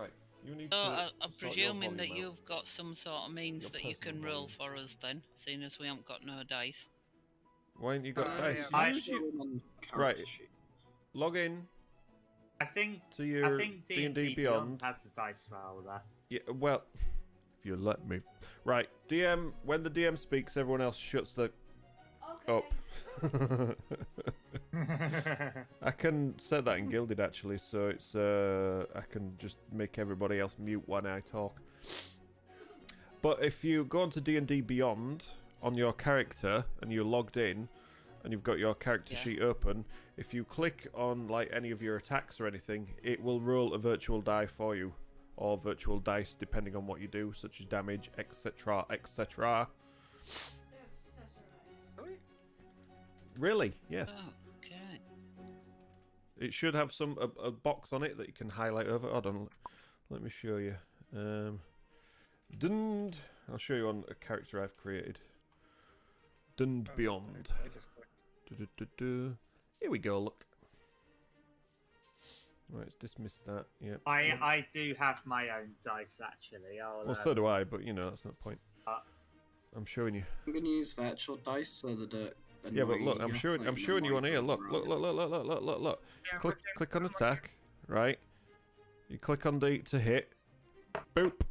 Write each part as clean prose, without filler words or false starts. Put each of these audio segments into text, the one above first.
Right. You need So to. I'm sort your presuming that volume out. you've got some sort of means Your that you personal can roll volume. for us then, seeing as we haven't got no dice. Why ain't you got dice? Yeah, Use show your... them on the character Right. sheet. Log in I think to your D&D D&D Beyond Beyond. has a dice roll there. Yeah, well, if you let me. Right, DM. When the DM speaks, everyone else shuts the up. I can set that in Gilded actually, so it's I can just make everybody else mute when I talk. But if you go onto D&D Beyond on your character and you're logged in and you've got your character sheet open, if you click on like any of your attacks or anything, it will roll a virtual die for you, or virtual dice depending on what you do, such as damage, etc., etc. Really? Yes. Okay. It should have some a box on it that you can highlight over. Hold on, let me show you. Dund. I'll show you on a character I've created. Dund Beyond. Here we go. Look. Right, let's dismiss that. Yeah. I do have my own dice actually. Well, so do I, but you know that's not the point. I'm showing you. I'm going to use virtual dice so that Yeah, but look, I'm showing you on here. Look. Yeah, Click on attack, right? You click on D to hit. Boop.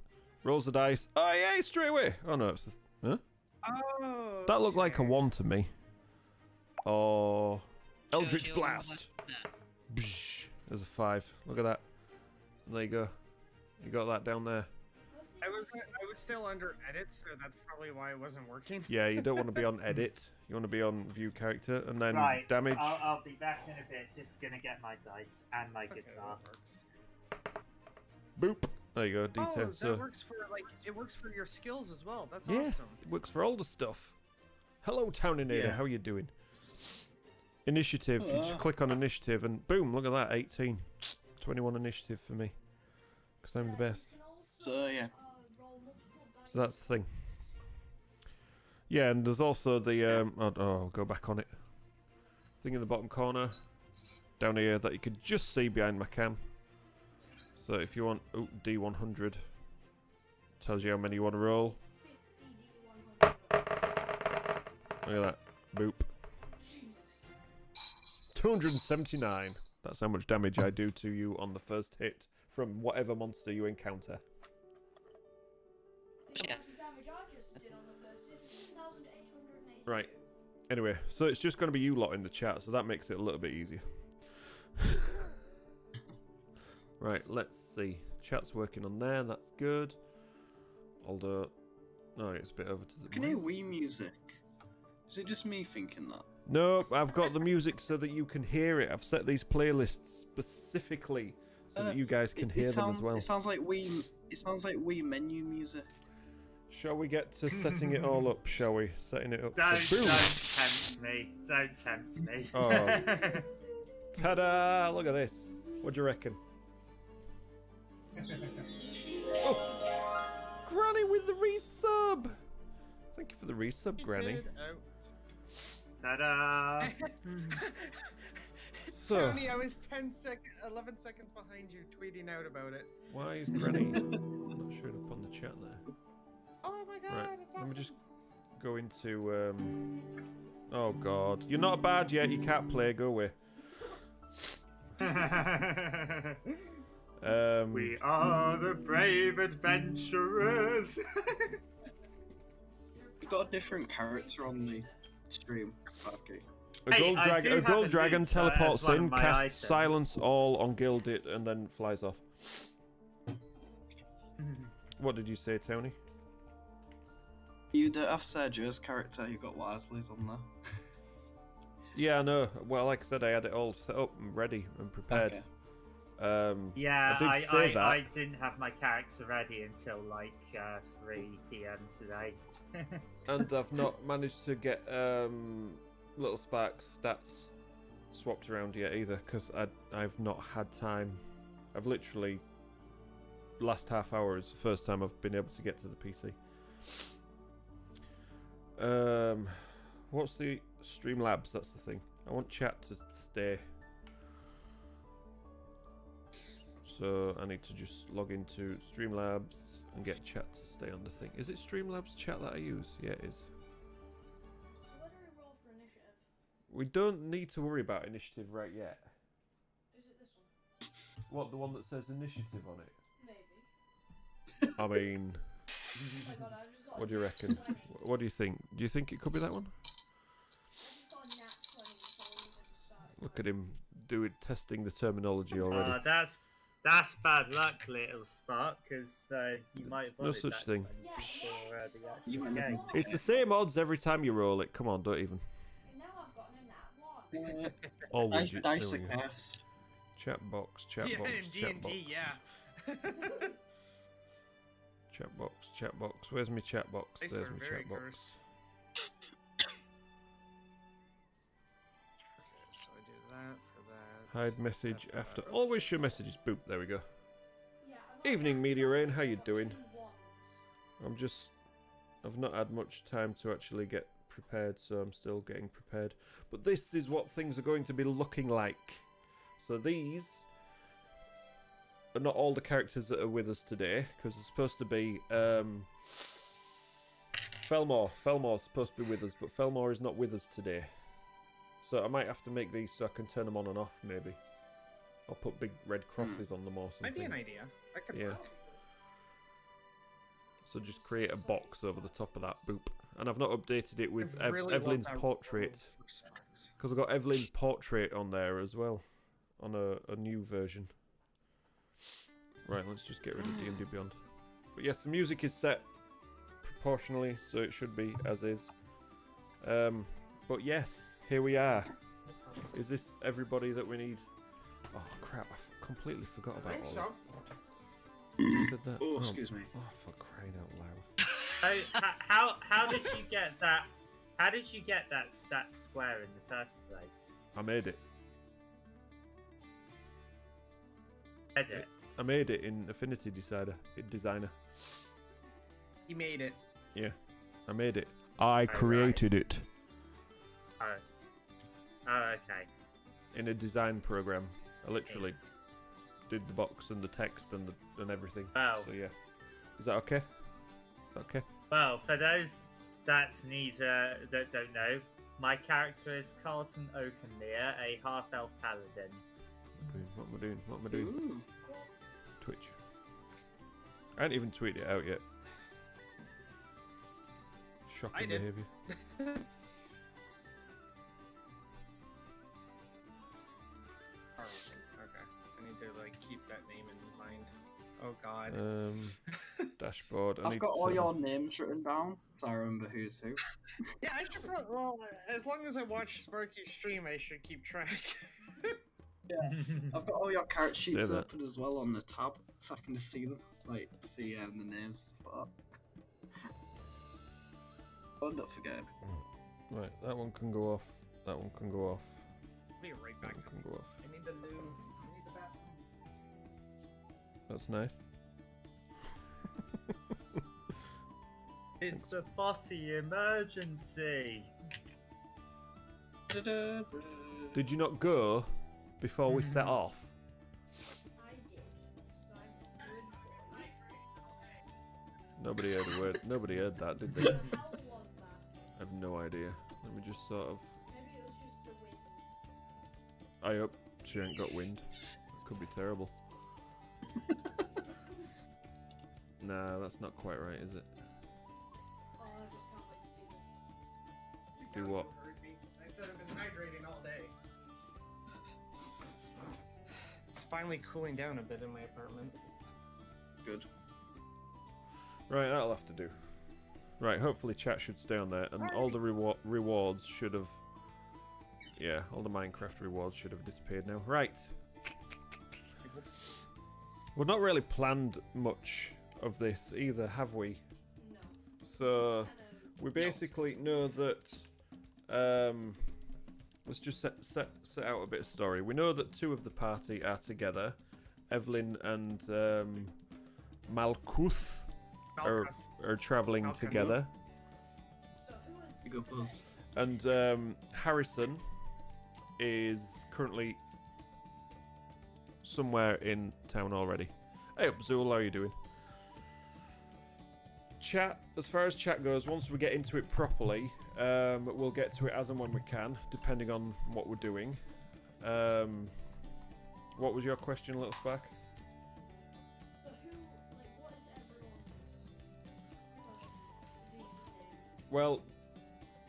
Rolls the dice. Oh yeah, straight away. Oh no, it's huh? Oh. That looked like a 1 to me. Oh, Shows Eldritch you Blast. what- Bsh. There's a 5. Look at that. There you go. You got that down there. I was still under edit, so that's probably why it wasn't working. Yeah, you don't want to be on edit. You want to be on view character, and then Right, damage. I'll be back in a bit. Just gonna get my dice and my Okay, guitar. that works. Boop. There you go. Oh, D10. that So works for it works for your skills as well. That's yes, awesome. it works for all the stuff. Hello, Towninator. Yeah. How you doing? Initiative. You just click on initiative, and boom! Look at that. 18. 21 initiative for me, because I'm the best. So yeah. So that's the thing. Yeah, and there's also the I'll go back on it. Thing in the bottom corner, down here, that you can just see behind my cam. So if you want, D100 tells you how many you want to roll. Look at that, boop. 279. That's how much damage I do to you on the first hit from whatever monster you encounter. Yeah. Right. Anyway, so it's just going to be you lot in the chat, so that makes it a little bit easier. Right, let's see. Chat's working on there, that's good. Although, no, it's a bit over to the... Can you hear Wii music? Is it just me thinking that? No, I've got the music so that you can hear it. I've set these playlists specifically so that you guys can hear them as well. It sounds like Wii menu music. Shall we get to setting it all up, shall we? Setting it up. Don't Boom! tempt me. Don't tempt me. Oh. Ta-da! Look at this. What do you reckon? Oh. Granny with the resub! Thank you for the resub, Granny. Ta-da! So, Tony, I was 11 seconds behind you tweeting out about it. why is Granny not showing up on the chat there? Oh my god, Right, it's let awesome. me just go into, oh god. You're not bad yet, you can't play, go away. We are the brave adventurers. You've got a different character on the stream, Sparky. A Hey, gold, I do a have gold a dragon loot, teleports as one in, of my casts items. silence all on Gilded, and then flies off. What did you say, Tony? You don't have Sergio's character, you've got Wisely's on there. Yeah, I know. Well, like I said, I had it all set up and ready and prepared. Okay. Yeah, I did say that. I didn't have my character ready until like 3 PM today. And I've not managed to get Little Spark's stats swapped around yet either, because I've not had time. I've literally, last half hour is the first time I've been able to get to the PC. What's the Streamlabs? That's the thing. I want chat to stay. So I need to just log into Streamlabs and get chat to stay on the thing. Is it Streamlabs chat that I use? Yeah, it is. So where do we roll for initiative? We don't need to worry about initiative right yet. Is it this one? What, the one that says initiative on it? Maybe. I mean, Oh my god, I've just got what a do you nat reckon? 20. What do you think? Do you think it could be that one? I've just got a nat 20, so I wouldn't have started. Look at him testing the terminology already. That's bad luck, little Spark, because you might have No wanted such that thing. 20 for the You actual might have game. wanted It's the same odds every time you roll it. Come on, don't even. And now I've gotten a nat 1. All Dice, widgets. dice there are we go. cursed. Chat box, chat Yeah, box, in chat box, D&D, yeah. chat box, chat box. Where's my chat box? Dice There's are my very chat box. cursed. Okay, so I do that for that. Hide message That, after. Always show messages. Boop. There we go. Yeah, I've got Evening, nat Media 20, Rain. How you I've got doing? 2 ones. I've not had much time to actually get prepared, so I'm still getting prepared. But this is what things are going to be looking like. So these are not all the characters that are with us today, because it's supposed to be Felmore. Felmore's supposed to be with us, but Felmore is not with us today. So I might have to make these so I can turn them on and off, maybe. I'll put big red crosses on them or Might be something. an idea. That could Yeah. work. So just create a box over the top of that, boop. And I've not updated it with I really Evelyn's love that portrait, roll for Sparks. because I've got Evelyn's portrait on there as well, on a new version. Right, let's just get rid of D&D Beyond. But yes, the music is set proportionally, so it should be as is. But yes, here we are. Is this everybody that we need? Oh crap, I completely forgot about all that. You said that? Oh, excuse me. Oh, for crying out loud. So, how did you get that? How did you get that stat square in the first place? I made it. Edit. I made it in Affinity Designer. He made it. Yeah, I made it. I right. created it Oh. Oh, okay. in a design program. I literally did the box and the text and everything. Well, So yeah, is that okay? Okay. well, for those that don't know, my character is Carlton Oakenmere, a half-elf paladin. What am I doing? What am I doing? Ooh. Twitch. I haven't even tweeted it out yet. Shocking I did. behaviour. Okay. I need to like keep that name in mind. Oh god. Dashboard. I I've need got to all turn your off- names written down, so I remember who's who. Yeah, I should probably, well, as long as I watch Sparky's stream, I should keep track. I've got all your character sheets that. open as well on the tab, so I can just see them, like see the names. But oh, don't forget. Right, that one can go off. That one can go off. I'll be right That back. one can go off. I need the loo. I need the bathroom. That's nice. It's the bossy emergency. Did you not go before we set off? I did. So I'm good for it. Nobody heard a word. Nobody heard that, did they? What the hell was that? I have no idea. Let me just sort of. Maybe it was just the wind. I hope she ain't got wind. That could be terrible. Nah, that's not quite right, is it? Oh, I just can't wait to do this. Do what? I said I've been hydrating all day. It's finally cooling down a bit in my apartment. Good. Right, that'll have to do. Right, hopefully chat should stay on there, and all the rewards should have... Yeah, all the Minecraft rewards should have disappeared now. Right. We've not really planned much of this either, have we? No. So, Kind of. we basically know that... let's just set out a bit of story. We know that two of the party are together. Evelyn and Malkuth are travelling Malkuth. together. So who are You go pause. And Harrison is currently somewhere in town already. Hey up, Zool, how are you doing? Chat, as far as chat goes, once we get into it properly, we'll get to it as and when we can, depending on what we're doing. What was your question, Little Spark? So who, like, what is everyone's D&D? Well,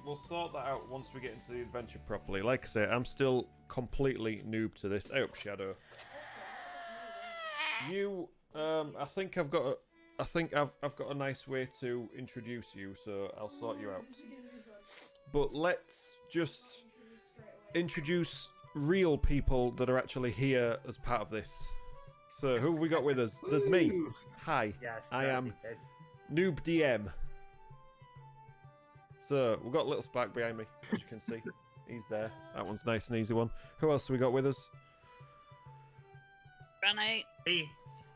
we'll sort that out once we get into the adventure properly. Like I say, I'm still completely noob to this. Hey up, Shadow. You, I think I've got a nice way to introduce you, so I'll sort you out. But let's just introduce real people that are actually here as part of this. So who have we got with us? There's me. Woo. Hi, Yes, I am good. Noob DM. So we've got Little Spark behind me, as you can see. He's there. That one's nice and easy one. Who else have we got with us? Granny. Me.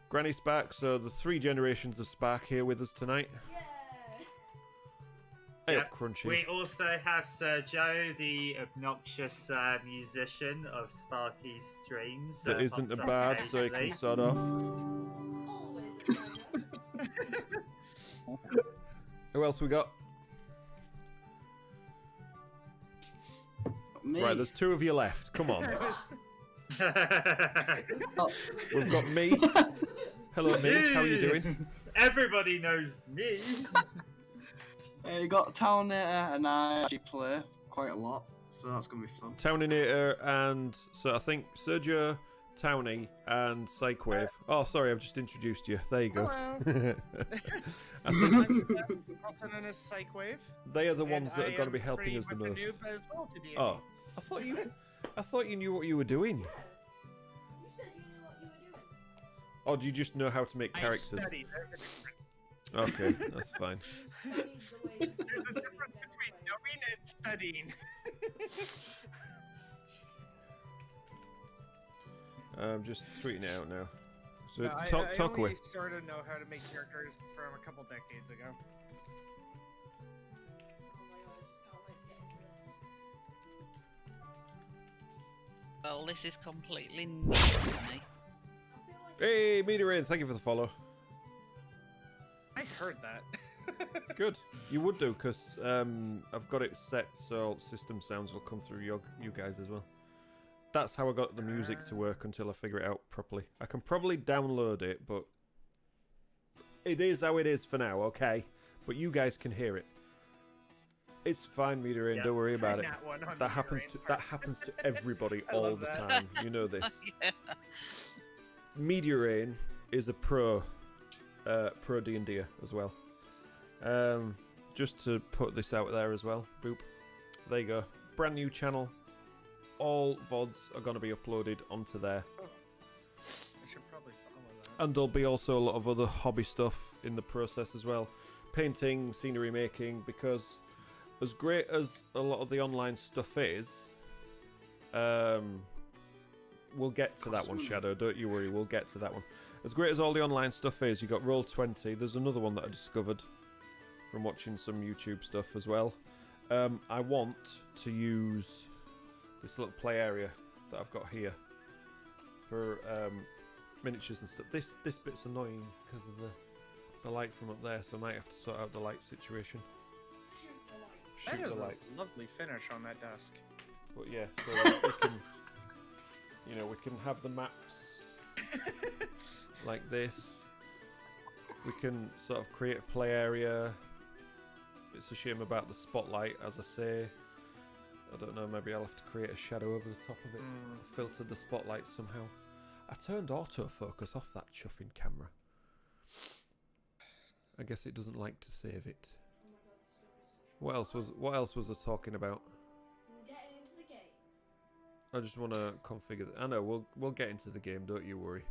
Granny Spark. So there's 3 generations of Spark here with us tonight. Yeah. Hey Yep. up, Crunchy. We also have Sir Joe, the obnoxious musician of Sparky's streams. That isn't a pops up bad, so he can occasionally. sod off. Always a pleasure. Who else we got? Me. Right, there's 2 of you left. Come on. Oh. We've got me. Hello, me. How are you doing? Everybody knows me. You got Townator and I actually play quite a lot, so that's gonna be fun. Towninator and so I think Sergio, Towny, and Psychwave. Oh, sorry, I've just introduced you. There you go. Hello. I think I'm Steph, also known as Psychwave. they are the and ones that I are going to am be helping pretty us the much a most. noob as well to D&D. Oh, I thought you knew what you were doing. You said you knew what you were doing. Or do you just know how to make characters? I studied. There's a difference. Okay, that's fine. There's There's a difference between knowing and studying. I'm just tweeting it out now. So No, talk I away. only sort of know how to make characters from a couple decades ago. Oh my god, I just can't wait to get into this. Well, this is completely new to me. I feel like Hey, Meteorine, thank you for the follow. I heard that. Good. You would do, because I've got it set so system sounds will come through you guys as well. That's how I got the music to work until I figure it out properly. I can probably download it, but it is how it is for now, okay? But you guys can hear it. It's fine, Meteorine, Yeah. don't worry about it. Nat one on That the happens brain to part. everybody I all love the that. time. You know this. Yeah. Meteorine is a pro D&D'er as well. Just to put this out there as well. Boop. There you go. Brand new channel. All VODs are going to be uploaded onto there. I should probably follow that. And there'll be also a lot of other hobby stuff in the process as well. Painting, scenery making, because as great as a lot of the online stuff is, we'll get to that one, Shadow. Don't you worry, we'll get to that one. As great as all the online stuff is, you got Roll20. There's another one that I discovered from watching some YouTube stuff as well. I want to use this little play area that I've got here for miniatures and stuff. This bit's annoying because of the light from up there, so I might have to sort out the light situation. That Shoot is the a light. lovely finish on that desk. But yeah, so we can, we can have the maps like this. We can sort of create a play area. It's a shame about the spotlight, as I say. I don't know, maybe I'll have to create a shadow over the top of it. Filter the spotlight somehow. I turned autofocus off that chuffing camera. I guess it doesn't like to save it. What else was I talking about? we're getting into the game. I just want to configure. I know we'll get into the game. Don't you worry.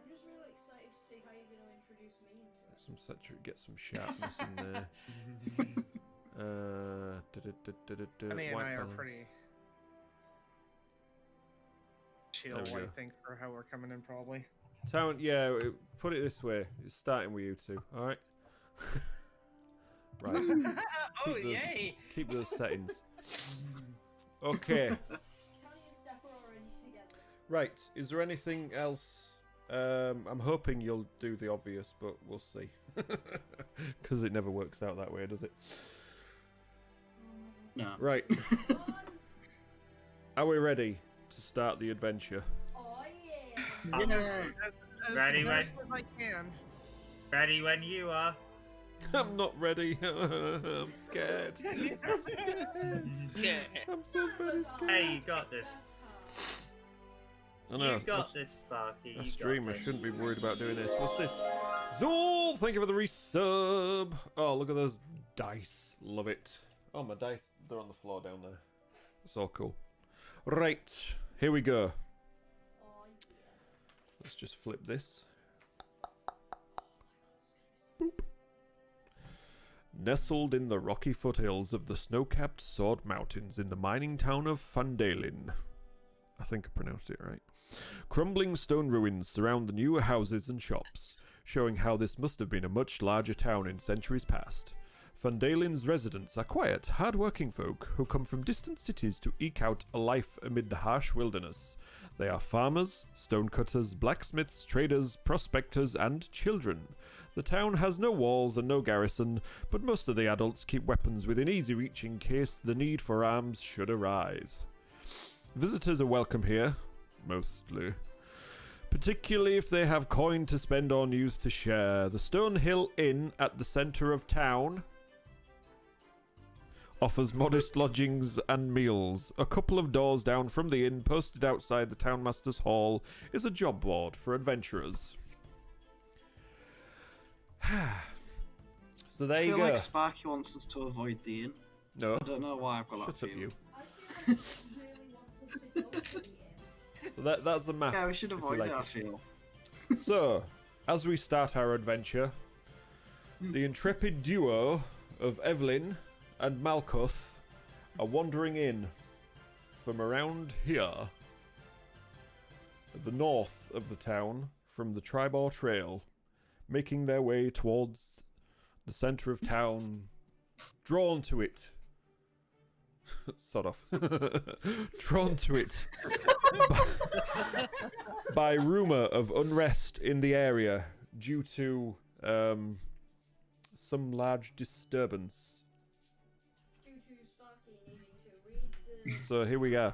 I'm just really excited to see how you're going to introduce me into it. Get some sharpness in there. Honey and White I are balance. pretty chill, There we I go. think, for how we're coming in, probably. Town, yeah. Put it this way. It's starting with you two. All right. Right. Oh, Keep those- yay! Keep those settings. Okay. Callie and Steph are already together. Right. Is there anything else? I'm hoping you'll do the obvious, but we'll see. Because it never works out that way, does it? No. Right. Are we ready to start the adventure? Oh yeah. Yes, as Ready, best as I can. Ready when you are. I'm not ready. I'm scared. Yeah. I'm so very scared. Hey, you got this. I know. You got this, Sparky. A You stream, got I this. shouldn't be worried about doing this. What's this? Zool, thank you for the resub. Oh, look at those dice. Love it. Oh, my dice, they're on the floor down there. It's all cool. Right, here we go. Oh yeah. Let's just flip this. Boop. Nestled in the rocky foothills of the snow-capped Sword Mountains in the mining town of Fandalin. I think I pronounced it right. Crumbling stone ruins surround the newer houses and shops, showing how this must have been a much larger town in centuries past. Fandalin's residents are quiet, hard-working folk who come from distant cities to eke out a life amid the harsh wilderness. They are farmers, stonecutters, blacksmiths, traders, prospectors, and children. The town has no walls and no garrison, but most of the adults keep weapons within easy reach in case the need for arms should arise. Visitors are welcome here, mostly. Particularly if they have coin to spend or news to share. The Stonehill Inn at the centre of town offers modest lodgings and meals. A couple of doors down from the inn, posted outside the townmaster's hall, is a job board for adventurers. So there I you feel go. like Sparky wants us to avoid the inn. No, I don't know why I've got shut that up, you. feeling. I feel like he really wants us to go to the end. So that's the map. Yeah, we should if you avoid like it, I it. feel. So, as we start our adventure, the intrepid duo of Evelyn and Malkuth are wandering in from around here, at the north of the town, from the Tribor Trail, making their way towards the centre of town, drawn to it. Sort of. Drawn to it by rumour of unrest in the area due to some large disturbance. Due to Sparky needing to read the. So here we are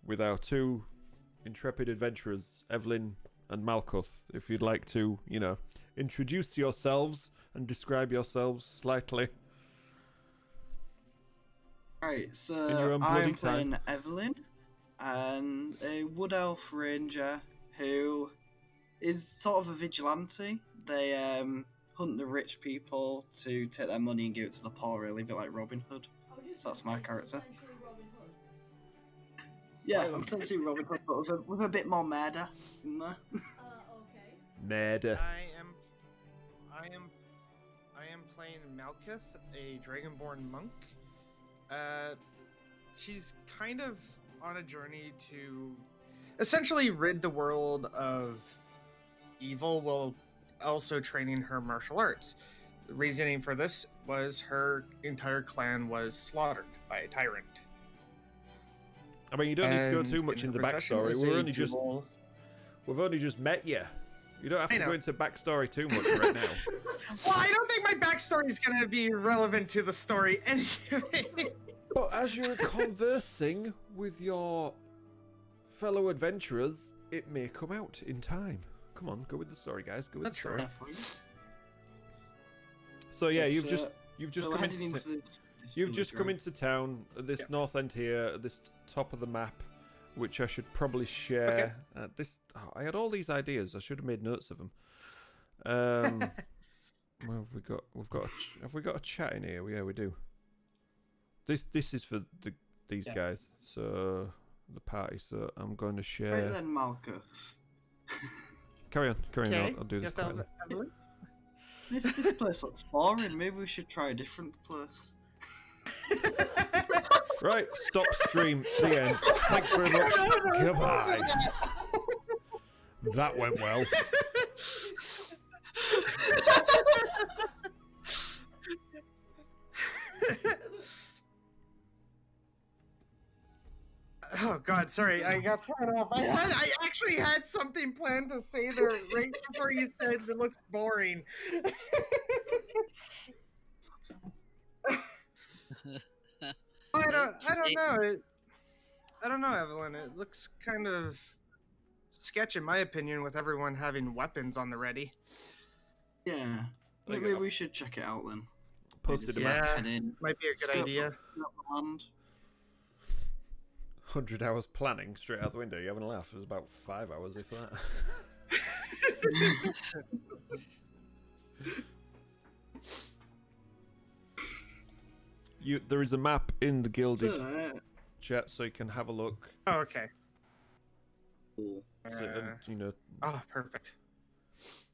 with our two intrepid adventurers, Evelyn and Malkuth. If you'd like to, introduce yourselves and describe yourselves slightly. Right, In your so own bloody I'm playing Evelyn, and a wood elf ranger who is sort of a vigilante. They hunt the rich people to take their money and give it to the poor, really, a bit like Robin Hood. I was just That's gonna my say, character. essentially Robin Hood. Yeah, I'm potentially Robin Hood, but with a bit more murder in there. Okay. Murder. I am playing Malkuth, a Dragonborn Monk. She's kind of on a journey to essentially rid the world of evil while also training her martial arts. The reasoning for this was her entire clan was slaughtered by a tyrant. I mean, you don't need to go And too much in into her possession backstory. is We've only just met you. You don't have I to go know. into backstory too much right now. Well, I don't think my backstory is going to be relevant to the story anyway. But as you're conversing with your fellow adventurers, it may come out in time. Come on, go with the story, guys. Go with That's the story. right. So yeah, It's, you've just so we're come heading into into this you've village, just come right? into town at this Yeah. north end here, at this top of the map, which I should probably share. I had all these ideas. I should have made notes of them. Well, have we got a chat in here? Yeah, we do. This is for these Yeah. guys. So the party. So I'm going to Right share. then, Malka. Carry on. Okay. I'll do this Yes, quietly. Evelyn? This place looks boring. Maybe we should try a different place. Right, stop stream. The end. Thanks very much. Goodbye. That went well. Oh god, god, sorry, I got thrown off. I actually had something planned to say there right before you said it looks boring. I don't know. I don't know, Evelyn. It looks kind of sketch, in my opinion, with everyone having weapons on the ready. Yeah. There you Maybe go. we should check it out then. Posted Maybe about Yeah. head in, Might be a good scope idea. the land. 100 hours planning straight out the window. You having a laugh? It was about 5 hours, if that. There is a map in the gilded chat, so you can have a look. Oh, okay. Cool. So, you know, Oh, perfect.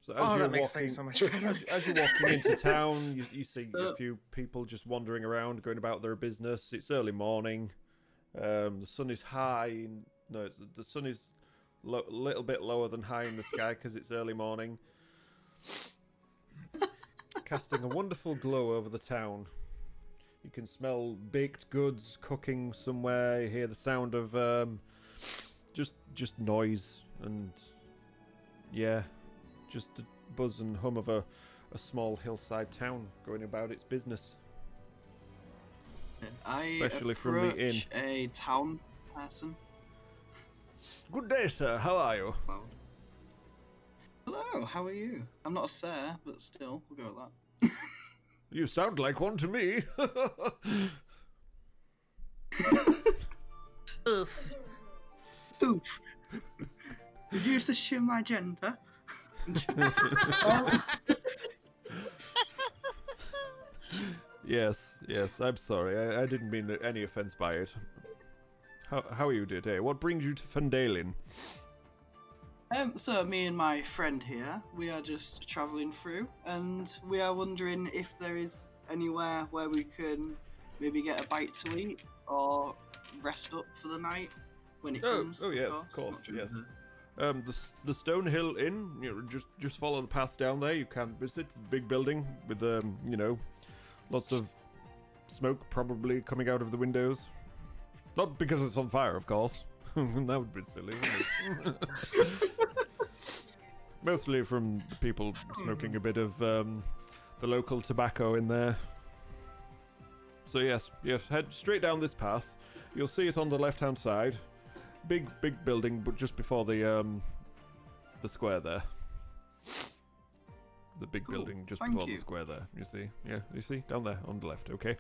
so as you're that makes walking, things so much better. as you're walking into town, you see a few people just wandering around, going about their business. It's early morning. The sun is high. No, the sun is a little bit lower than high in the sky because it's early morning, casting a wonderful glow over the town. You can smell baked goods cooking somewhere. You hear the sound of just noise and just the buzz and hum of a small hillside town going about its business. I Especially from the inn. approach a town person. Good day, sir. How are you? Well, hello, how are you? I'm not a sir, but still, we'll go with that. You sound like one to me. Oof. Oof. Did you just assume my gender? Yes, I'm sorry. I didn't mean any offense by it. How are you today? What brings you to Fandalin? So me and my friend here, we are just travelling through, and we are wondering if there is anywhere where we can maybe get a bite to eat or rest up for the night when it comes. Oh yes, of course, yes. The Stonehill Inn. You know, just follow the path down there. You can visit the big building with you know, lots of smoke probably coming out of the windows. Not because it's on fire, of course. That would be silly, wouldn't it? Mostly from the people smoking a bit of the local tobacco in there. So yes, head straight down this path. You'll see it on the left-hand side. Big building, but just before the square there. The big Cool, building just thank before you. the square there. You see? Yeah, you see? Down there on the left, okay?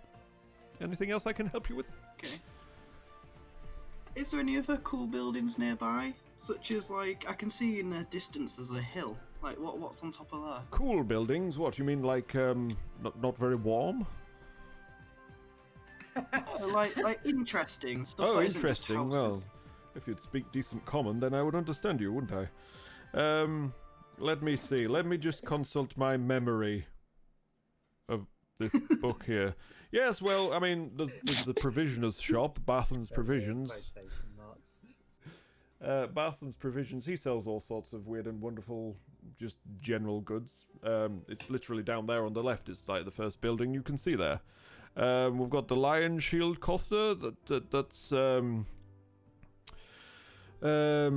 Anything else I can help you with? Okay. Is there any other cool buildings nearby? Such as, like, I can see in the distance there's a hill. Like, what's on top of that? Cool buildings? What, you mean like, not very warm? like interesting stuff. Oh, that isn't just interesting. Well, houses. if you'd speak decent common, then I would understand you, wouldn't I? Let me see. Let me just consult my memory of this book here. Yes, well, I mean, there's the provisioner's shop, Barthen's Provisions. PlayStation marks. Barthen's Provisions, he sells all sorts of weird and wonderful, just general goods. It's literally down there on the left. It's like the first building you can see there. We've got the Lion Shield Costa. That's yeah,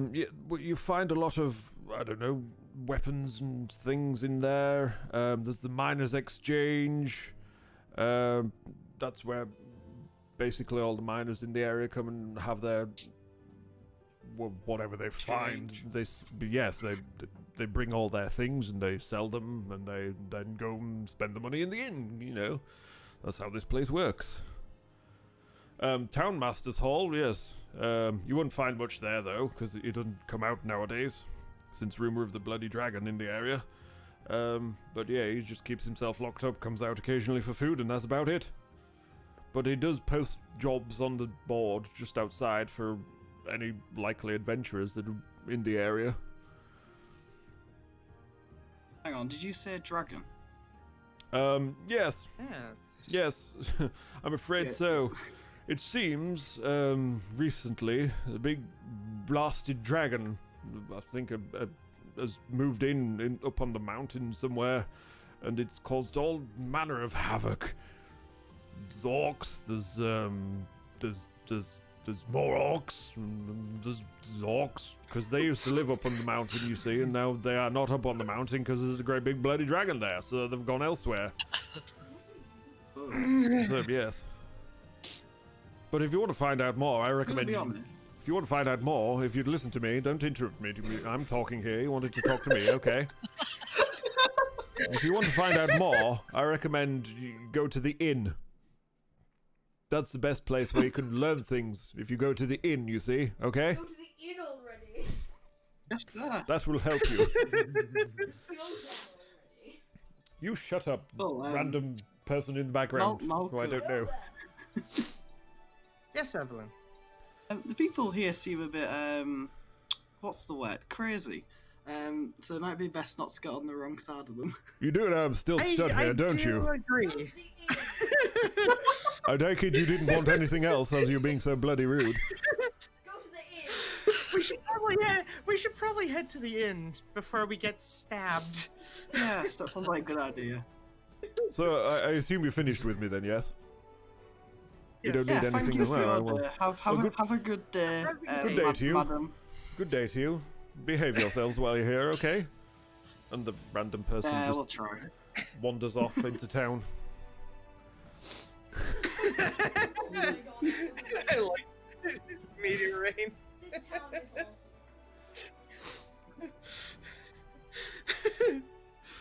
you find a lot of, I don't know, weapons and things in there. There's the Miners' Exchange. That's where basically all the miners in the area come and have their whatever they find. They bring all their things and they sell them, and they then go and spend the money in the inn. You know, that's how this place works. Townmaster's Hall, yes. You wouldn't find much there though, because it doesn't come out nowadays, since rumor of the bloody dragon in the area. But yeah, he just keeps himself locked up, comes out occasionally for food, and that's about it. But he does post jobs on the board just outside for any likely adventurers that are in the area. Hang on, did you say a dragon? Yes, Yeah. yes, I'm afraid Yeah. so. It seems, recently, a big blasted dragon, I think, has moved in up on the mountain somewhere, and it's caused all manner of havoc. There's orcs, there's there's more orcs. And there's orcs because they used to live up on the mountain, you see, and now they are not up on the mountain because there's a great big bloody dragon there, so they've gone elsewhere. So, yes. But if you want to find out more, I recommend. Be honest. If you want to find out more, if you'd listen to me, don't interrupt me. I'm talking here. You wanted to talk to me, okay? If you want to find out more, I recommend you go to the inn. That's the best place where you can learn things. If you go to the inn, you see, okay? Go to the inn already. Yes, sir. That will help you. Go there already. You shut up, Oh, random person in the background who I don't know. Yes, Evelyn. The people here seem a bit, what's the word? Crazy. So it might be best not to get on the wrong side of them. You do know I'm still stood here, don't do you? agree. I take it you didn't want anything else as you're being so bloody rude. Go to the inn. We should probably head to the inn before we get stabbed. Yes, that sounds like a good idea. So I assume you finished with me then, yes? You Yes. don't need Thank anything you as for well. your Well, day. Have a good day. Good day to you. Madam. good day to you. Behave yourselves while you're here, okay? And the random person Yeah, just we'll try. wanders off into town. Oh my god. I like meteor rain. This town is awesome.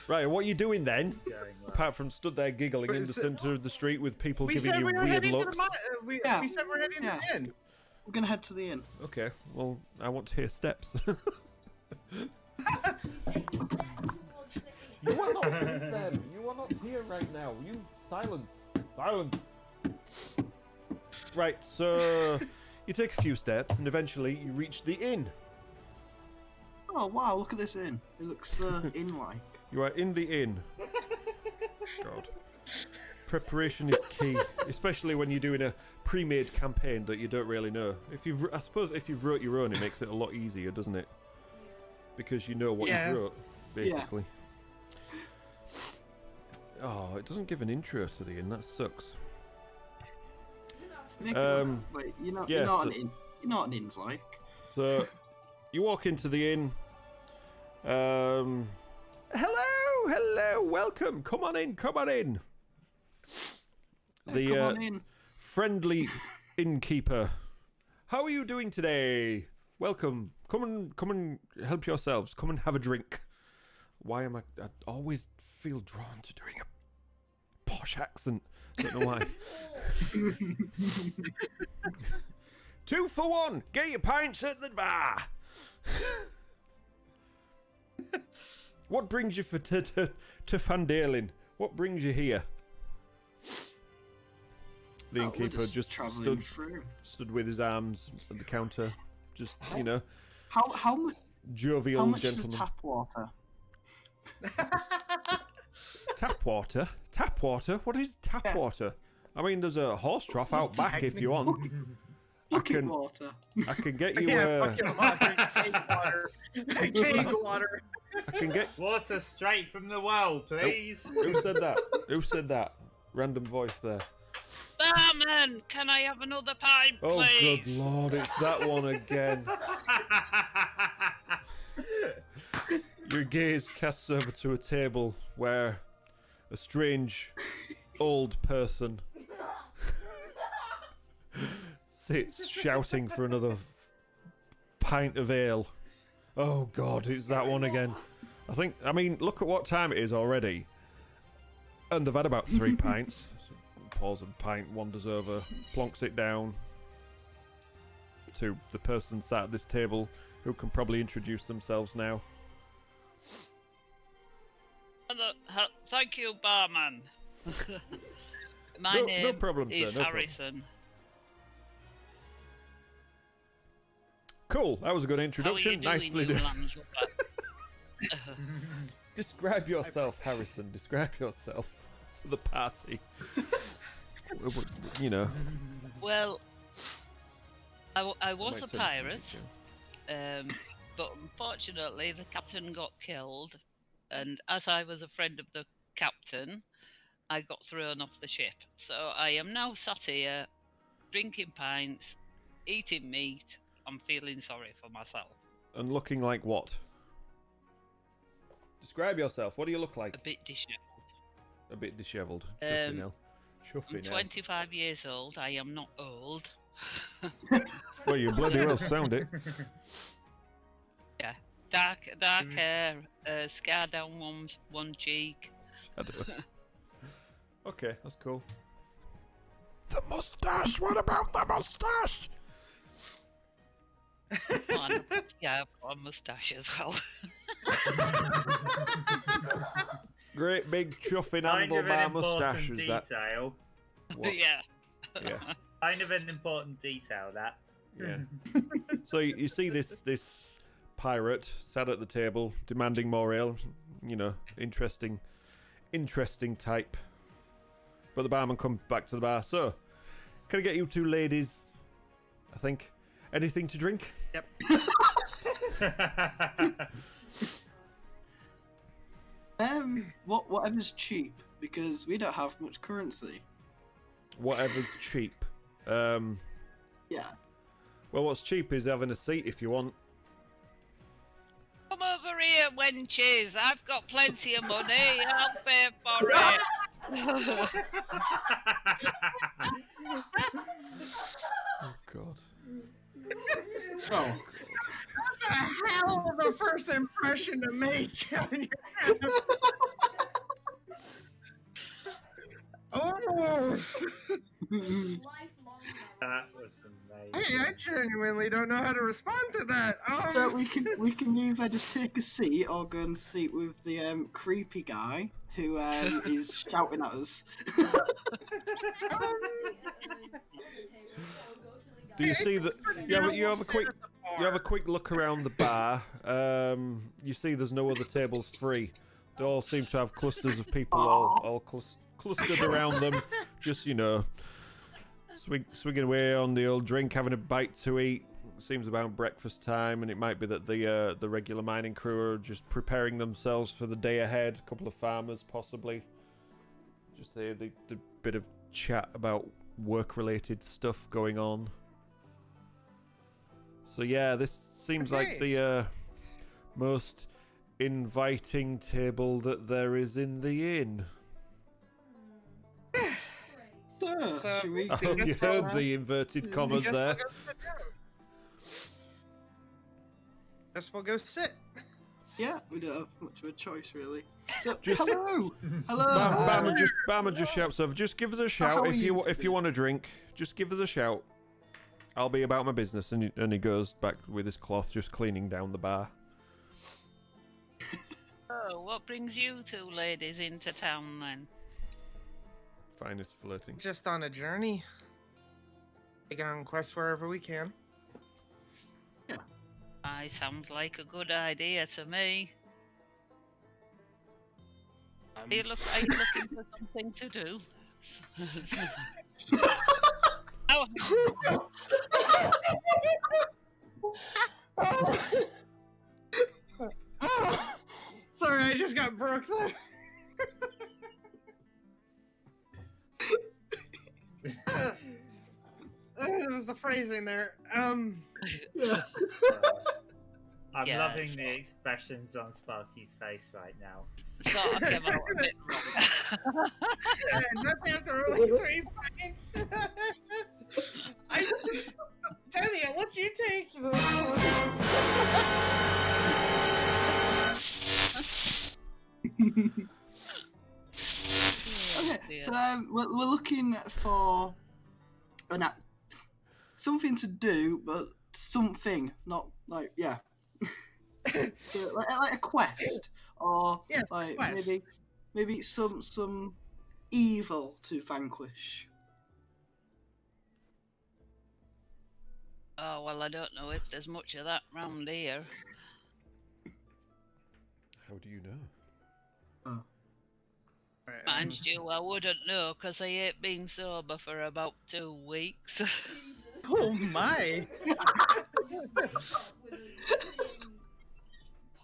Right, what are you doing then? Going well. Apart from stood there giggling in the So- centre of the street with people We giving said you we were weird heading looks. to the Yeah. we said we're heading to Yeah. the inn. We're gonna head to the inn. Okay, well, I want to hear steps. You take the step towards the inn. You are not with them. You are not here right now. You silence. Silence. Right, so you take a few steps and eventually you reach the inn. Oh wow, look at this inn. It looks inn-like. You are in the inn. God. Preparation is key, especially when you're doing a pre-made campaign that you don't really know. I suppose if you've wrote your own, it makes it a lot easier, doesn't it? Because you know what Yeah. you wrote, basically. Oh, it doesn't give an intro to the inn. That sucks. Nick, wait, you're not yes, an inn. You're not an inn's like. So, you walk into the inn. Hello, welcome. Come on in, come on in. Yeah, The come on in. friendly innkeeper. How are you doing today? Welcome. Come and help yourselves. Come and have a drink. Why am I always feel drawn to doing a posh accent. Don't know why. 2 for 1. Get your pints at the bar. What brings you to Van Dalen? What brings you here? The We're innkeeper just travelling through. stood with his arms at the counter, just How much? jovial How much is gentleman. tap water? Tap water? Tap water? What is tap Yeah. water? I mean, there's a horse trough out back if you want. Bucket can- water. I can get you. Yeah, fucking water, cake water, cake water. I can get. Water straight from the well, please. Who said that? Who said that? Random voice there. Barman, can I have another pint, Oh, please? good lord! It's that one again. Your gaze casts over to a table where a strange old person sits shouting for another pint of ale. Oh god, it's that one again. I mean, look at what time it is already. And they've had about 3 pints. Pours a pint, wanders over, plonks it down to the person sat at this table who can probably introduce themselves now. Thank you, barman. My No name problem, sir, is no problem. Harrison. Cool, that was a good How are you introduction. doing, Nicely you done. landlubber? Describe yourself, Harrison. Describe yourself to the party. You know. Well, I was Might a turn pirate, to but unfortunately the captain got killed, and as I was a friend of the captain, I got thrown off the ship. So I am now sat here, drinking pints, eating meat. I'm feeling sorry for myself. And looking like what? Describe yourself. What do you look like? A bit dishevelled. A bit dishevelled. Chuffy now. Chuffy I'm now. 25 years old. I am not old. Well, you bloody well sound it. Yeah. Dark hair, scar down one cheek. Shadow. Okay, that's cool. The moustache! What about the moustache? Yeah, I've got a moustache as well. Great big chuffing Kind of an handlebar moustache, important is that? detail. What? Yeah. Yeah. Kind of an important detail, that. Yeah. So you see this pirate sat at the table demanding more ale. You know, interesting type. But the barman comes back to the bar. So, can I get you two ladies? I think anything to drink? Yep. Whatever's cheap, because we don't have much currency. Whatever's cheap. Yeah. Well, what's cheap is having a seat if you want. Come over here, wenches. I've got plenty of money. I'll pay for it. Oh God. Oh, That's a hell of a first impression to make. Oh, Lifelong That was amazing. hey, I genuinely don't know how to respond to that. so we can either just take a seat or go and sit with the creepy guy who is shouting at us. Do you see that? You have a quick look around the bar. You see there's no other tables free. They all seem to have clusters of people all clustered around them. Just, you know, swigging away on the old drink, having a bite to eat. Seems about breakfast time, and it might be that the regular mining crew are just preparing themselves for the day ahead. A couple of farmers, possibly. Just the bit of chat about work-related stuff going on. So yeah, this seems like the most inviting table that there is in the inn. So, should we I hope you heard the inverted commas there. Guess we'll go sit. Yeah, we don't have much of a choice, really. So, Just- hello! Hello! Barman just shouts over. Just give us a how shout are if you you want a drink. Just give us a shout. I'll be about my business. And he goes back with his cloth, just cleaning down the bar. Oh, what brings you two ladies into town then? Finest flirting. Just on a journey. Taking on quests wherever we can. Aye, sounds like a good idea to me. You look like you're looking for something to do. Oh, sorry, I just got broke there. It was the phrasing there. I'm Yeah, loving sure. the expressions on Sparky's face right now. Sort of came out a bit wrong. Nothing after only 3 points. Danny, I'll let you take this one. Okay, so we're looking for something to do, but something, not like, yeah. So, like a quest, or Yes, like quest. maybe some evil to vanquish. Oh, well, I don't know if there's much of that round here. How do you know? Mind you, I wouldn't know because I ain't been sober for about 2 weeks. Oh my! with a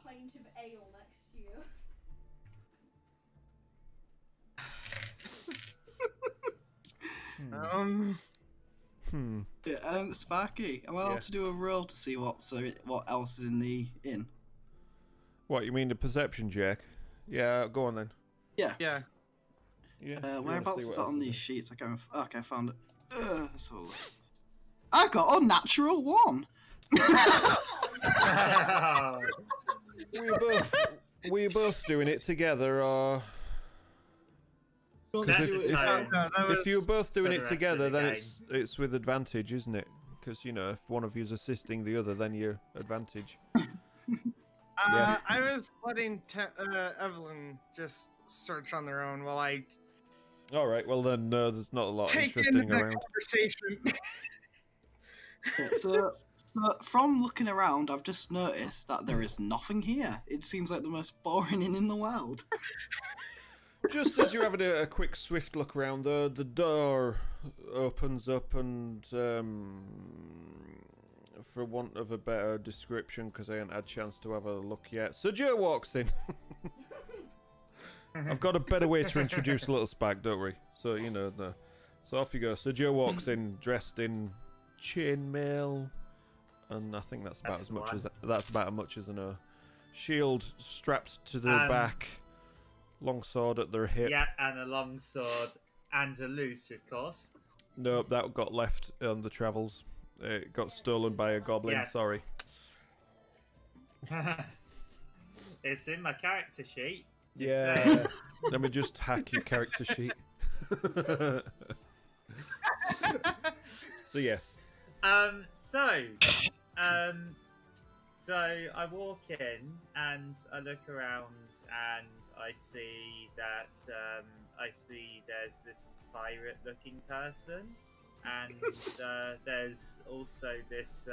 pint of ale next to you. Yeah, Sparky, am I allowed to do a roll to see what else is in the inn? What, you mean the perception check? Yeah, go on then. Yeah. Yeah. Yeah. if you wanna Whereabouts see is what that else on is these in. sheets? Okay, I found it. Let's have a look. I got a natural 1. Were you both doing it together, or? Because if you're both doing it together, then it's with advantage, isn't it? Because if one of you's assisting the other, then you're advantage. Yeah. I was letting Evelyn just search on their own while I All right. Well then, there's not a lot take in interesting the around. conversation. So from looking around, I've just noticed that there is nothing here. It seems like the most boring inn in the world. Just as you're having a quick, swift look around, the door opens up, and for want of a better description, because I haven't had a chance to have a look yet, Sir Joe walks in. I've got a better way to introduce Little Spag, don't worry. So so off you go. Sir Joe walks in, dressed in chainmail, and I think that's about as much as a shield strapped to the back. Long sword at their hip. Yeah, and a long sword and a loot, of course. Nope, that got left on the travels. It got stolen by a goblin. Yes. Sorry. It's in my character sheet. Yeah. Let me just hack your character sheet. So yes. So I walk in and I look around and I see that there's this pirate-looking person, and there's also this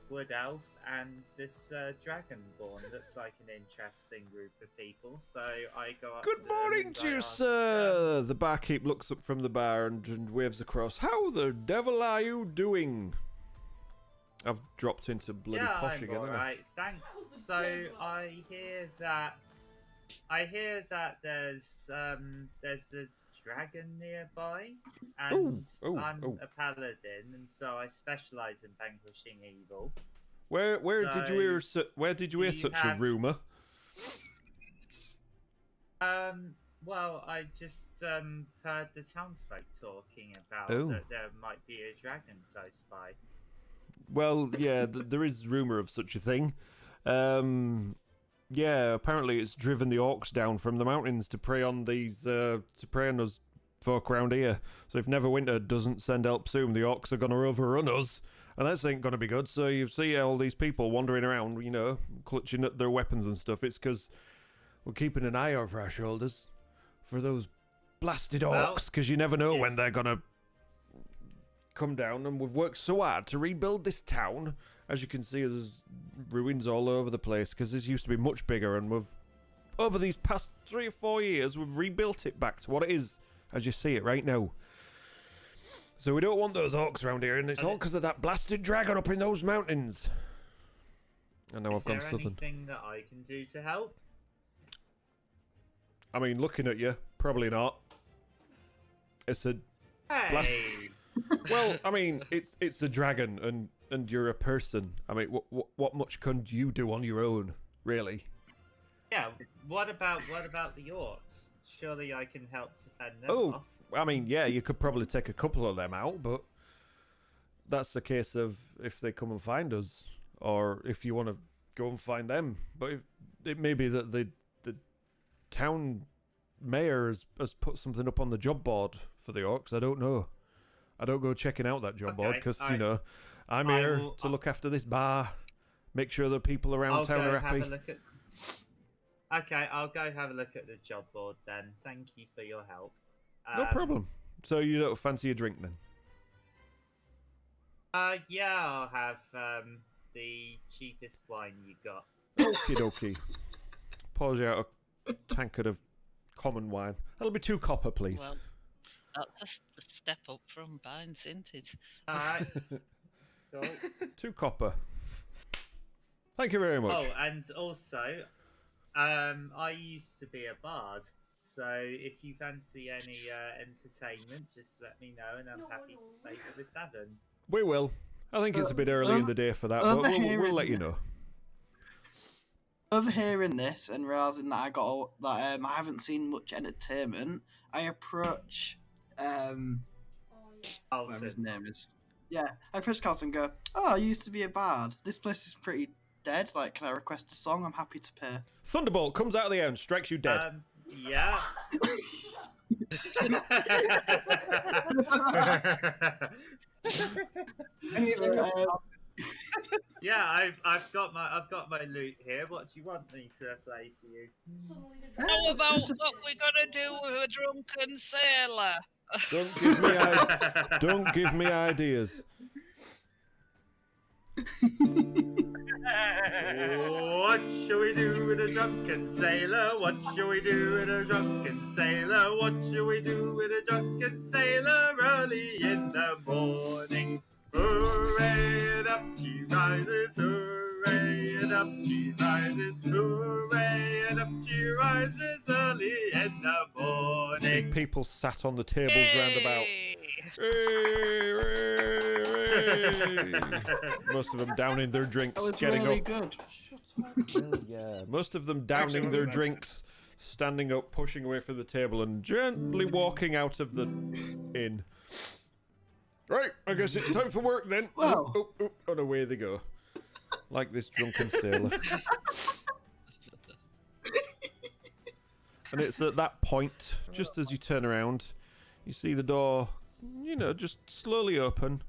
wood elf and this dragonborn. Look like an interesting group of people. So I go up. Good to them morning and to I you, ask sir. The barkeep looks up from the bar and waves across. How the devil are you doing? I've dropped into bloody posh again, haven't I? Alright, thanks. So I hear that there's a dragon nearby, and I'm a paladin, and so I specialize in vanquishing evil. Where did you hear such a rumor? Well, I just heard the townsfolk talking about that there might be a dragon close by. Well, yeah, there is rumor of such a thing. Yeah, apparently it's driven the orcs down from the mountains to prey on those folk around here. So if Neverwinter doesn't send help soon, the orcs are gonna overrun us, and that ain't gonna be good. So you see all these people wandering around, clutching at their weapons and stuff. It's because we're keeping an eye over our shoulders for those blasted orcs, because you never know when they're gonna come down, and we've worked so hard to rebuild this town. As you can see, there's ruins all over the place, because this used to be much bigger, and over these past 3 or 4 years, we've rebuilt it back to what it is, as you see it right now. So we don't want those orcs around here, and it's all because of that blasted dragon up in those mountains. And now I've gone southern. Is there anything that I can do to help? I mean, looking at you, probably not. It's a Well, I mean, it's a dragon, and you're a person. I mean, what much can you do on your own, really? Yeah. What about the orcs? Surely I can help defend them off. I mean, yeah, you could probably take a couple of them out, but that's a case of if they come and find us, or if you want to go and find them. But it may be that the town mayor has put something up on the job board for the orcs. I don't know. I don't go checking out that job board because, I'm here to look after this bar, make sure the people around town are happy. Okay, I'll go have a look at the job board then. Thank you for your help. No problem. So you don't fancy a drink then? Yeah, I'll have the cheapest wine you got. Okie dokie. Pours you out a tankard of common wine. That'll be 2 copper, please. Well, that's a step up from buying Sinted. Alright. Cool. 2 copper. Thank you very much. Oh, and also, I used to be a bard, So if you fancy any entertainment, just let me know, and I'm happy to pay for the tavern. We will. I think it's a bit early in the day for that, but we'll let you know. Overhearing this and realizing that I haven't seen much entertainment, I approach whatever his name is. Yeah, I approach Carlton and go, "Oh, I used to be a bard. This place is pretty dead. Like, can I request a song? I'm happy to pay." Thunderbolt comes out of the air and strikes you dead. Yeah. Yeah, I've got my loot here. What do you want me to play to you? How about what we're gonna do with a drunken sailor? Don't give me ideas. What shall we do with a drunken sailor? What shall we do with a drunken sailor? What shall we do with a drunken sailor early in the morning? Hooray, and up she rises, hooray, and up she rises, hooray, and up she rises early in the morning. People sat on the tables round about. Most of them downing their drinks, That was getting really up. good. Yeah, most of them downing their drinks, standing up, pushing away from the table, and gently walking out of the inn. Right, I guess it's time for work then. Well. And away they go, like this drunken sailor. And it's at that point, just as you turn around, you see the door, just slowly open,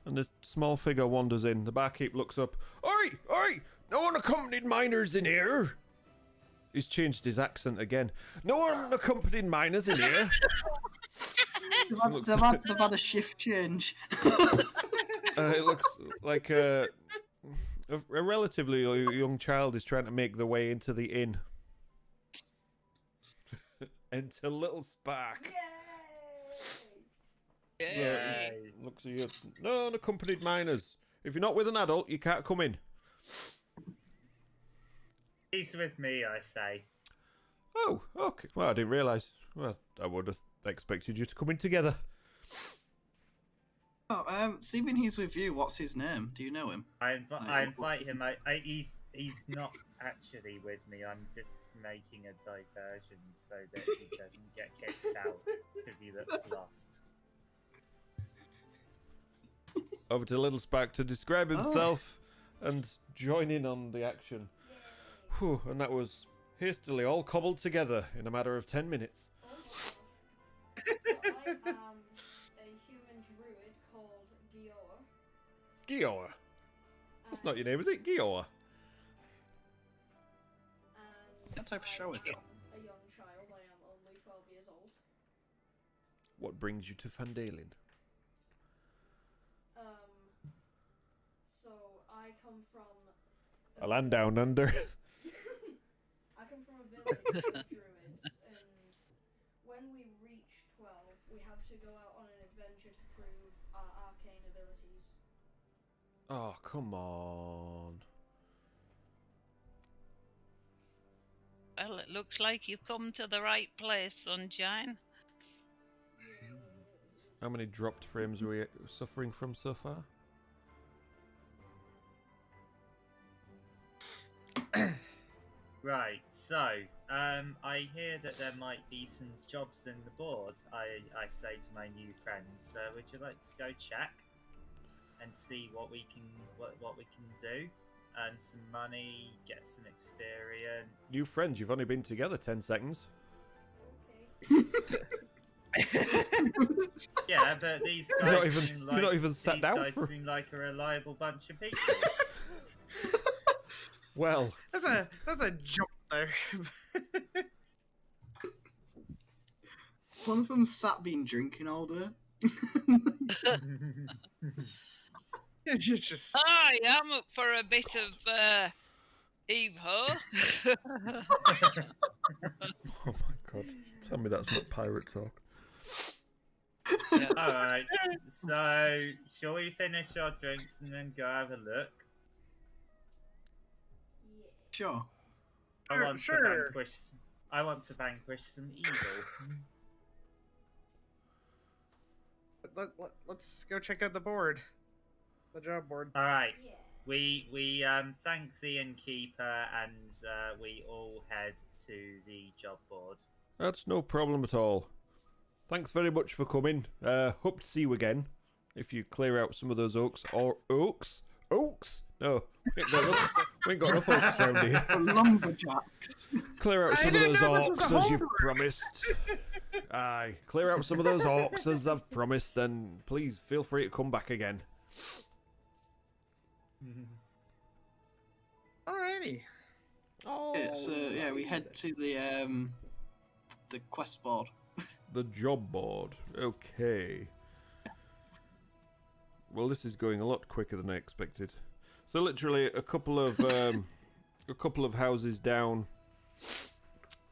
and this small figure wanders in. The barkeep looks up. Oi! No unaccompanied minors in here! He's changed his accent again. No unaccompanied minors in here! They've had a shift change. It looks like a relatively young child is trying to make their way into the inn. Enter little Spark. Yay. Looks at you. No unaccompanied minors. If you're not with an adult, you can't come in. He's with me, I say. Oh, okay. Well, I didn't realise. Well, I would have expected you to come in together. Oh, seeing he's with you, what's his name? Do you know him? I invite him. He's not actually with me. I'm just making a diversion so that he doesn't get kicked out because he looks lost. Over to Little Spark to describe himself and join in on the action. Whew, and that was hastily all cobbled together in a matter of 10 minutes. I am a human druid called Gioa. Gioa. That's not your name, is it? Gioa. And What type of show is it? a young child. I am only 12 years old. What brings you to Fandalin? So I come from A land down under. I come from a village of druids, and when we reach 12, we have to go out on an adventure to prove our arcane abilities. Oh, come on. Well, it looks like you've come to the right place, Sunshine. How many dropped frames are we suffering from so far? Right, so, I hear that there might be some jobs in the board, I say to my new friends. Would you like to go check and see what we can do? Earn some money, get some experience. New friends, you've only been together 10 seconds. Yeah, but these guys You're not even sat down these for... guys seem like a reliable bunch of people. Well, That's a jump there. One of them sat been drinking all day. It's just Hi, I'm up for a bit of Eve-ho. oh my god. Tell me that's not pirate talk. Alright, so shall we finish our drinks and then go have a look? Sure. I want Sure. to vanquish I want to vanquish some evil. Let's go check out the board. The job board. All right. Yeah. We thank the innkeeper and we all head to the job board. That's no problem at all. Thanks very much for coming. Hope to see you again. If you clear out some of those oaks. No, we ain't got enough oaks around here. Lumberjacks. Clear out I some of didn't those know this was orcs a as you've home promised. Aye, clear out some of those orcs as I've promised, then please feel free to come back again. Alrighty. Oh, Yeah, so yeah, we head to the quest board. the job board. Okay. Well, this is going a lot quicker than I expected. So literally a couple of houses down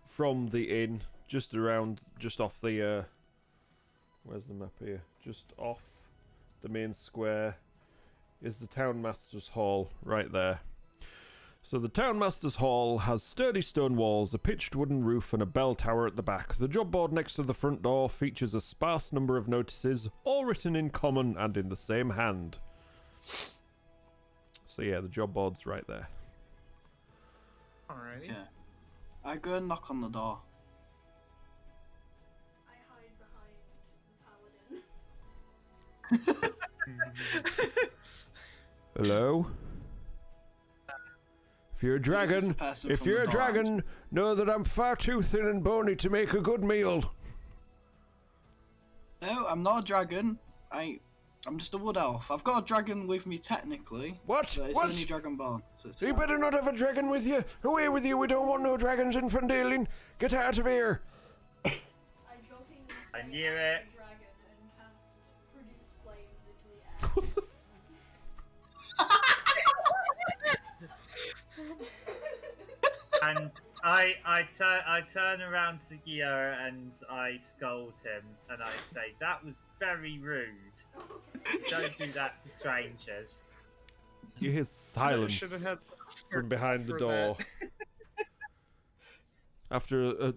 from the inn, just off the where's the map here? Just off the main square is the Townmaster's Hall right there. So the Townmaster's Hall has sturdy stone walls, a pitched wooden roof and a bell tower at the back. The job board next to the front door features a sparse number of notices, all written in common and in the same hand. So yeah, the job board's right there. Alrighty. Okay. I go and knock on the door. I hide behind the paladin. Hello? If you're a dragon, know that I'm far too thin and bony to make a good meal. No, I'm not a dragon. I'm just a wood elf. I've got a dragon with me technically. What? But it's What? only dragonborn. So it's You fine. better not have a dragon with you. Away with you. We don't want no dragons in Fendalen. Get out of here. I jokingly say I knew I'm it. a dragon and cast produce flames into the air. What the And I turn around to Gio and I scold him and I say, that was very rude. Okay. Don't do that to strangers. You hear silence Should have had from behind the for door. that. After a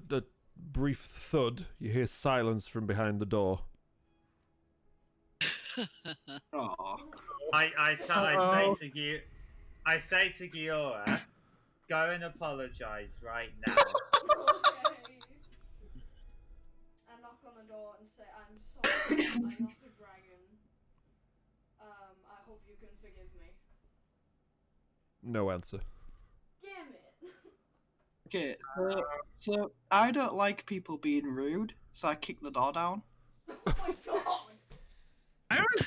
brief thud, you hear silence from behind the door. Aw. I say to Giora, go and apologise right now. Okay. I knock on the door and say, I'm sorry, I'm not a dragon. I hope you can forgive me. No answer. Damn it! Okay, so I don't like people being rude, so I kick the door down. Oh my god! I was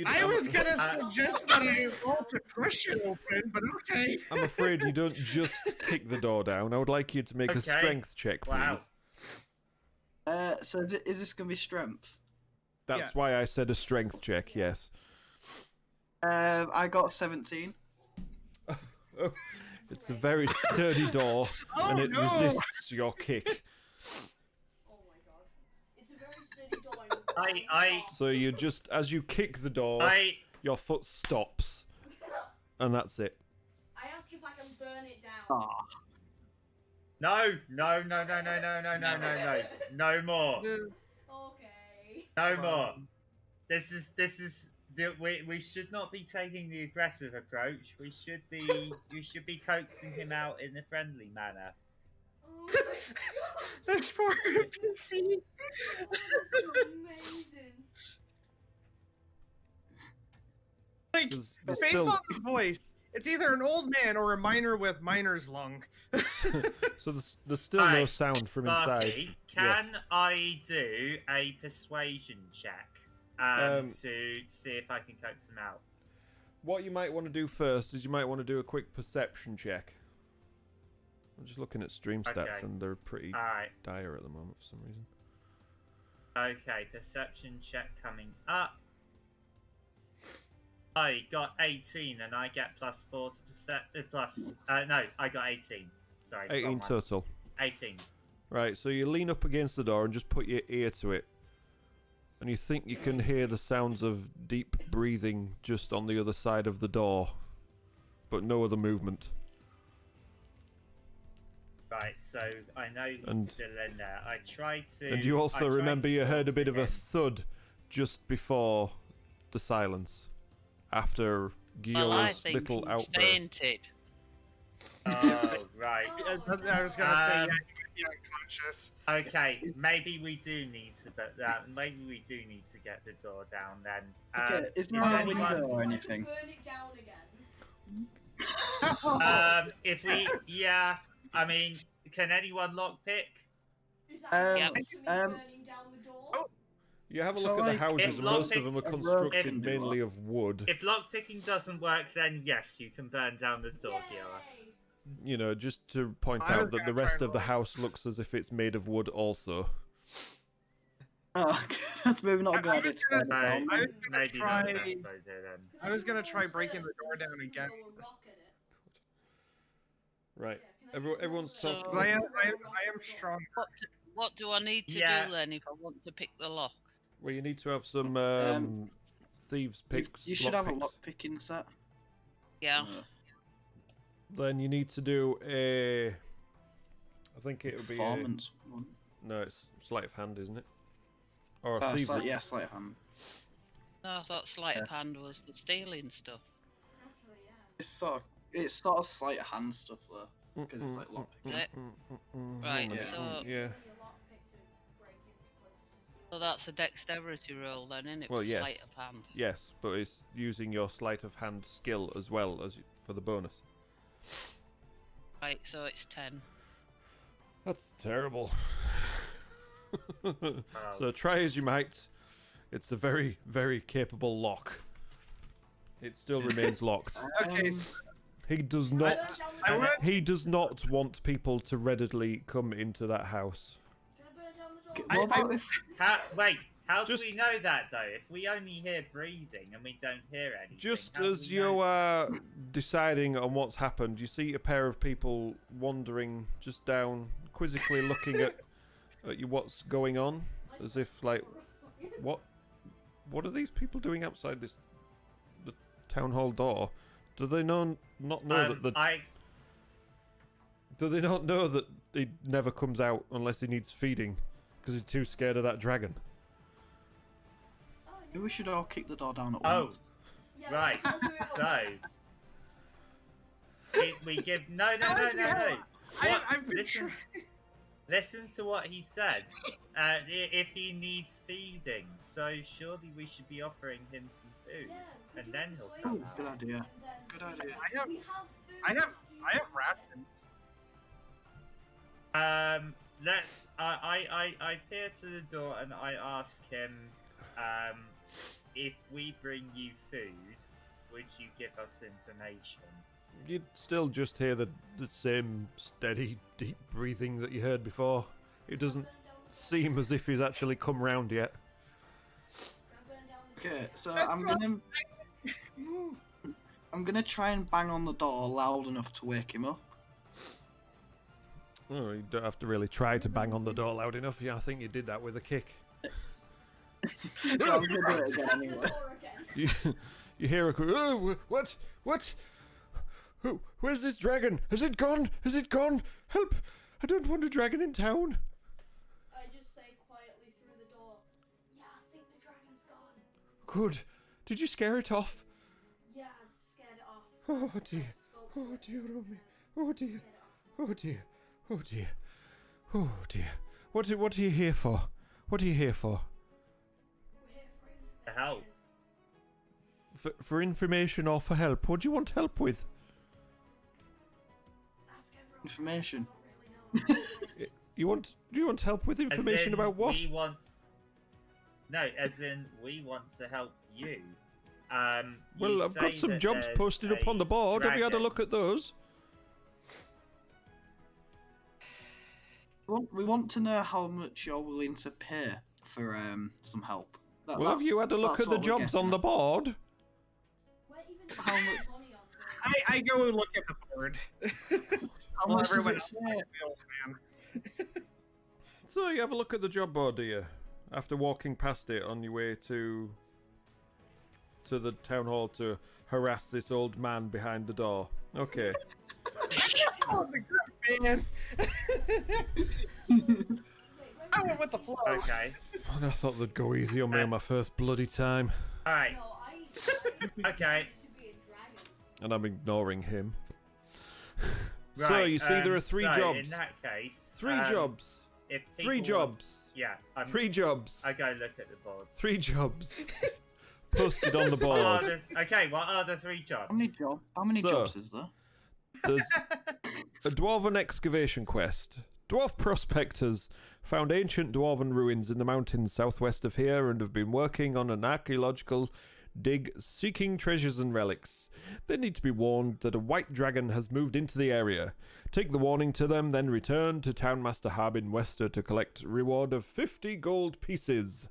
I was gonna suggest that I roll to push it open, but okay. I'm afraid you don't just kick the door down. I would like you to make a Okay. strength check, please. Wow. So is this gonna be strength? That's Yeah. why I said a strength check, yes. I got 17. Oh, it's a very sturdy door, and it no. resists your kick. Oh my god. It's a very steady door. I- So you just, as you kick the door, your foot stops, and that's it. I ask if I can burn it down. Aw. No more. Okay. No more. This is we should not be taking the aggressive approach. We should be coaxing him out in a friendly manner. Oh my god. This poor NPC. Oh, that's amazing. Like, There's based still- on the voice, it's either an old man or a miner with miner's lung. So there's still no Right, sound from Sparky, inside. can I do a persuasion check to see if I can coax him out? What you might want to do first is you might want to do a quick perception check. I'm just looking at stream stats, Okay. and they're pretty Alright, dire at the moment for some reason. okay, perception check coming up. I got 18 and I get plus 4 to no, I got 18. Sorry. 18 wrong one. total. 18. Right, so you lean up against the door and just put your ear to it. And you think you can hear the sounds of deep breathing just on the other side of the door. But no other movement. Right, so I know he's And- still in there. I tried to. And you I also tried remember to you heard a talk bit to of a him. thud just before the silence after Well, I Gio's think little he outburst. fainted. Oh, right. I was gonna say, yeah, Um, you could be unconscious. Okay, maybe we do need to, maybe we do need to get the door down then. Okay, is there is a anyone- window or I can anything? burn it down again. If we, yeah, I mean, can anyone lockpick? Is that Yep. close to me burning down the door? Oh. You have a So, look at the like, houses, if and most of lockpick- them are a rogue constructed can do mainly of wood. If lockpicking doesn't work, then yes, you can burn down the door, Gila. Yay! You know, just to point I was out that the gonna try rest and of the roll. house looks as if it's made of wood also. Oh, that's maybe not a good I idea was to gonna- burn it Right. down. I was gonna Maybe not the try. best idea then. Can I was gonna throw try a breaking the door down and again. throw a rock at it? Right. Yeah, can I just Everyone's roll a- talking. 'Cause I am, throw a I am, rock I at am the door? strong. What do I need to Yeah. do then if I want to pick the lock? Well, you need to have some thieves' picks. You should have a lockpicks. lockpicking set. Yeah. So, Then you need to do a. I think it would be. performance one. No, it's sleight of hand, isn't it? Or a Oh, thieves'. yeah, sleight of hand. No, I thought sleight of Yeah. hand was the stealing stuff. Actually, yeah. It's sort of sleight of hand stuff though, because it's like lockpicking. Right, Right. Yeah. so Yeah. so that's a dexterity roll then, isn't it? Well, with yes. Sleight of hand. Yes, but it's using your sleight of hand skill as well as for the bonus. Right, so it's 10. That's terrible. Oh. So try as you might, it's a very, very capable lock. It still remains locked. Okay, He does not. I wanna- He does not want people to readily come into that house. Can I burn down the door? What about if How Just- do we know that though? If we only hear breathing and we don't hear anything, Just how do as we you know? are deciding on what's happened, you see a pair of people wandering just down, quizzically looking at you, what's going on, as if like, what are these people doing outside the town hall door? Do they not know that the Do they not know that he never comes out unless he needs feeding because he's too scared of that dragon? Oh, maybe we should all kick the door down at Oh. once? yeah, Right, I'll do it so on we give no. I've been Listen, listen to what he said. If he needs feeding, so surely we should be offering him some food, Yeah, we and can then he'll persuade come him, out. Good idea. and then Good say, idea. I have- "We have food I have after you rations. I peer to the door and I ask him, if we bring you food, would you give us information? You'd still just hear the same steady, deep breathing that you heard before. It doesn't seem as if he's actually come round yet. Okay, so That's I'm gonna try and bang on the door loud enough to wake him up. Oh, you don't have to really try to bang on the door loud enough. Yeah, I think you did that with a kick. So I'm gonna do it again anyway. You hear a oh, what? Who? Where's this dragon? Has it gone? Has it gone? Help! I don't want a dragon in town. I just say quietly through the door, "Yeah, I think the dragon's gone." Good. Did you scare it off? Yeah, I scared it off. Oh dear. I spoke to Oh it dear, oh and, me. Oh dear. scared it off. Oh dear. Oh dear. Oh dear. What are you here for? What are you here for? We're here for To help. information. For information or for help? What do you want help with? Ask everyone. Information. I don't really know. Do you want help with As information in, about what? We want. No, as in we want to help you. Well, you I've got say some that jobs there's posted up a on the board. Have you had a dragon. look at those? We want to know how much you're willing to pay for some help. Well, have you had a look at the jobs on the board? We're even How spending much- money on things. I go and look at the board. How Well, much does everyone it else say? the old man. So you have a look at the job board, do you? After walking past it on your way to the town hall to harass this old man behind the door. Okay. Oh, the man. I went with the flow. Okay. And I thought they'd go easy on me on my first bloody time. All right. No, I Okay. to be a dragon. And I'm ignoring him. Right, So, you see, there are three so jobs. In that case, Three jobs. If Three people want- jobs. Yeah. Three jobs. I go look at the board. 3 jobs. Posted on the What are board. okay, what are the 3 jobs? How many So- jobs is there? There's a Dwarven excavation quest. Dwarf prospectors found ancient Dwarven ruins in the mountains southwest of here and have been working on an archaeological dig seeking treasures and relics. They need to be warned that a white dragon has moved into the area. Take the warning to them, then return to Townmaster Harbin Wester to collect reward of 50 gold pieces.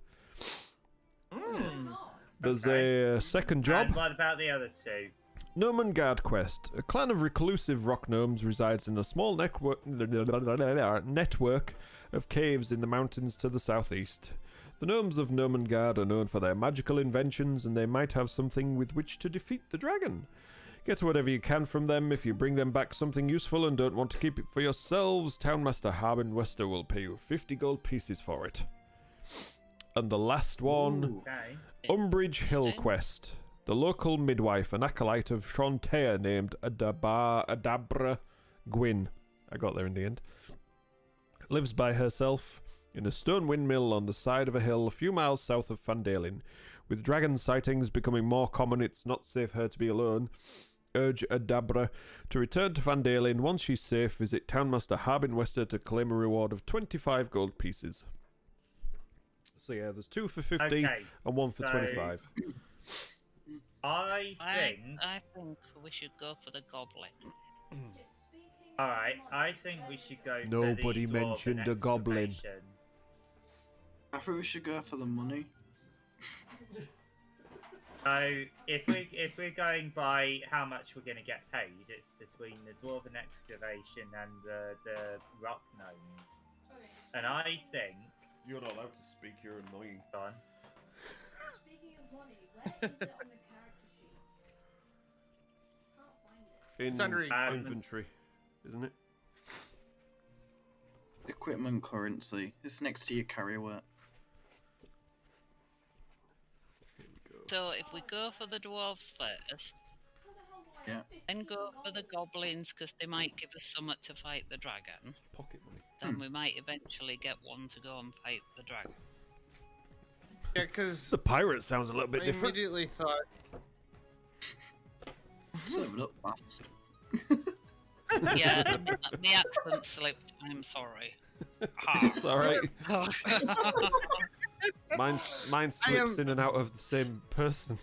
There's a second job. And what about the other 2? Gnomon Guard Quest. A clan of reclusive rock gnomes resides in a small network of caves in the mountains to the southeast. The gnomes of Gnomon Guard are known for their magical inventions, and they might have something with which to defeat the dragon. Get whatever you can from them. If you bring them back something useful and don't want to keep it for yourselves, Townmaster Harbin Wester will pay you 50 gold pieces for it. And the last one, Okay. Umbridge Hill Interesting. Quest. The local midwife, an acolyte of Shrontea named Adabra Gwyn, I got there in the end, lives by herself in a stone windmill on the side of a hill a few miles south of Fandalin. With dragon sightings becoming more common, it's not safe for her to be alone. Urge Adabra to return to Fandalin. Once she's safe, visit Townmaster Harbin Wester to claim a reward of 25 gold pieces. So yeah, there's 2 for 50 Okay, and 1 for so 25. I think. I think we should go for the goblin. Alright, I think we should go. Nobody for the Dwarven mentioned a goblin. excavation. I think we should go for the money. So if we're going by how much we're going to get paid, it's between the Dwarven excavation and the rock gnomes. And I think. You're not allowed to speak, you're annoying. Gone. Speaking of money, where is it on the character sheet? Can't find it. In It's under equipment. inventory, isn't it? Equipment currency. It's next to your carrier work. Here we go. So if we go for the dwarves first, How the hell do I Yeah. have 50 then go for the gold? goblins because they might give us something to fight the dragon, Pocket money. then we might eventually get one to go and fight the dragon. Yeah, because The pirate sounds a little bit I different. immediately thought, Serve it up, lads. Yeah, the accent slipped. I'm sorry. Ha. It's alright. Oh. Mine slips in and out of the same person.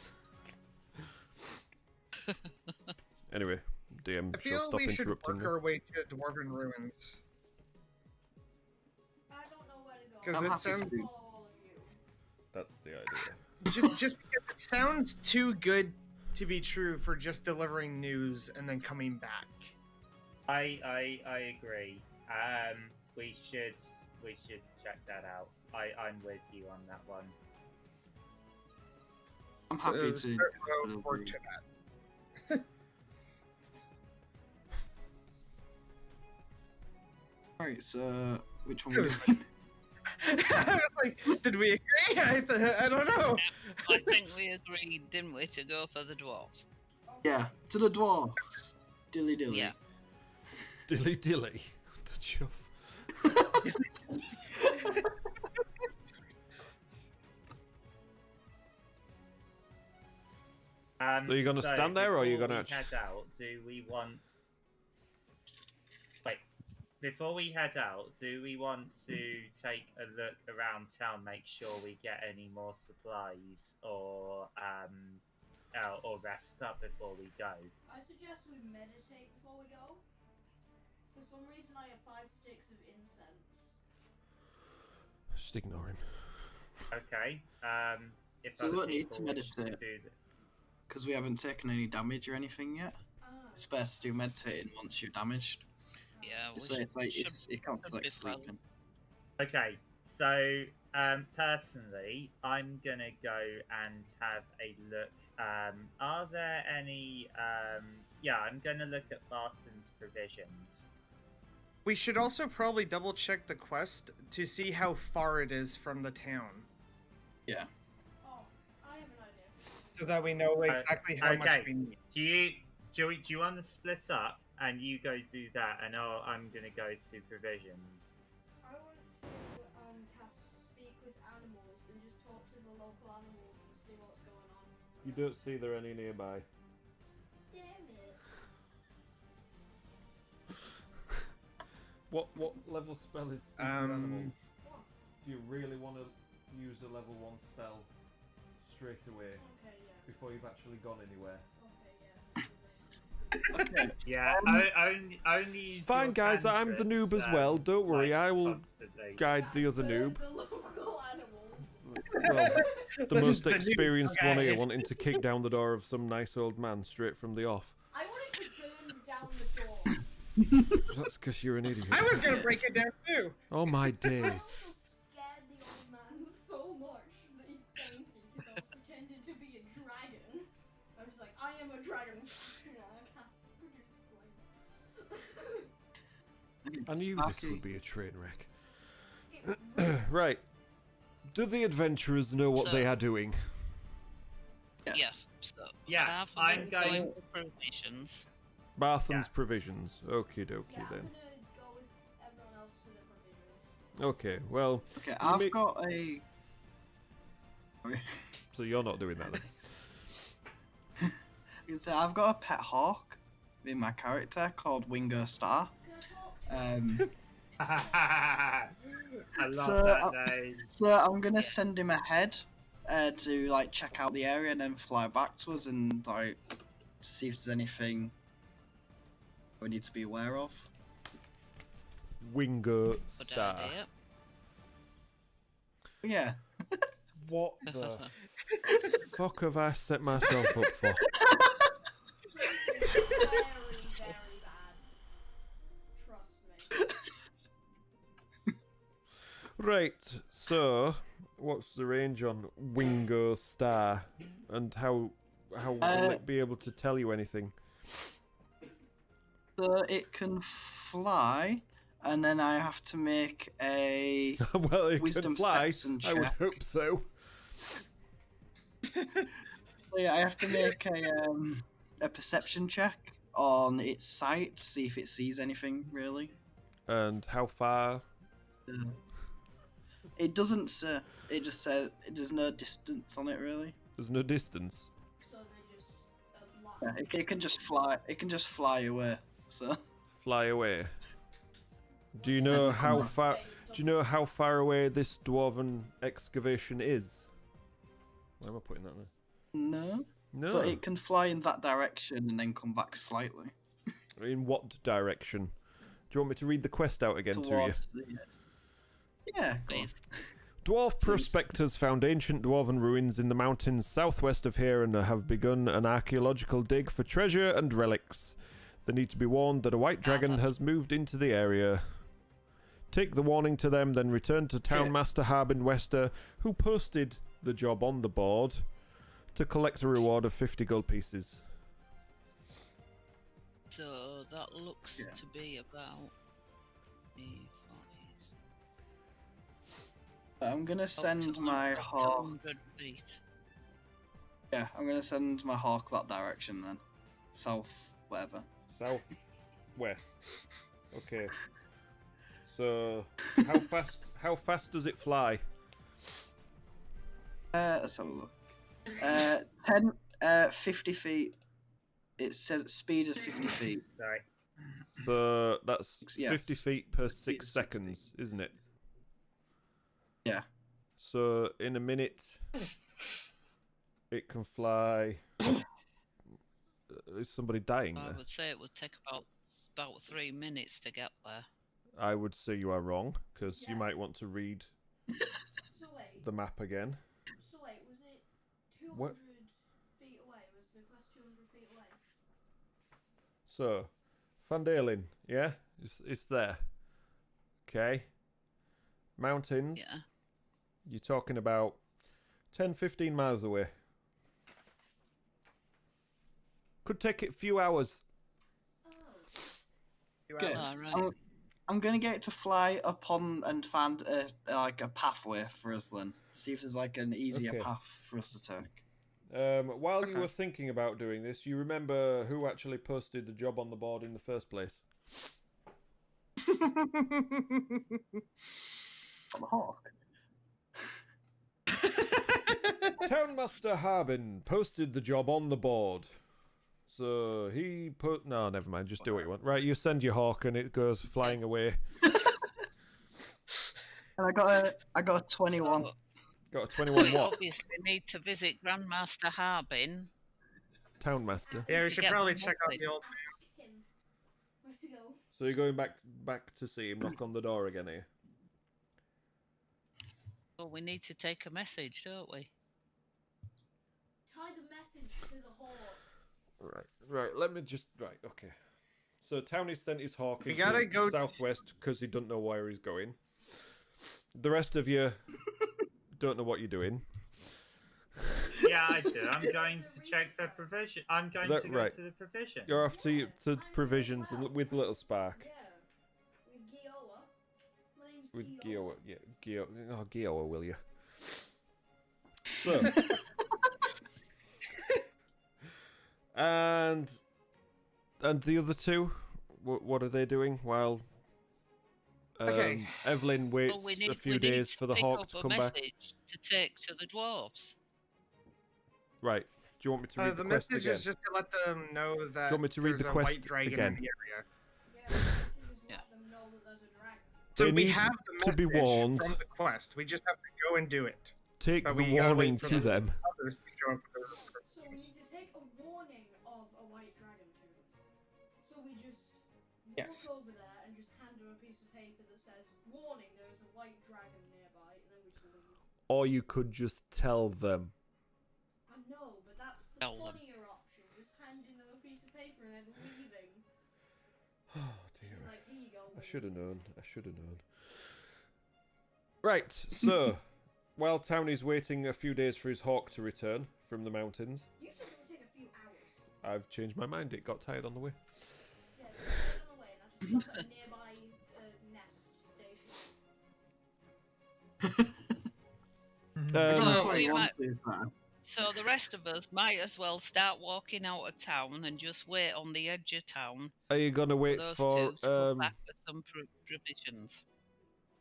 Anyway, DM I shall feel stop we should interrupting work me. our way to Dwarven ruins. I don't know where to go. 'Cause I'm it happy sounds- to. Follow all of you. That's the idea. just because it sounds too good to be true for just delivering news and then coming back. I agree. We should check that out. I'm with you on that one. I'm happy to. start go for the forward route. to that. Right, so which one? Are we Dude. doing? I was like, did we agree? I don't know. I think we agreed, didn't we, to go for the dwarves? Yeah, to the dwarves. Dilly dilly. Yeah. Dilly dilly. The chuff. So you're gonna stand there, or are you before gonna we head out? Do we want? Wait, before we head out, do we want to take a look around town, make sure we get any more supplies, or rest up before we go? I suggest we meditate before we go. For some reason, I have 5 sticks of incense. Just ignore him. Okay. If We other won't need to people wish meditate. do th- Because we haven't taken any damage or anything yet. Ah, It's best to do meditating once you're damaged. Yeah, we It's should- like should- it counts should like be fine. sleeping. Okay, so personally, I'm gonna go and have a look. Are there any? Yeah, I'm gonna look at Barthen's provisions. We should also probably double check the quest to see how far it is from the town, Yeah. Oh, I have an idea. so that we know exactly how much okay. we need. Do you want to split up and you go do that, and I'm gonna go to provisions. I want to cast Speak with Animals and just talk to the local animals and see what's going on. You don't see there any nearby. Damn it. What level spell is Speak with Animals? What? Do you really want to use a level 1 spell straight away Okay, yeah. before you've actually gone anywhere? Okay, yeah. Yeah, only. It's fine, guys. I'm the noob as well. Don't worry. I will guide the other noob. The local animals. Well, the most The noob experienced one here, guide. wanting to kick down the door of some nice old man straight from the off. I wanted to burn down the door. That's because you're an idiot. I was gonna break it down too. Oh my I days. also scared the old man so much that he fainted because I pretended to be a dragon. I was like, I am a dragon. I knew this would be a train wreck. Right. Do the adventurers know what they are doing? Yeah. So Yeah, have I'm them going- to provisions. Bartham's Yeah. provisions. Okie dokie Yeah, I'm then. gonna go with everyone else to the provisions. Okay, well, Okay, I've make- got a. so you're not doing that then. You can say I've got a pet hawk in my character called Wingo Star. I love So, that name. So I'm gonna send him ahead to like check out the area and then fly back to us and like to see if there's anything we need to be aware of. Wingo Good Star. idea. Yeah. What the fuck have I set myself up for? Something very, very bad. Trust me. Right, so what's the range on Wingo Star, and how will it be able to tell you anything? So it can fly, and then I have to make a Well, it wisdom can fly. perception I would check. hope so. So yeah, I have to make a perception check on its sight to see if it sees anything really. And how far? It doesn't say. It just says there's no distance on it really. There's no distance. So they just Yeah, blind. it can just fly. It can just fly away. So Fly away. Do you know how Unless far? they Do you know how far away this dwarven excavation is? Why am I putting that there? no, No. but it can fly in that direction and then come back slightly In what direction? Do you want me to read the quest out again to you? towards the. Yeah, go on. Please. Dwarf prospectors found ancient dwarven ruins in the mountains southwest of here and have begun an archaeological dig for treasure and relics. They need to be warned that a white dragon Perfect. has moved into the area. Take the warning to them, then return to Townmaster Harbin Wester, who posted the job on the board, to collect a reward of 50 gold pieces. So that looks Yeah. to be about I'm gonna up send to my 100 hawk. 100 feet. Yeah, I'm gonna send my hawk that direction then, south, whatever. Southwest. Okay. So, how fast does it fly? Let's have a look. 50 feet. It says speed is 50 feet. Sorry. So, that's Yeah. 50 feet per 6 60. seconds, isn't it? Yeah. So, in a minute, it can fly. Is somebody dying I there? would say it would take about 3 minutes to get there. I would say you are wrong, because you Yeah. might want to read So wait. the map again. So wait, was it 200 What? feet away? Was the quest 200 feet away? So, Van Dalen, yeah? It's there. Okay. Mountains, Yeah. you're talking about 10, 15 miles away. Could take it a few hours. Oh. You Okay. have- All right. I'm gonna get it to fly up on and find a pathway for us then. See if there's like an easier Okay. path for us to take. While you Okay. were thinking about doing this, you remember who actually posted the job on the board in the first place? Hawk. Townmaster Harbin posted the job on the board. So he put... No, never mind. Just do what you want. Right, you send your hawk and it goes flying away. And I got a 21. Oh, Got a 21 we what? obviously need to visit Grandmaster Harbin. Townmaster. Yeah, we should Get probably them check out moving. the old. Ask him where to go. So you're going back to see him knock on the door again here? Well, we need to take a message, don't we? Tie the message to the hawk. Right. Let me just... Right, okay. So Townie sent his hawk We into gotta go- southwest because he doesn't know where he's going. The rest of you don't know what you're doing. Yeah, I do. I'm going to check the provision. I'm going That- to go right. to the provision. You're off to provisions and with little Spark. Yeah. With Gioa. My name's With Gioa. Gioa. Oh, Gioa, will you? So... and the other two, what are they doing while Okay. Evelyn waits Well, we a few need days to for the pick hawk up to a come back? message to take to the dwarves. Right. Do you want me to read The the quest message again? is just to let them know that want me to read there's the a quest white dragon again? in the area. Yeah, we need to just Yeah. let them know that there's a dragon. So They we need have the to be message warned. from the quest. We just have to go and do it. Take But the we gotta wait warning for to them. them. Others to show up for So we the need to take a warning of a white dragon to them. So we just walk Yes. over there and just hand her a piece of paper that says, "Warning, there is a white dragon nearby," and then we just leave. Or you could just tell them. I know, but that's the Tell them. funnier option. Just handing them a piece of paper and then leaving. Oh Be dear. like, here you go. I should have known. Right, so while Townie's waiting a few days for his hawk to return from the mountains, You said it would take a few hours. I've changed my mind. It got tired on the way. Yeah, just get on the way and I have to stop at a nearby nest station. So What we you want might- to do that. So the rest of us might as well start walking out of town and just wait on the edge of town Are you gonna for wait those for two to come back with some provisions.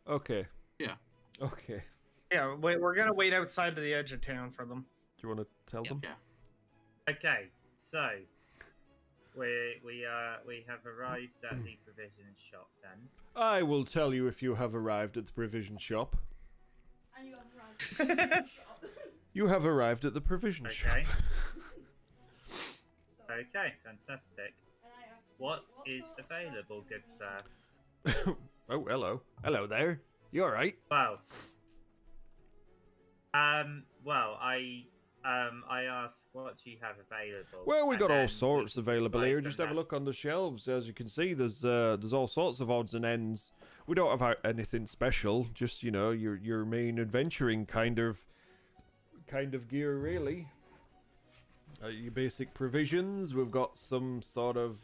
Okay. Yeah. Okay. Yeah, we're gonna wait outside of the edge of town for them. Do you want to tell them? Okay, so we have arrived at the provision shop then. I will tell you if you have arrived at the provision shop. And you have arrived at the shop. You have arrived at the provision Okay. shop. So, Okay, fantastic. and I asked, What "What is sort of available, stuff good do you sir? need?" Oh, hello. Hello there. You alright? Well, I asked what do you have available. Well, we and got all then sorts we can available decide here. from Just have a that. look on the shelves. As you can see, there's all sorts of odds and ends. We don't have anything special. Just your main adventuring kind of gear, really. Your basic provisions. We've got some sort of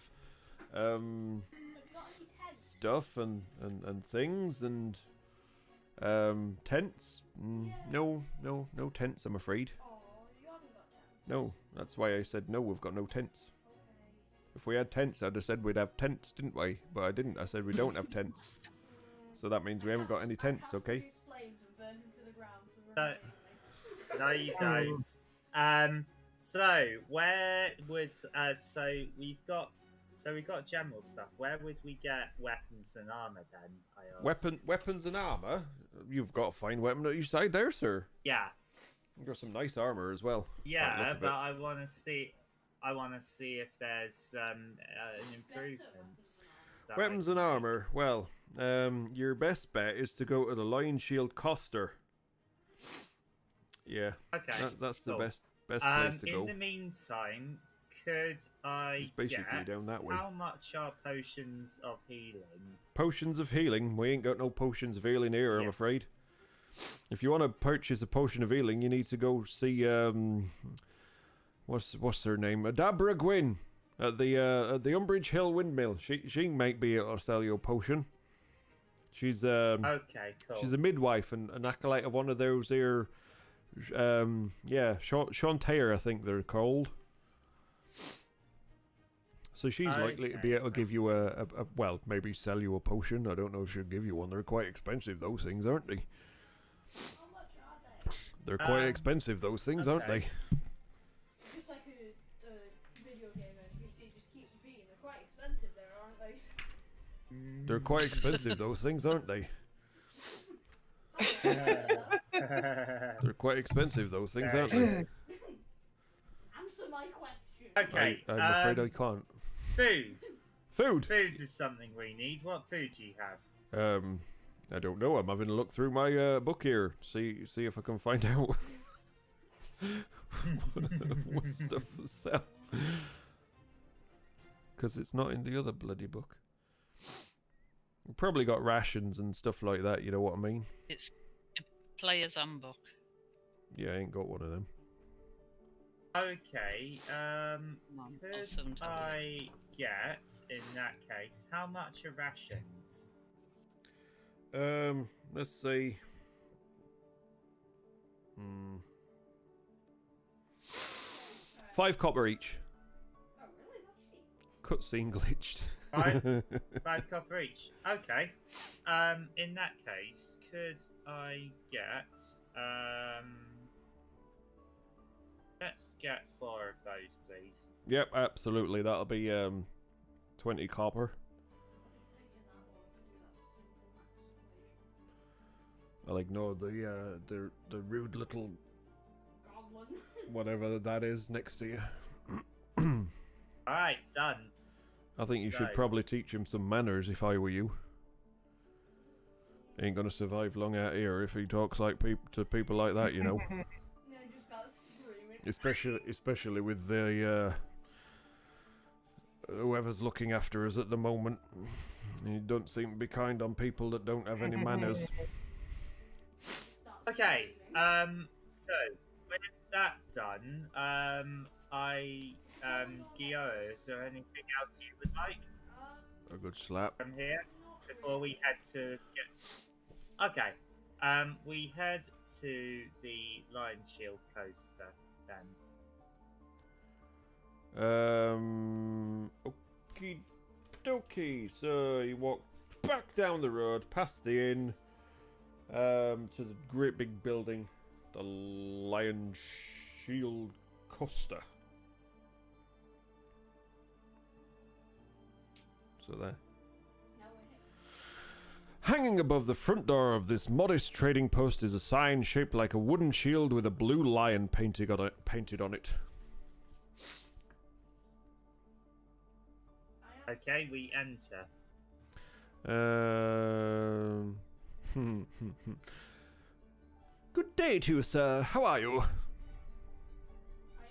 Have you got any tents? stuff and things and tents. No tents. I'm afraid. Oh, you haven't got tents. No, that's why I said no. We've got no tents. Okay. If we had tents, I'd have said we'd have tents, didn't we? But I didn't. I said we don't have tents. So that means we haven't got any tents, okay? These flames and burn him to the ground for No. remaining me. No, you don't. So where would we've got general stuff. Where would we get weapons and armor then? I asked. Weapons and armor. You've got a fine weapon at your side there, sir. Yeah, You've got some nice armor as well. by the yeah, look of but it. I want to see. I want to see if there's an improvement. that I Weapons and can make. armor. Well, your best bet is to go to the Lion Shield Coster. Yeah, Okay, that's the cool. best place to in go. the meantime, could I It's basically get down that way. how much are potions of healing? Potions of healing. We ain't got no potions of healing here, I'm Yes. afraid. If you want to purchase a potion of healing, you need to go see what's her name? Adabra Gwyn at the Umbridge Hill Windmill. She might be able to sell you a potion. She's Okay, cool. she's a midwife and an acolyte of one of those here. Shantair, I think they're called. So she's likely to be able to give you a well, maybe sell you a potion. I don't know if she'll give you one. They're quite expensive, those things, aren't they? How much are they? They're quite expensive, those things, aren't they? Just like a video game NPC just keeps repeating. They're quite expensive there, aren't they? They're quite expensive, those things, aren't they? They're quite expensive, those things, aren't they? Answer my question. Okay. I'm afraid I can't. Food. Food. Food is something we need. What food do you have? I don't know. I'm having a look through my book here. See if I can find out what stuff to sell. Because it's not in the other bloody book. We've probably got rations and stuff like that. You know what I mean? It's a player's handbook. Yeah, I ain't got one of them. Okay. Or Could something. I get, in that case, how much are rations? Let's see. 5 copper each. Oh, really? That's cheap. Cutscene glitched. 5 copper each. Okay. In that case, could I get let's get 4 of those, please. Yep, absolutely. That'll be 20 copper. I'll ignore the rude little Goblin. whatever that is next to you. Alright, done. I think you should So- probably teach him some manners if I were you. Ain't gonna survive long out here if he talks like to people like that, you know. Yeah, just start screaming. Especially with the whoever's looking after us at the moment. He don't seem to be kind on people that don't have any manners. Just start Okay, screaming. so with that done, Gio, is there anything else you would like A good slap. from here Not before we head to get? Okay, we head to the Lion Shield coaster then. Okie dokie. So you walk back down the road, past the inn, to the great big building, the Lion Shield Coaster. So there. No way. Hanging above the front door of this modest trading post is a sign shaped like a wooden shield with a blue lion painted on it. I asked, Okay, we enter. Good day to you, sir. How are you? I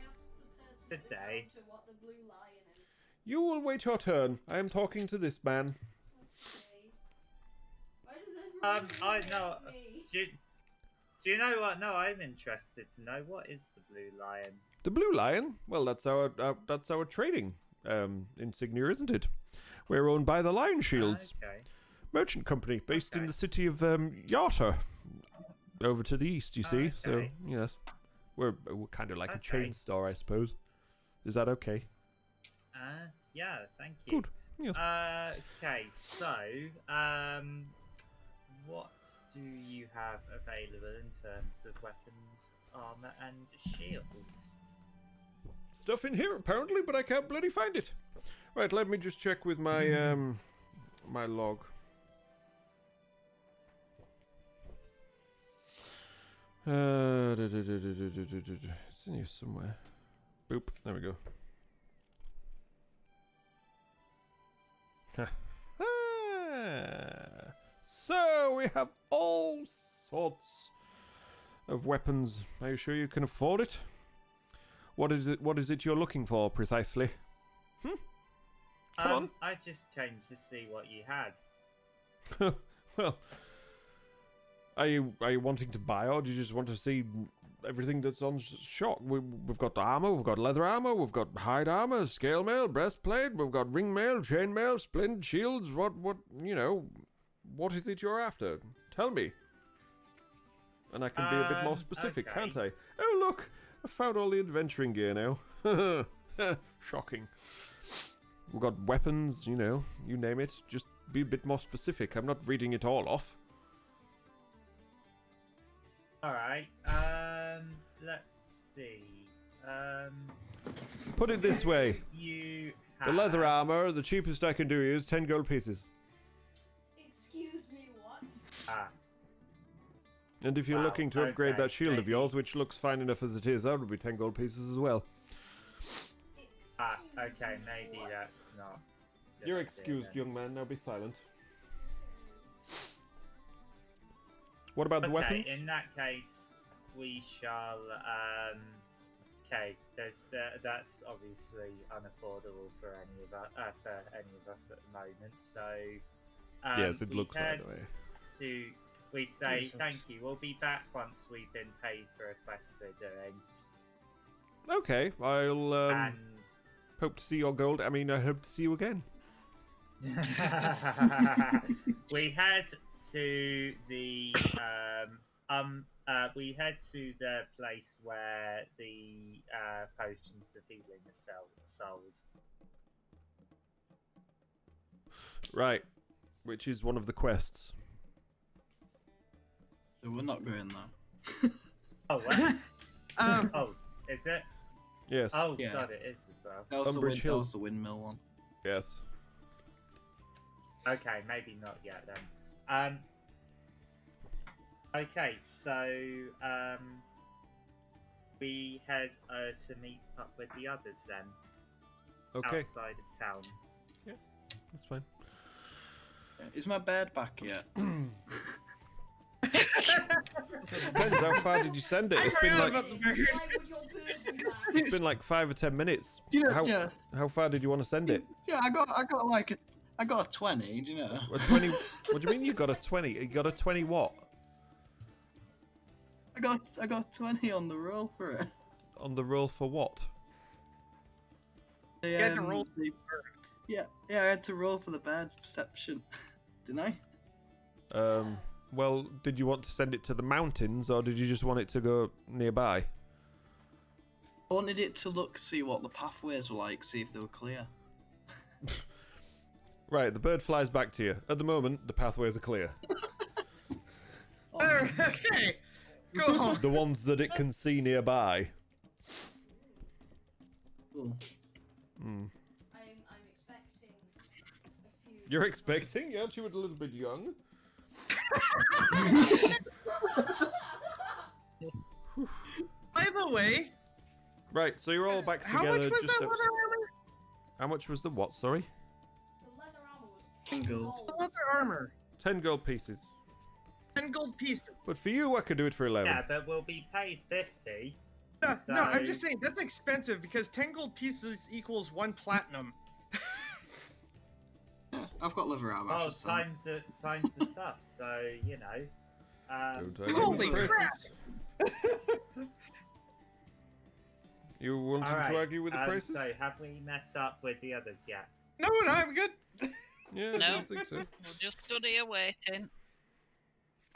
asked the person Good day. to what the blue lion is. You will wait your turn. I am talking to this man. Okay. Why does everyone I look at know. me? Do you know what? No, I'm interested to know what is the Blue Lion. The Blue Lion? Well, that's our trading insignia, isn't it? We're owned by the Lion Shields Okay. merchant company based in Okay. the city of Yarta, over to the east. You see, so Okay. yes, we're kind of like a chain Okay. store, I suppose. Is that okay? Yeah, thank you. Good. Yes. Okay, so what do you have available in terms of weapons, armor, and shields? Stuff in here apparently, but I can't bloody find it. Right, let me just check with my my log. It's in here somewhere. Boop. There we go. So we have all sorts of weapons. Are you sure you can afford it? What is it? What is it you're looking for precisely? Come on. I just came to see what you had. Well, are you wanting to buy, or do you just want to see everything that's on shock? We've got armor, we've got leather armor, we've got hide armor, scale mail, breastplate, we've got ring mail, chain mail, splendid shields. What What is it you're after? Tell me. And I can be a bit more specific, okay. can't I? Oh, look! I found all the adventuring gear now. Shocking. We've got weapons, you know, you name it. Just be a bit more specific. I'm not reading it all off. Alright, let's see. Put it this way. You The have... leather armor, the cheapest I can do is 10 gold pieces. Excuse me, what? Ah, And if you're Wow, looking to upgrade okay, that shield of maybe. yours, which looks fine enough as it is, that would be 10 gold pieces as well. okay, maybe that's not... a You're good idea excused, then. young man. Now be silent. What about the Okay, weapons? in that case, we shall, okay, that's obviously unaffordable for any of us, at the moment, so... Yes, it we looks head that way. we say Jesus. thank you, we'll be back once we've been paid for a quest we're doing. Okay, I'll And... hope to see your gold. I mean, I hope to see you again. we head to the we head to the place where the potions of healing are sold. Right, which is one of the quests. So we're not going there. Oh, what? Um, Oh, is it? Yes. Oh, Yeah. God, it is as well. That was, Umbridge Hill. that was the windmill one. Yes. Okay, maybe not yet then. Okay, so we head to meet up with the others then, Okay, outside of town. that's fine. Is my bed back yet? Depends, how far did you send it? It's I been forgot like about the bird. Why would your bird be back? it's been like 5 or 10 minutes. Do you know, How yeah, how far did you want to send it? yeah, I got I got a 20. Do you know? A 20? What do you mean you got a 20? You got a 20 what? I got 20 on the roll for it. On the roll for what? The, You had to roll the- yeah, I had to roll for the bad perception, didn't I? Well, did you want to send it to the mountains or did you just want it to go nearby? I wanted it to look, see what the pathways were like, see if they were clear. Right, the bird flies back to you. At the moment, the pathways are clear. Oh, Okay, go on. The ones that it can see nearby. cool. Hmm. I'm expecting a few. You're expecting? Aren't you a little bit young? By the way, Right, so you're all back how together. much was just that leather armor? How much was the what, sorry? The leather armor was 10 Gold. gold. The leather armor. 10 gold pieces. 10 gold pieces. But for you, I could do it for 11. Yeah, but we'll be paid 50. No, I'm So- just saying that's expensive because 10 gold pieces equals 1 platinum. Yeah, I've got liver armor. Oh, I should say. times the stuff, so, you know. Don't argue Holy with the crap! prices. You wanted Alright, to argue with the prices? so have we met up with the others yet? No, I'm good. Yeah, I No. don't think so. We'll just stood here waiting.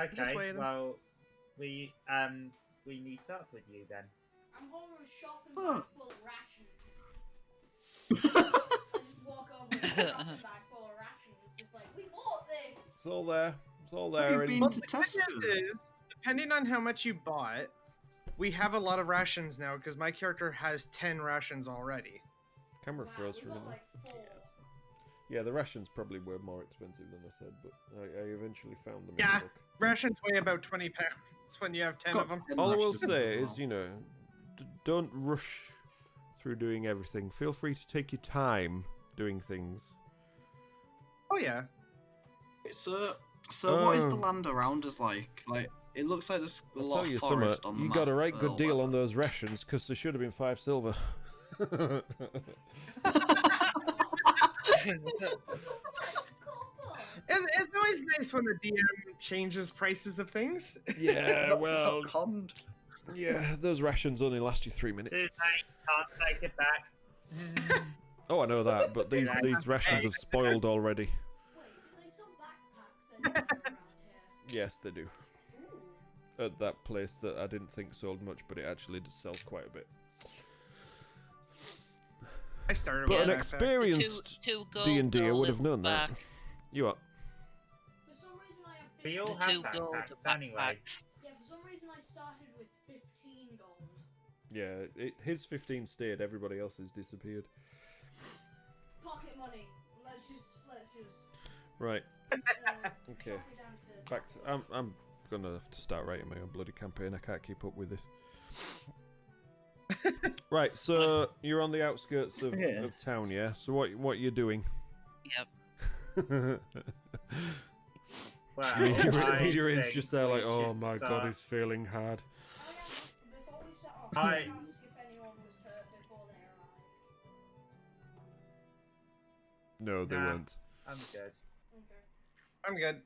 Okay, waiting. well, we meet up with you then. I'm going to a shopping Oh. bag full of rations. I just walk over with a shopping bag full of rations, just like, we bought this! It's all there. It's all Have there. you and- been Well, to the good news Tesco? is, depending on how much you bought, we have a lot of rations now because my character has 10 rations already. Camera Wow, froze we for a got minute. like 4. Yeah, the rations probably were more expensive than I said, but I eventually found them Yeah. in the book. Rations weigh about 20 pounds when you have 10 of them. All I will Rations say as well. is, you know, don't rush through doing everything. Feel free to take your time doing things. Oh, yeah. So what is the Oh. land around us like? Like, it looks like there's a I'll lot tell of you forest something, on the you map. got a right good or deal on whatever. those rations, because there should have been 5 silver. It's always nice when the DM changes prices of things. Yeah, Not well, conned. yeah, those rations only last you 3 minutes. Too late, can't take it back. Oh, I know that, but these rations have spoiled already. Wait, do they sell backpacks Yes, they do. Ooh. At that place that I didn't think sold much, but it actually did sell quite a bit. I started But with an a backpack. experienced Two gold D&D would have in known the that. back. You are. For some reason I have We 15. all The have 2 gold backpacks anyway. backpacks. Yeah, for some reason I started with 15 gold. Yeah, his 15 stayed. Everybody else's disappeared. Pocket money. Let's just Right. Okay. chop it down to Back to, I'm gonna have to start writing my own bloody campaign. I can't keep up with this. Right, so you're on the outskirts of town, yeah? So what you're doing? Yep. Well, Reader is think just there like, we oh should my god, start- he's failing hard. Oh yeah, before we set off, Hi. I asked if anyone was hurt before they arrived. No, they Nah. weren't. I'm good. Okay. I'm good.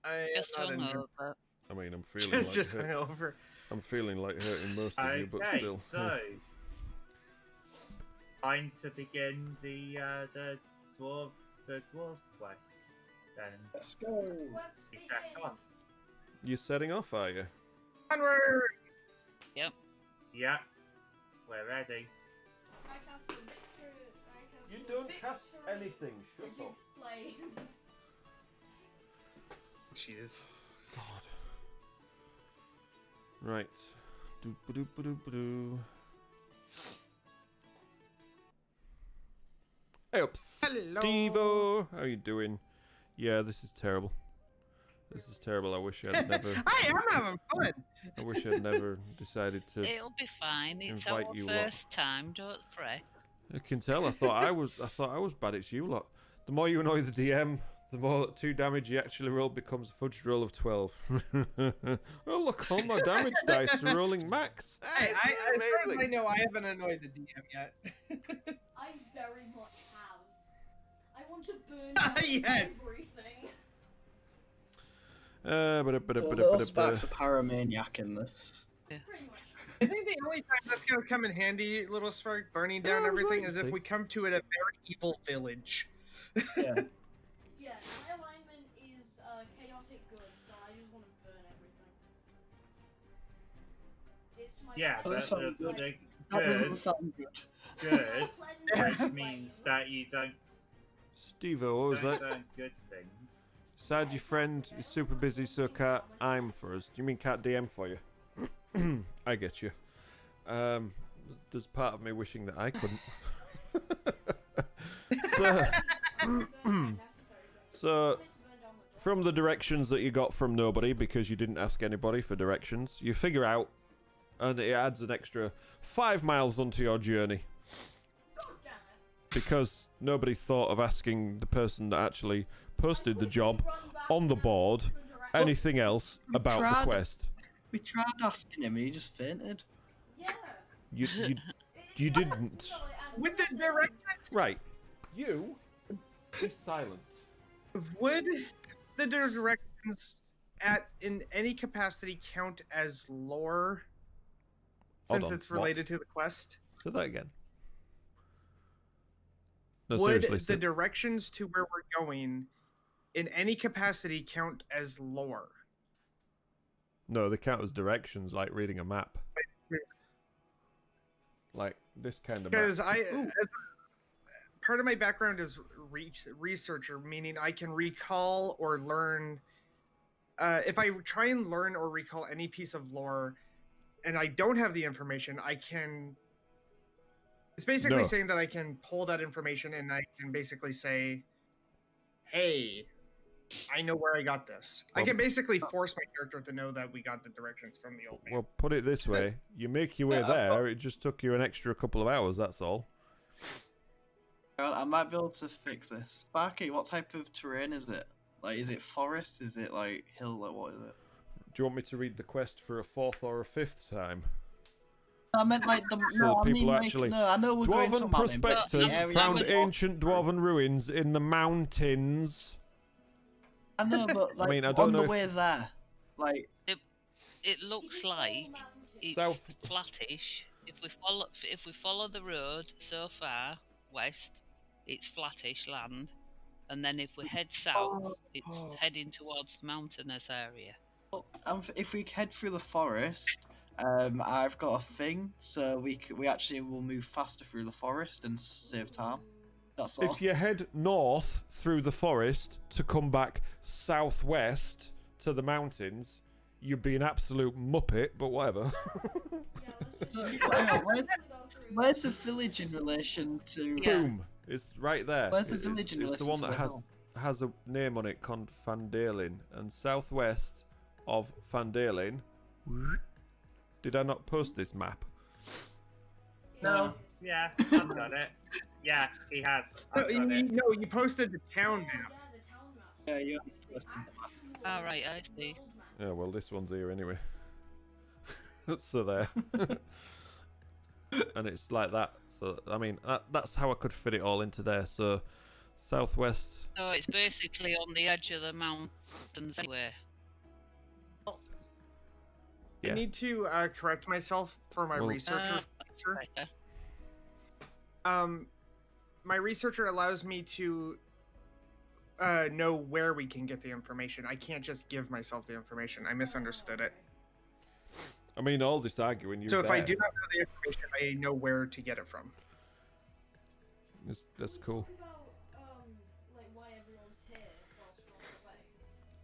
I am Just not injured. hungover. I mean, I'm feeling Just like over. I'm feeling like hurting most of you, but Okay, still. so time to begin the dwarves quest. Then Let's go. Let's we set begin. off. You setting off, are you? Onward! Yeah, we're ready. I cast the victory. I cast You the don't victory, cast anything. Shut which up. explains. Jeez. God. Right. Doop-a-doop-a-doop-a-doo. Hey up, Hello. Stevo. How you doing? Yeah, this is terrible. This is terrible. I wish I'd never. Hey, I'm having fun. I wish I'd never decided to. It'll be fine. It's invite our you lot. first time. Don't fret. I can tell. I thought I was bad. It's you lot. The more you annoy the DM, the more 2 damage you actually roll becomes a fudged roll of 12. Oh look, all my damage dice are rolling max. Hey, It's as far as I amazing. know, I haven't annoyed the DM yet. I very much have. I want to burn down Yes. everything. Little Spark's a paramaniac in this. Pretty much. I think the only time that's going to come in handy, Little Spark, burning down Yeah, I was everything, right, is if see. we come to a very evil village. Yeah. Yeah, my alignment is chaotic good, so I just want to burn everything. It's my Yeah, Well, that sounds good. the That doesn't good, sound good. good, which means that you don't Stevo, what was that? learn good things. Sad your friend is super busy, so can't I'm for us. Do you mean can't DM for you? I get you. There's part of me wishing that I couldn't. So, from the directions that you got from nobody, because you didn't ask anybody for directions, you figure out, and it adds an extra 5 miles onto your journey. Because nobody thought of asking the person that actually posted the job on the board anything else We about tried. the quest. We tried asking him, and he just fainted. Yeah. You didn't. With the directions, Right. You be silent. would the directions in any capacity count as lore? Hold Since on, it's related to the quest? Say that again. No, Would seriously. the directions to where we're going in any capacity count as lore? No, they count as directions, like reading a map. Like this kind of map. Because part of my background is researcher, meaning I can recall or learn. If I try and learn or recall any piece of lore, and I don't have the information, I can. It's basically No. saying that I can pull that information and I can basically say, "Hey, I know where I got this." I Well- can basically force my character to know that we got the directions from the old man. Well, put it this way: you make your way Yeah, there. It just took you an extra couple of hours. That's all. God, I might be able to fix this. Sparky, what type of terrain is it? Like, is it forest? Is it like hill? Like, what is it? Do you want me to read the quest for a 4th or a 5th time? I meant like the. So No, I people mean like actually- no. I know we're going to Dwarven a mountain, but prospectors the area found we're talking ancient about- dwarven ruins in the mountains. I know, but like mean, I don't on know the if- way there, like It looks like it's South- flattish. If we follow the road so far west, it's flattish land, and then if we head south, it's heading towards the mountainous area. If we head through the forest, I've got a thing, so we actually will move faster through the forest and save time. That's all. If you head north through the forest to come back southwest to the mountains, you'd be an absolute muppet, but whatever. Where's the village in relation to? Yeah. Boom! It's right there. Where's the village in It's the relation one to that the hill? has a name on it called Fandalin, and southwest of Fandalin. Did I not post this map? No. Yeah, I've got it. Yeah, he has. No, I've got it. you posted the town map. Yeah, you. All right, I see. Yeah, well, this one's here anyway. So there. And it's like that. So, I mean, that's how I could fit it all into there. So, southwest. So it's basically on the edge of the mountains anyway. Yeah. I need to correct myself for my Well- researcher. That's better. My researcher allows me to know where we can get the information. I can't just give myself the information. I misunderstood it. I mean, all this arguing. So if I do not know the information, I know where to get it from. That's cool. Talk about, like, why everyone's here whilst we're on the way.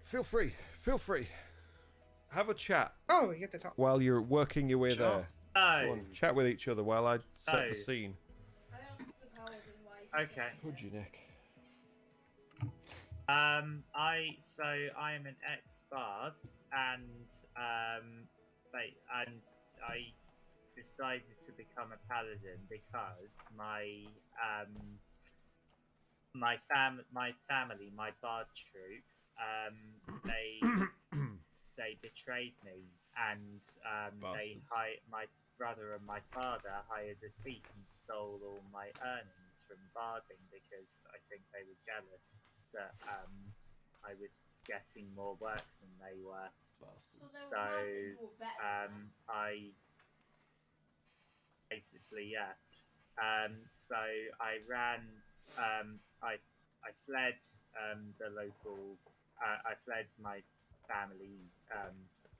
Feel free. Feel free. Have a chat Oh, you get to talk. while you're working your way Sure. there. Go on, chat with each other while I set the scene. I asked the paladin why he Okay. Would you, Nick? I am an ex-bard, and I decided to become a paladin because my family, my bard troop, they betrayed me, and my brother and my father hired a thief and stole all my earnings from barding because I think they were jealous that I was getting more work than they were. So they were mountains were better than that. I basically, yeah. So I ran. I fled the local. I fled my family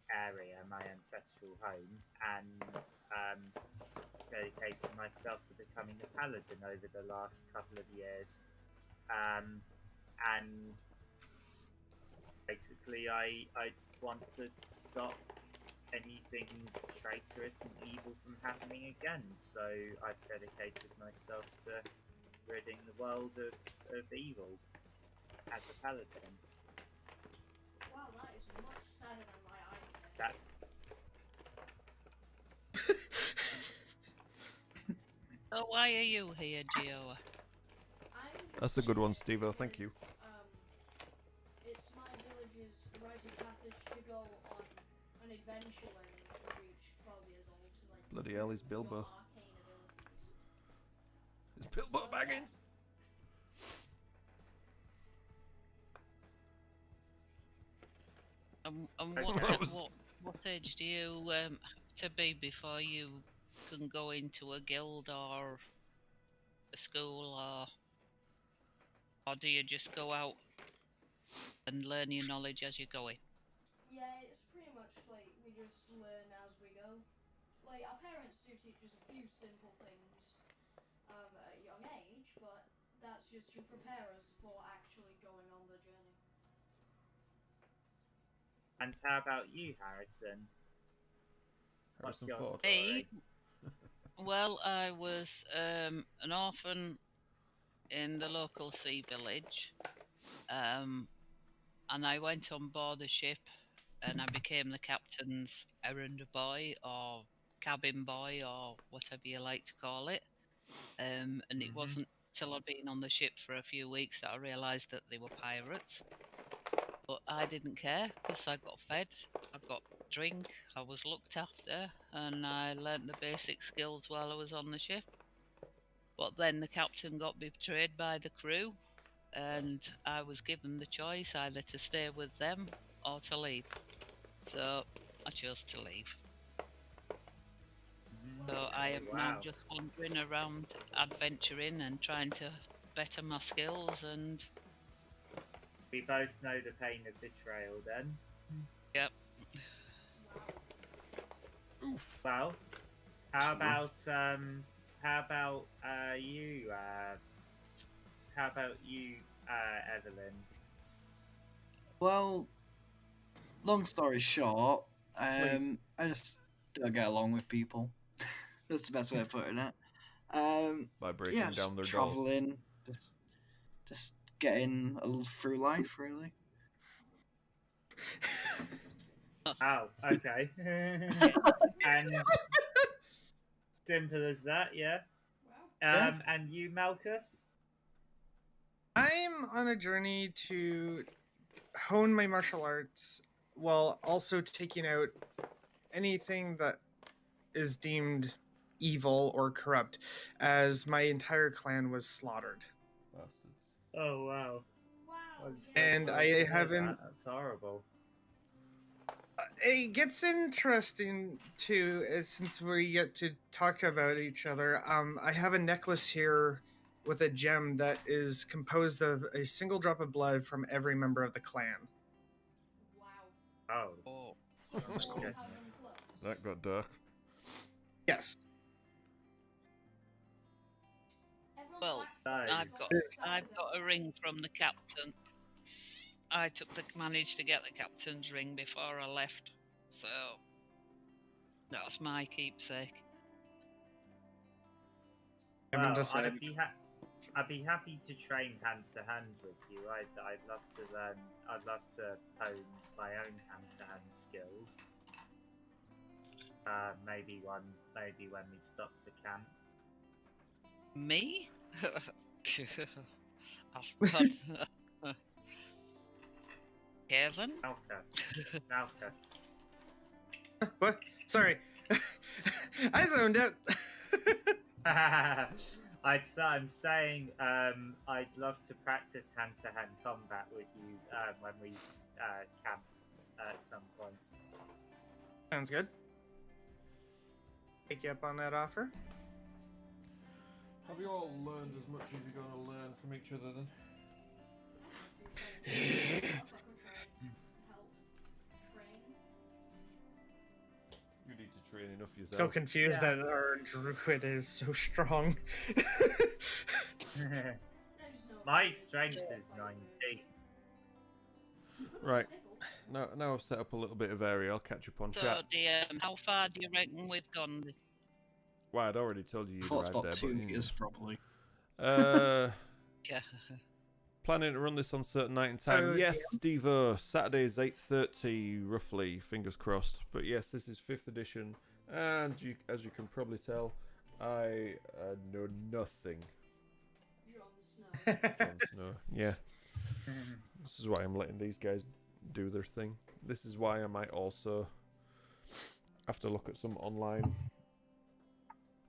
area, my ancestral home, and dedicated myself to becoming a paladin over the last couple of years. And basically, I want to stop anything traitorous and evil from happening again. So I've dedicated myself to ridding the world of evil as a paladin. Wow, that is much sadder than my idea. That So why are you here, Gio? That's a good one, Steve-O, thank you. It's my village's rite of passage to go on an adventure when we reach 12 years old. To, like, Bloody hell, he's your Bilbo. arcane abilities. It's Bilbo Baggins. And what age do you have to be before you can go into a guild or a school, or do you just go out and learn your knowledge as you're going? Yeah, it's pretty much like we just learn as we go. Like, our parents do teach us a few simple things at a young age, but that's just to prepare us for actually going on the journey. And how about you, Harrison? What's Harrison your Ford. Me? story? Well, I was an orphan in the local sea village, and I went on board a ship, and I became the captain's errand boy or cabin boy or whatever you like to call it. And it wasn't till I'd been on the ship for a few weeks that I realised that they were pirates. But I didn't care because I got fed, I got drink, I was looked after, and I learnt the basic skills while I was on the ship. But then the captain got betrayed by the crew, and I was given the choice either to stay with them or to leave. So I chose to leave. So I am now Wow. just wandering around adventuring and trying to better my skills and We both know the pain of betrayal then. Yep. Oof. Well, how about you Evelyn? Well, long story short, Please. I just don't get along with people. That's the best way of putting it. By breaking Yeah, down just their doors. traveling, just getting through life, really. Oh, okay. And simple as that, yeah. Wow. And you, Malchus? I'm on a journey to hone my martial arts while also taking out anything that is deemed evil or corrupt, as my entire clan was slaughtered. Bastards. Oh wow. Wow. I'm yeah. so And sorry I to hear haven't- that. That's horrible. It gets interesting too, since we get to talk about each other. I have a necklace here with a gem that is composed of a single drop of blood from every member of the clan. Wow. Oh. Oh. That's cool. Goodness. That got dark. Yes. Well, I've got a ring from the captain. I managed to get the captain's ring before I left, so that's my keepsake. Haven't Well, decided. I'd be happy to train hand to hand with you. I'd love to learn. I'd love to hone my own hand to hand skills. Maybe when we stop for camp. Me? Kevin? Malchus. What? Sorry. I zoned out. I'm saying I'd love to practice hand-to-hand combat with you when we camp at some point. Sounds good. Take you up on that offer. Have you all learned as much as you're going to learn from each other then? You need to train enough yourself. So confused Yeah. that our druid is so strong. My strength is 19. Right. Now I've set up a little bit of area, I'll catch up on So, chat. how far do you reckon we've gone? Well, I'd already told you you'd Thought it's arrived about there, 2 but... meters, probably. Yeah. Planning to run this on certain night and time. So, Yes, Steve. Saturday is 8:30, roughly. Fingers crossed. But yes, this is 5th edition, and as you can probably tell, I know nothing. Jon Snow. Jon Snow. Yeah, this is why I'm letting these guys do their thing. This is why I might also have to look at some online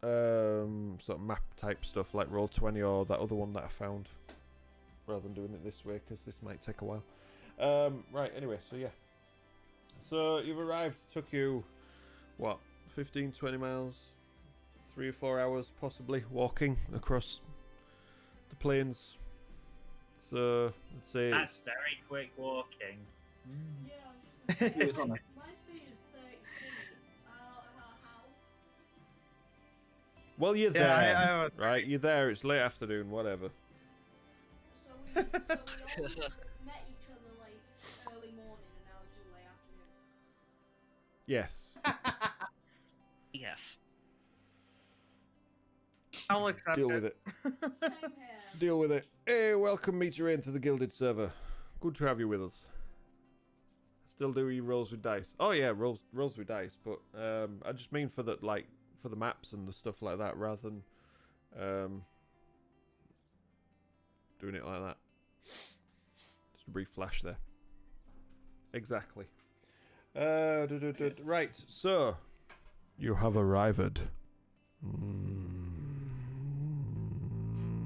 sort of map type stuff like Roll20 or that other one that I found, rather than doing it this way, because this might take a while. Right, anyway, so yeah. So you've arrived, took you, what, 15, 20 miles? 3 or 4 hours, possibly, walking across the plains. So, I'd say That's it's... very quick walking. Yeah, I was just He was on my it. speed is 30 feet. How? Well, you're Yeah, there, right? You're there, it's late afternoon, whatever. So we all met each other like early morning and now it's just late afternoon. Yes. Yes. I'll accept Deal with it. Same here. Deal with it. Hey, welcome, Meet Your Aim to the Gilded server. Good to have you with us. Still do your rolls with dice. Oh yeah, rolls with dice, but I just mean for the for the maps and the stuff like that, rather than doing it like that. Just a brief flash there. Exactly. Right, so you have arrived. Tell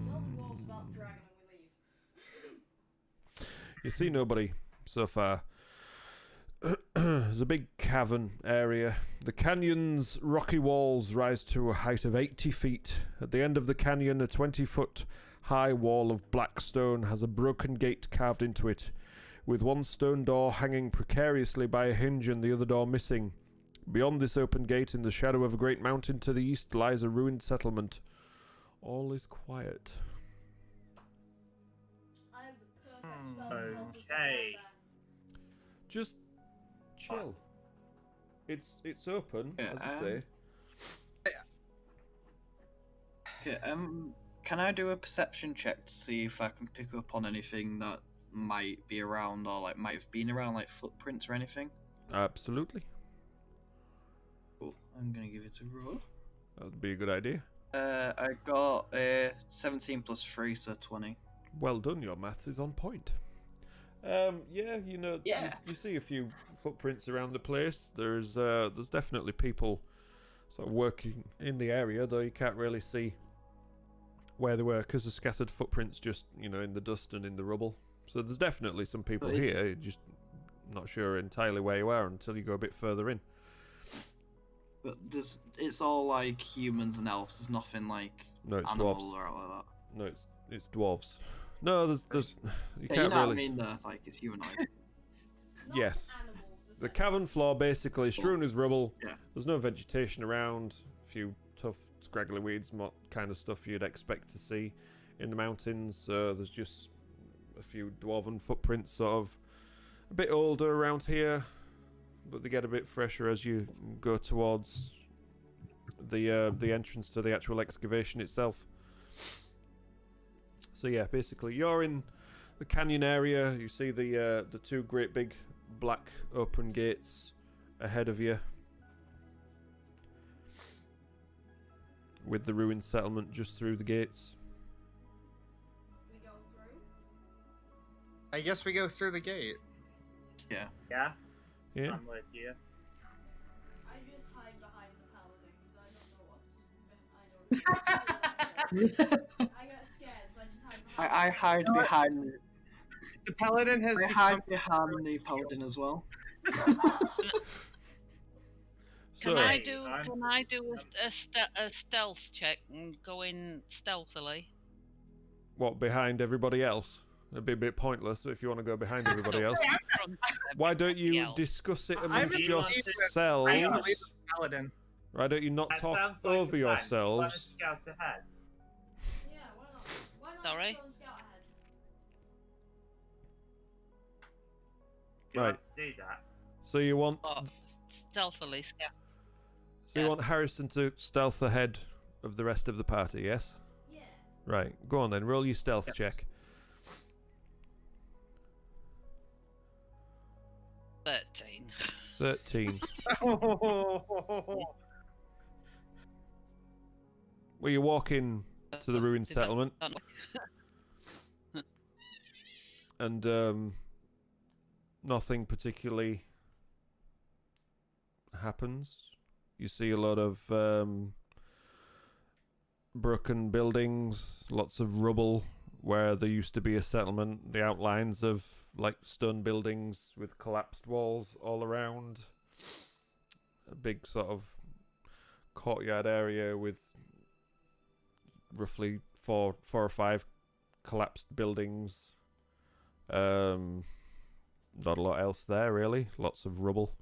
the dwarves about the dragon and we leave. You see nobody so far. There's a big cavern area. The canyon's rocky walls rise to a height of 80 feet. At the end of the canyon, a 20-foot high wall of black stone has a broken gate carved into it. with one stone door hanging precariously by a hinge and the other door missing. Beyond this open gate, in the shadow of a great mountain to the east, lies a ruined settlement. All is quiet. I have the perfect spell to help us get Okay. down Just chill. It's open, Yeah, as I say. Okay, can I do a perception check to see if I can pick up on anything that might be around or like might have been around, like footprints or anything? Absolutely. Cool. I'm gonna give it a roll. That would be a good idea. I got 17 plus 3, so 20. Well done, your maths is on point. Yeah, you know, Yeah. you see a few footprints around the place. There's definitely people sort of working in the area, though you can't really see where they were because of scattered footprints just, you know, in the dust and in the rubble. So there's definitely some people But it- here, you're just not sure entirely where you are until you go a bit further in. But it's all like humans and elves. There's nothing like No, it's animal dwarves. or like that. No, it's dwarves. No, there's you Yeah, can't you know really. what I mean? Like it's humanoid. Not Yes. animals, The essentially. cavern floor basically strewn with rubble. Yeah. There's no vegetation around. A few tough, scraggly weeds, what kind of stuff you'd expect to see in the mountains. There's just a few dwarven footprints, sort of a bit older around here, but they get a bit fresher as you go towards the entrance to the actual excavation itself. So yeah, basically you're in the canyon area. You see the two great big black open gates ahead of you, with the ruined settlement just through the gates. We go through. I guess we go through the gate. Yeah, Yeah. I'm with you. I just hide behind the paladin because I don't know what's. I get scared, so I just hide behind. I hide behind. The paladin has I become hide behind the paladin as well. So Can I Hey, do I'm- a stealth check and go in stealthily? what, behind everybody else? It'd be a bit pointless if you want to go behind everybody else. Front of Why don't you else. discuss it I'm amongst in leadership. yourselves? I am the leader of the paladin. Why don't you not That talk sounds like over a plan. You wanna yourselves? scout ahead. Yeah, why not? Why not? Sorry? Go and scout ahead. Do you Right. want to do that? So you want Oh, stealthily scout. so you yeah. want Harrison to stealth ahead of the rest of the party, yes? Yeah. Right, go on then, roll your stealth Yes. check. 13. 13. Oh, Well, you walk in to the ruined Did that- settlement, and nothing particularly happens. You see a lot of broken buildings, lots of rubble where there used to be a settlement, the outlines of like stone buildings with collapsed walls all around, a big sort of courtyard area with roughly four or five collapsed buildings. Not a lot else there really. Lots of rubble.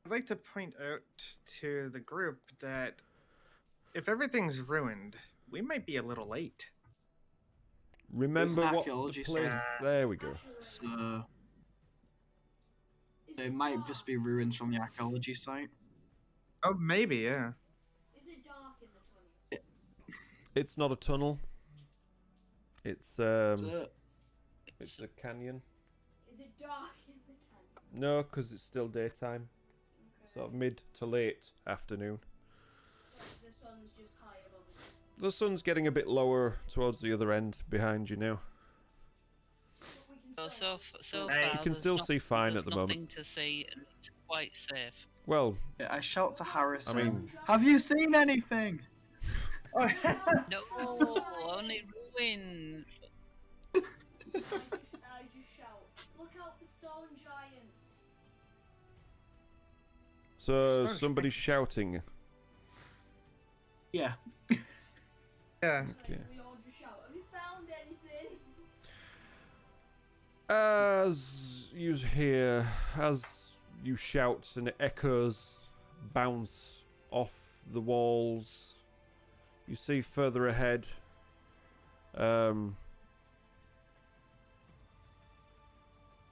I'd like to point out to the group that if everything's ruined, we might be a little late. Remember an what the archaeology place? site. There we go. Actually, So is it might dark? just be ruins from the archaeology site. Oh, maybe, yeah. Is it dark in the tunnel? It's not a tunnel. It's So, it's a canyon. Is it dark in the canyon? No, because it's still daytime. Okay. Sort of mid to late afternoon. Like the sun's just high above us. The sun's getting a bit lower towards the other end behind you now. But we can So, still so Hey. far, You can there's still not- see fine there's at the moment. nothing to see, and it's quite safe. Well, yeah, I shout to Harrison. I mean- Have you seen anything? No, only ruins. I just shout, look out for stone giants. so Stone somebody's giants. shouting. Yeah. yeah. So Okay. we all just shout, have you found anything? As you hear, as you shout and it echoes, bounce off the walls, you see further ahead,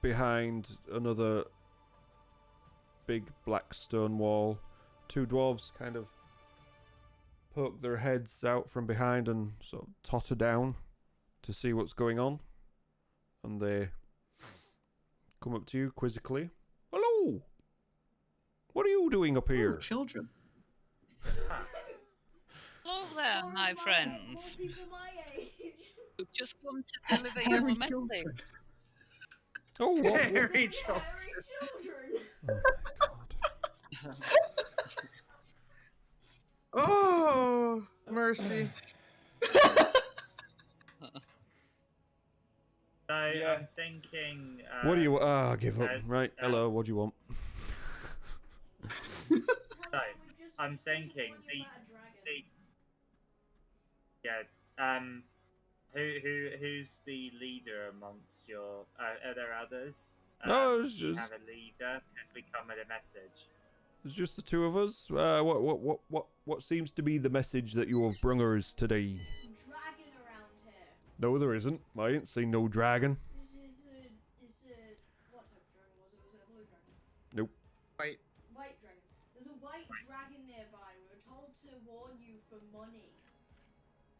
behind another big black stone wall, two dwarves kind of poke their heads out from behind and sort of totter down to see what's going on. And they come up to you quizzically. Hello! What are you doing up here? Oh, children. Hello there, More my of friends. More people my age. We've just come to deliver you a message. Oh, what? Hairy children. Hairy children. Oh, my God. Oh, mercy. So Yeah. I'm thinking. What do you... give up. uh, Right, uh, hello, what do you want? I'm thinking who's the leader amongst your? Are there others? No, it's Do you just- have a leader? Because we come with a message. It's just the two of us. What seems to be the message that you have brung us today? Dragon around here. No, there isn't. I ain't seen no dragon. This is what type of dragon was it? Was it a blue dragon? Nope. Wait. White dragon. There's a white dragon nearby. We were told to warn you for money.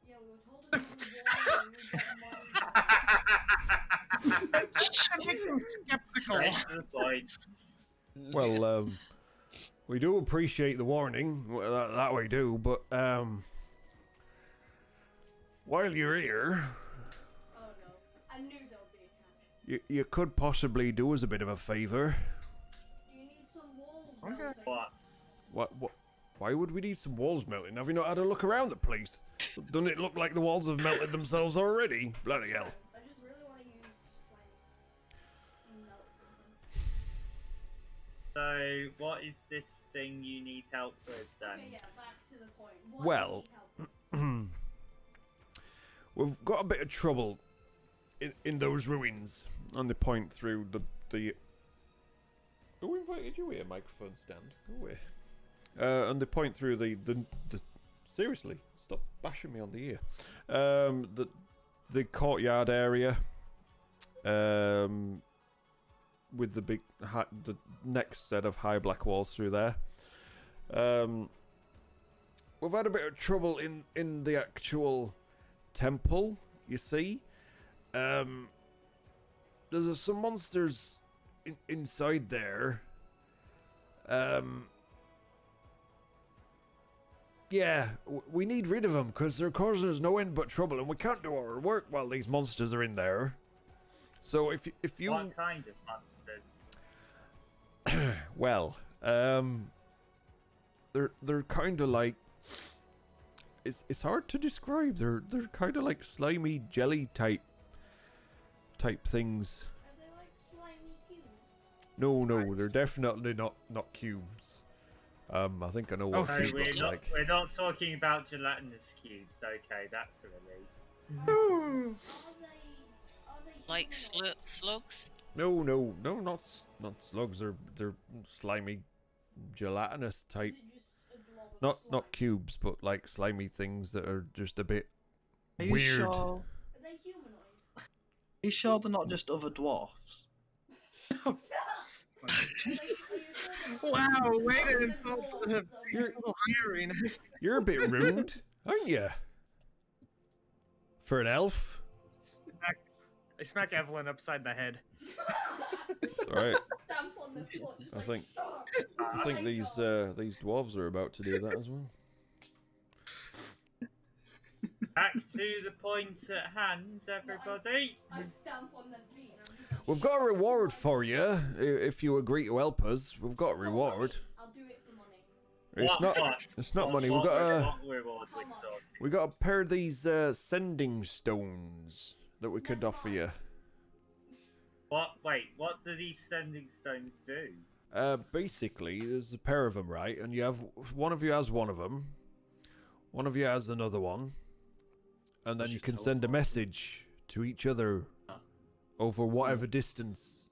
Yeah, we were told to come and warn you and we get money. Skeptical. Straight to the point. Well, we do appreciate the warning. Well, that we do, but while you're here, Oh no. I knew there would be a catch. you could possibly do us a bit of a favor. Do you need some walls Okay. melting? What? What? Why would we need some walls melting? Have you not had a look around the place? Doesn't it look like the walls have melted themselves already? Bloody hell. I just really want to use flames. And melt something. So what is this thing you need help with then? Okay, yeah, back to the point. What Well, do you need help with? We've got a bit of trouble in those ruins. And they point through the. Who invited you here, microphone stand? Go away. And they point through the seriously, stop bashing me on the ear. The courtyard area. With the big the next set of high black walls through there. We've had a bit of trouble in the actual temple, you see. There's some monsters inside there. Yeah, we need rid of them because they're causing us no end but trouble, and we can't do our work while these monsters are in there. So if you What kind of monsters? well, they're kind of like it's hard to describe. They're kind of like slimy jelly type things. Are they like slimy cubes? No, they're definitely not cubes. I think I know what Oh, cubes we're look not like. we're not talking about gelatinous cubes. Okay, that's a relief. Ooh. Are they Like humanoid? slugs? No, not slugs. They're slimy, gelatinous Is type. it just a blob of Not slime? cubes, but like slimy things that are just a bit Are you weird. sure? Are they humanoid? Are you sure they're not just other dwarfs? Are you sure they're Wow, way to other insult dwarves the that You're- people hiring us. You're a bit rude, aren't you? For an elf. I smack Evelyn upside the head. It's alright. Stamp on the foot. It's I like, think- "Shut up." I think these dwarves are about to do that as well. Back to the point at hand, everybody. I stamp on their feet. And I'm just like, We've got a "Shut up, reward dwarf." for you if you agree to help us. We've got a reward. I'll do it for money. It's not. It's not money. We've got a. What reward we How much? talking? We got a pair of these sending stones that we could offer you. What? Wait, what do these sending stones do? Basically, there's a pair of them, right? And you have one of you has one of them, one of you has another one, and then Let's you just can send a teleport. message to each other over whatever distance.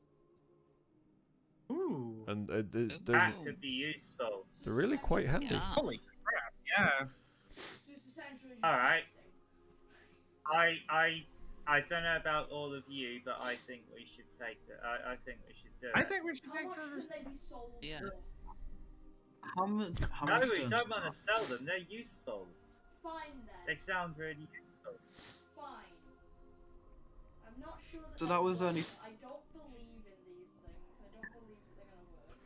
Ooh. And That could be useful. they're really quite handy. Yeah. Holy crap! Yeah. Just essentially just Alright. testing. I don't know about all of you, but I think we should take it. I think we should do it. I think we should How take much the. can they be sold Yeah. for? How much? How No, many we stones? don't want to sell them. They're useful. Fine They then. sound really useful. Fine. I'm not sure that So they that was work. only- I don't believe in these things. I don't believe that they're gonna work.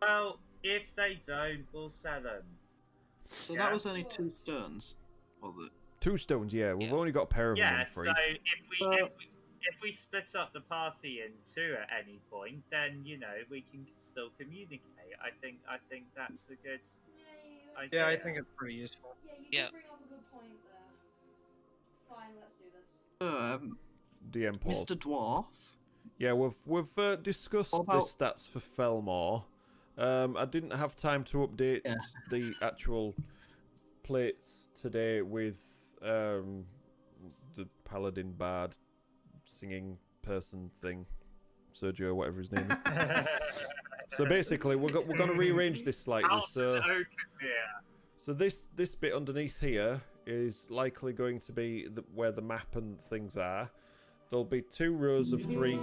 Well, if they don't, we'll sell them. So Yeah. that was only 2 stones, was it? 2 stones, yeah. We've Yeah. only got a pair of them Yeah. on So free. if we split up the party in 2 at any point, then we can still communicate. I think that's a good idea. Yeah, I think it's pretty useful. Yeah, you Yeah. did bring up a good point there. Fine, let's do this. DM pause. Mr. Dwarf. Yeah, we've discussed What the about- stats for Felmore. I didn't have time to update Yeah. the actual plates today with the paladin bard singing person thing, Sergio, whatever his name is. So basically, we're going to rearrange this slightly. House So of Oakenmere. so this bit underneath here is likely going to be where the map and things are. There'll be 2 rows of 3.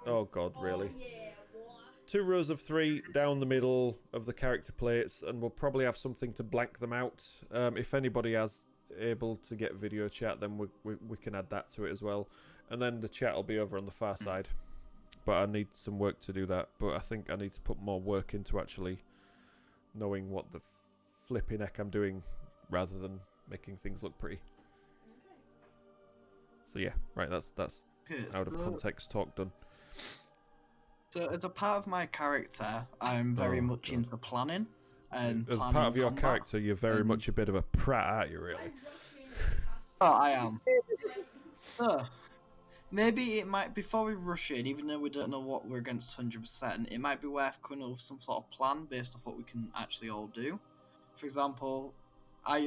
Oh God, really? Oh, yeah, boy. 2 rows of 3 down the middle of the character plates, and we'll probably have something to blank them out. If anybody has able to get video chat, then we can add that to it as well. And then the chat will be over on the far side. But I need some work to do that. But I think I need to put more work into actually knowing what the flipping heck I'm doing, rather than making things look pretty. So yeah, right. That's Okay, out of so- context talk done. So as a part of my character, I'm very Oh, much God. into planning. And As planning part of your combat. character, you're very and- much a bit of a prat, aren't you? I Really? rushed in and cast Oh, I am. So, maybe it might, before we rush in, even though we don't know what we're against 100%, it might be worth coming up with some sort of plan based off what we can actually all do. For example, I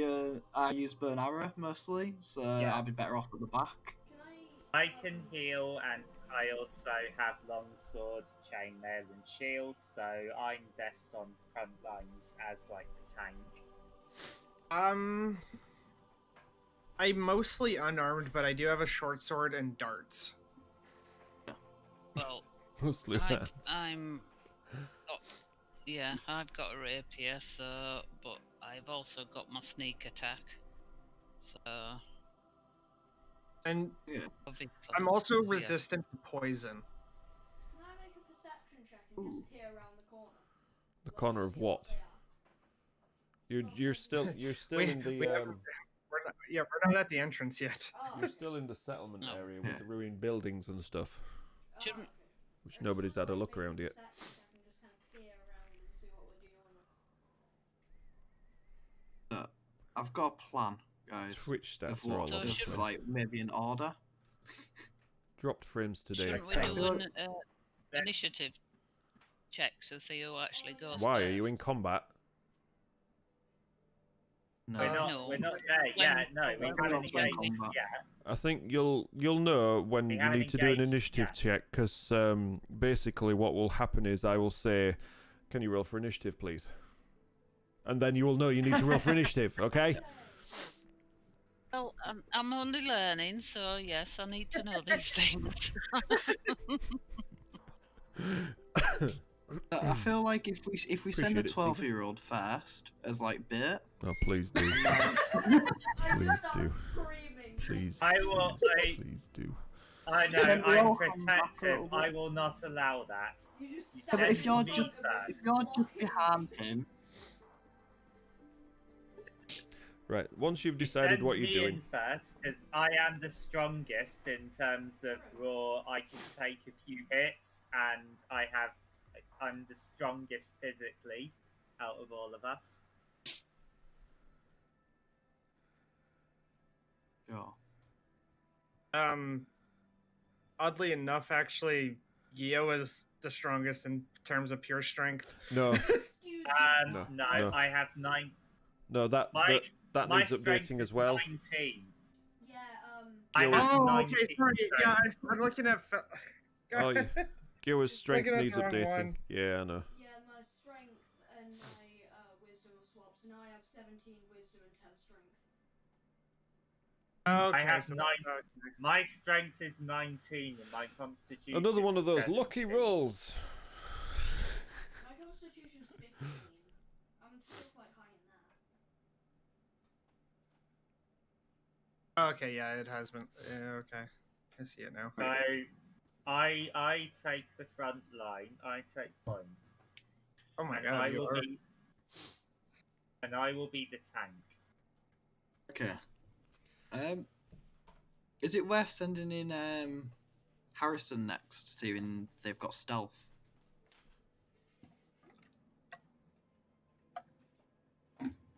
use bow and arrow mostly, so Yeah. I'll be better off at the back. Can I? I can heal, and I also have long swords, chainmail, and shield, so I'm best on front lines as like the tank. I'm mostly unarmed, but I do have a short sword and darts. Well, Mostly that. I've got a rapier, so but I've also got my sneak attack. So And obviously, I'm also yeah. resistant to poison. Can I make a perception check and Ooh. just peer around the corner? The corner of See what? they are? You're still in the We're not at the entrance yet. Oh, you're still in the settlement No. area with the ruined buildings and stuff, oh, Shouldn't- okay. which I just nobody's had a thought I'd look make around yet. perception check and just kind of peer around and see what we're dealing with. I've got a plan, guys. Twitch Of stats are all what, So over the should- of, place. like maybe an order. Dropped frames today. Shouldn't we Excel. do an initiative check to see who actually goes Why are first? you in combat? No. We're No. not there yet. No, we When- haven't when- engaged when- yet. I think you'll know when We you haven't need to do an engaged initiative yet. check, because basically what will happen is I will say, "Can you roll for initiative, please?" And then you will know you need to roll for initiative. Okay? Well, I'm only learning, so yes, I need to know these things. I feel like if we send a Appreciate it, Stephen. 12-year-old first as like bait, Oh, please do. I Please just start do. screaming. Please. I will. Please do. I know. Then we I'm all come back a protective. little I bit. will not allow that. You just So stand that if you're in just- front of me, if you're just walking behind him, Right. Once you've You decided send what you're me doing, in first, because I am the strongest in terms of raw. I can take a few hits, and I'm the strongest physically out of all of us. sure. Oddly enough, actually, Gio is the strongest in terms of pure strength. no, Excuse me. No, No, no. I have 9. no, that My- that My needs strength updating is as well. 19. Yeah, I Gil have Oh, 19 okay, sorry. Yeah, strength. I'm looking at. Oh, yeah. Gil's strength Looking at needs the wrong updating. one. Yeah, I know. Yeah, my strength and my wisdom are swapped, so now I have 17 wisdom and 10 strength. Okay, I have so 9. okay. My strength is 19 and my constitution. Another one of those 17. lucky rolls. My constitution's 15. I'm still quite high in that. Okay, yeah, it has been. Yeah, okay, I see it now. So I take the front line. I take points. Oh my and god, I you will are. be. And I will be the tank. Okay. Is it worth sending in Harrison next, seeing they've got stealth?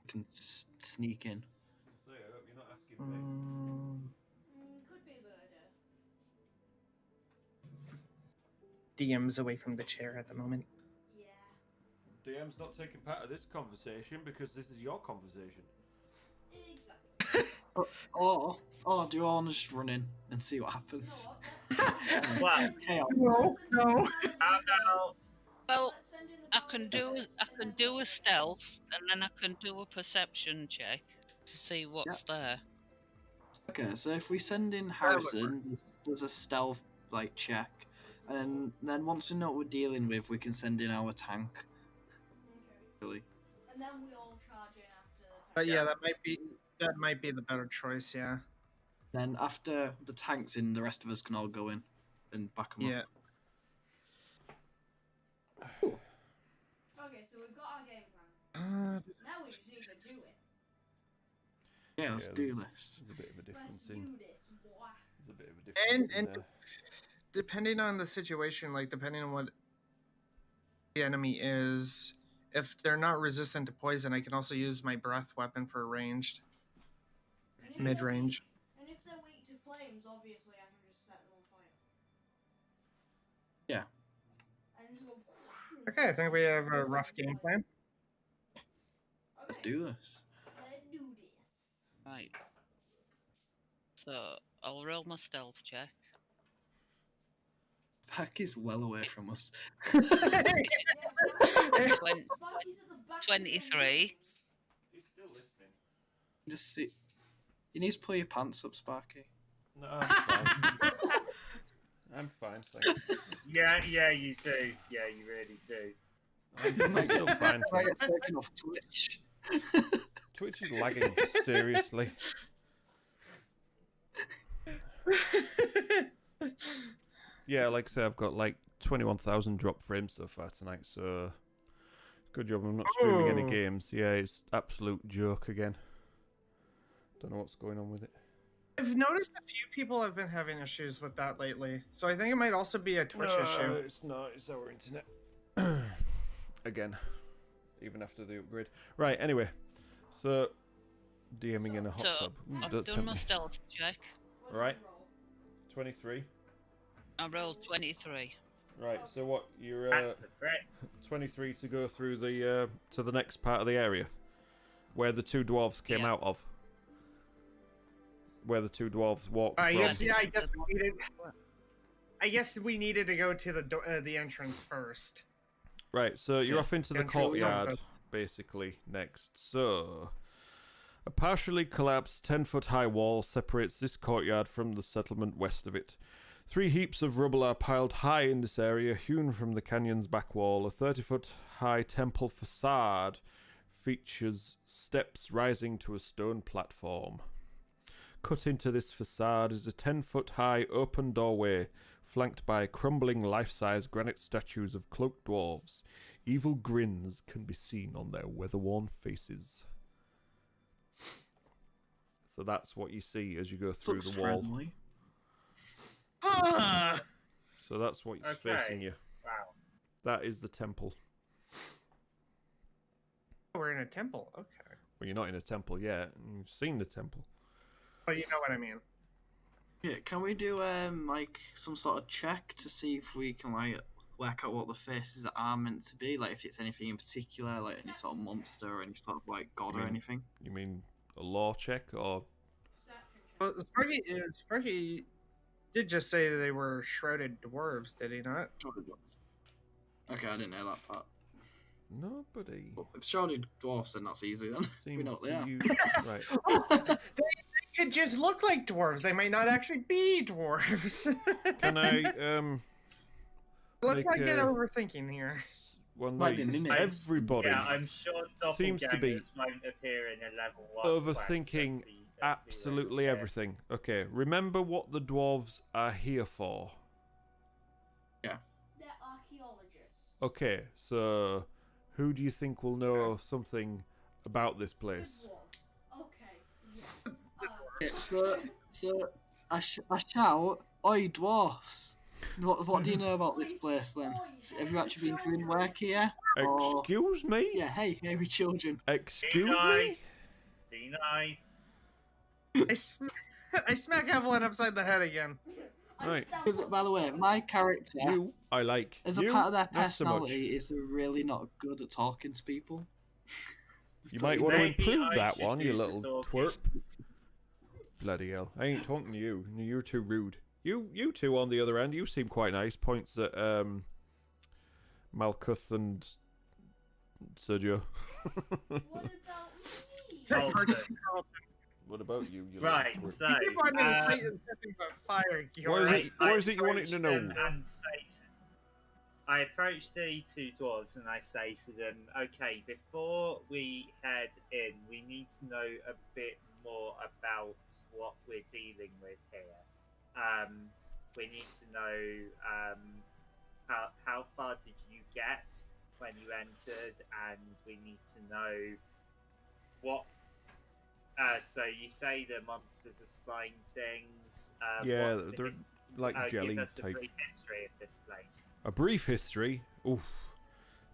Can sneak in. So, you're not asking Could be a good idea. DM's away from the chair at the moment. Yeah. DM's not taking part of this conversation because this is your conversation. Exactly. Or do you want to just run in and see what happens? You know what? Well, Chaos. No. Well, I can do a stealth, and then I can do a perception check to see what's there. Okay, so if we send in Harrison, there's a stealth like check, and then once we know what we're dealing with, we can send in our tank. Okay. Really. And then we all charge in after the But yeah, that might be the better choice. Yeah. Then after the tank's in, the rest of us can all go in and back them Yeah. up. Okay, so we've got our game plan. Now we just need to do it. Yeah, let's Yeah, do this. There's a bit of a difference Let's in. do this, boy. There's a bit of a difference And in there. depending on the situation, like depending on what the enemy is, if they're not resistant to poison, I can also use my breath weapon for ranged, And if mid-range. And if they're weak to flames, obviously I can just set them on fire. Yeah. And just go. Okay, I think we have a rough game plan. Let's Okay, do this. let's do this. Right. So I'll roll my stealth check. Sparky's well away from us. Twen- Sparky's at the back. 23. He's still listening. Just see. You need to pull your pants up, Sparky. No, I'm fine. I'm fine, thanks. Yeah, you do. Yeah, you really do. I'm still fine. I Thanks. get taken off Twitch. Twitch is lagging, seriously. Yeah, like I say, I've got like 21,000 drop frames so far tonight, so good job I'm not streaming any Oh. games. Yeah, it's absolute joke again. Don't know what's going on with it. I've noticed a few people have been having issues with that lately, so I think it might also be a Twitch issue. It's not, it's our internet. Again, even after the upgrade. Right, anyway, so DMing in a hot So tub. I've Don't done tempt my me. stealth check. What did Right. you roll? 23. I rolled 23. Right, so what, you're That's a threat. 23 to go through the to the next part of the area where the two dwarves came Yeah. out of. Where the two dwarves walked from. Yes, yeah, I guess we needed. I guess we needed to go to the entrance first. Right, so you're Yeah, off into the eventually, yeah, courtyard, basically, next. So, a partially collapsed 10-foot high wall separates this courtyard from the settlement west of it. 3 heaps of rubble are piled high in this area, hewn from the canyon's back wall. A 30-foot high temple facade features steps rising to a stone platform. Cut into this facade is a 10-foot high open doorway, flanked by crumbling life-size granite statues of cloaked dwarves. Evil grins can be seen on their weather-worn faces. So that's what you see as you go through Looks the wall. friendly. So that's what's Okay. facing you. Wow. That is the temple. We're in a temple. Okay. Well, you're not in a temple yet. You've seen the temple. Oh, you know what I mean. Yeah, can we do like some sort of check to see if we can like work out what the faces are meant to be? Like if it's anything in particular, like any sort of monster or any sort of like god or mean- anything. You mean a law check or... Perception check. Well, Sparky did just say that they were shrouded dwarves, did he not? Okay, I didn't know that part. Nobody But if shrouded dwarfs, then that's easy then. We seems know what they to are. use. Right. They could just look like dwarves. They might not actually be dwarves. Can I Let's make not get a- overthinking here. Well, no, Might be mimics. everybody Yeah, I'm sure seems to be doppelgangers won't appear in a level 1 overthinking quest, let's be absolutely real. everything. Okay, remember what the dwarves are here for. They're archaeologists. Okay, so who do you think will know something about this Good place? dwarf. Okay. Yeah. Okay, so I shout, "Oi, dwarfs! What do you know about this place then? Have you actually been doing work here? Or... Excuse me? Yeah, hey, hairy children. Be Excuse me? nice. Be nice. I smack Evelyn upside the head again. Right. Because, by the way, my character, You, I like. as a you, part of their not so much. personality, is they're really not good at talking to people. You So might want to Maybe improve I that should one, do you the little talking. twerp. Bloody hell. I ain't talking to you. You're too rude. You two, on the other end, you seem quite nice. Points at Malkuth and Sergio. What about me? Carlton. What about you? You Right, little twerp? so You keep on doing fight and nothing but fire, What is Giora. it? What is it you wanted to know? I approach the two dwarves and I say to them, okay, before we head in, we need to know a bit more about what we're dealing with here. We need to know how far did you get when you entered, and we need to know what. So you say the monsters are slime things. Yeah, what's the they're like jelly give us a type. brief history of this place. A brief history. Oof.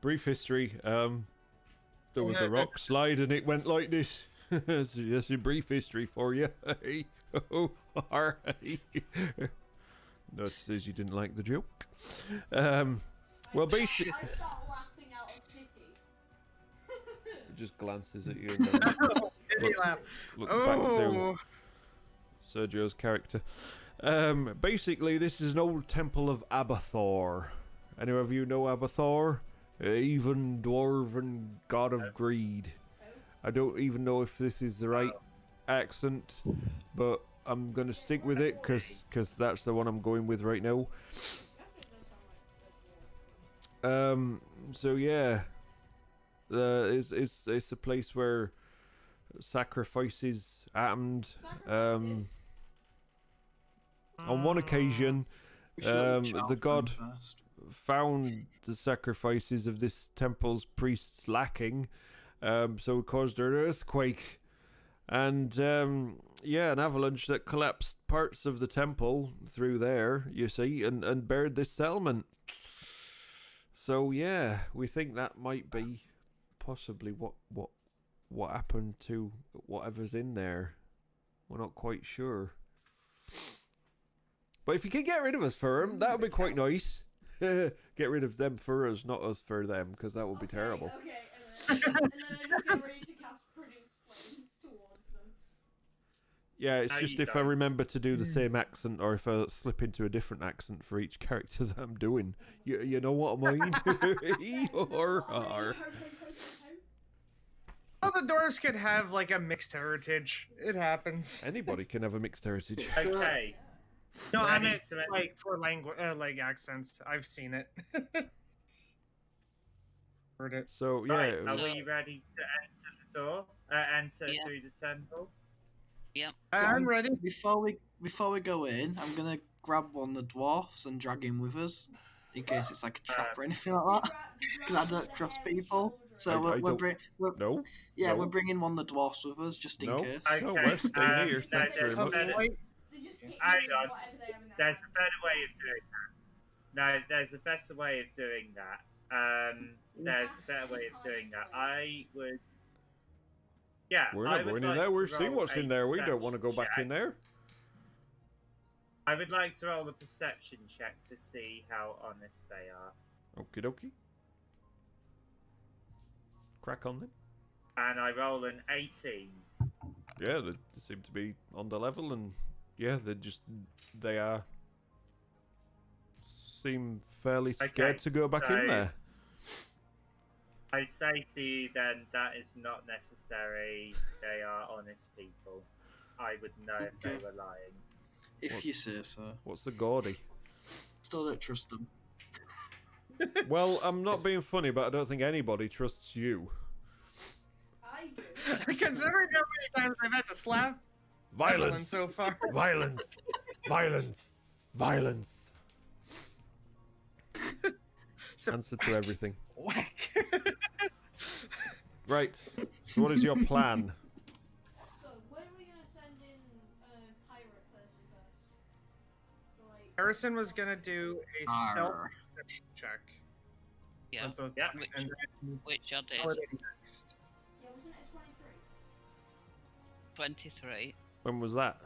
Brief history. There was a rock slide and it went like this. That's a brief history for you. Oh, alright. Notices you didn't like the joke. Well, basically, I start laughing out of pity. just glances at you and then Pity laugh. looks back to Sergio's character. Basically, this is an old temple of Abathor. Any of you know Abathor? Even dwarven god of greed. I don't even know if this is the right accent, but I'm gonna stick with it because that's the one I'm going with right now. So yeah, it's a place where sacrifices happened. On one occasion, We should let them shout the god first. found the sacrifices of this temple's priests lacking, so it caused an earthquake, and yeah, an avalanche that collapsed parts of the temple through there, you see, and buried this settlement. So yeah, we think that might be possibly what happened to whatever's in there. We're not quite sure. But if you could get rid of us for them, that would be quite nice. Get rid of them for us, not us for them, because that would be terrible. Okay, and then I just get ready to cast produce flames towards them. Yeah, it's No, just you if I don't. remember to do the same accent, or if I slip into a different accent for each character that I'm doing. You know what I mean? Or Well, the dwarves could have like a mixed heritage. It happens. anybody can have a mixed heritage. Okay. No, I Ready meant to- like for language, like accents. I've seen it. Heard it. So yeah, Right, it are was- we ready to enter the door? Enter Yeah. through the temple? I'm ready. Before we go in, I'm gonna grab one of the dwarfs and drag him with us, in case it's like a trap or anything like that. Because I don't trust people. So I we're don't- no, yeah, no. we're bringing one of the dwarfs with us just in No. case. No, we're staying here, thanks very there's much. a better- They just hit Hang you with on. whatever they have in their There's a hand. better way of doing that. No, there's a better way of doing that. There's a better way of doing that. I would. Yeah, We're I not would going in like there. to We've seen roll what's a in there. We don't want to go perception back in check. there. I would like to roll a perception check to see how honest they are. Okie dokie. Crack on then. And I roll an 18. Yeah, they seem to be on the level, and yeah, they are seem fairly scared Okay, to go back in so- there. I say to you then that is not necessary. They are honest people. I would know if they Okay. were lying. If What's- you say so. What's the Gordy? Still don't trust them. Well, I'm not being funny, but I don't think anybody trusts you. I do. Considering how many times I've had to slap Evelyn Violence, so far. violence, violence, violence. So, Answer to everything. whack. Right. So, what is your plan? So when are we gonna send in a pirate person first? For, like, Harrison was gonna do a stealth Arr. perception check. Yeah. Was the, Yeah. and then Which I did. Holiday next. Yeah, wasn't it 23? 23. When was that?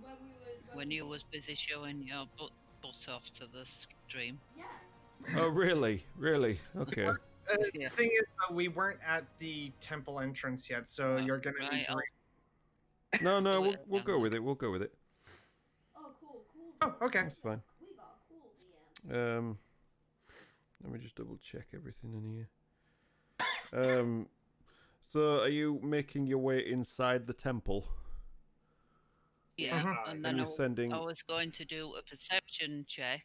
When we were. When you was busy showing your butt off to the stream. Yeah. Oh, really? Really? Okay. Yeah. The thing is, though, we weren't at the temple entrance yet, so Oh, you're gonna need right, to. I'll- No, no, Do we'll, it we'll then. go with it. We'll go with it. Oh, cool. Oh, okay. DM. That's fine. We got a cool DM. Let me just double check everything in here. So are you making your way inside the temple? Yeah, Mhm. and And then you're sending? I was going to do a perception check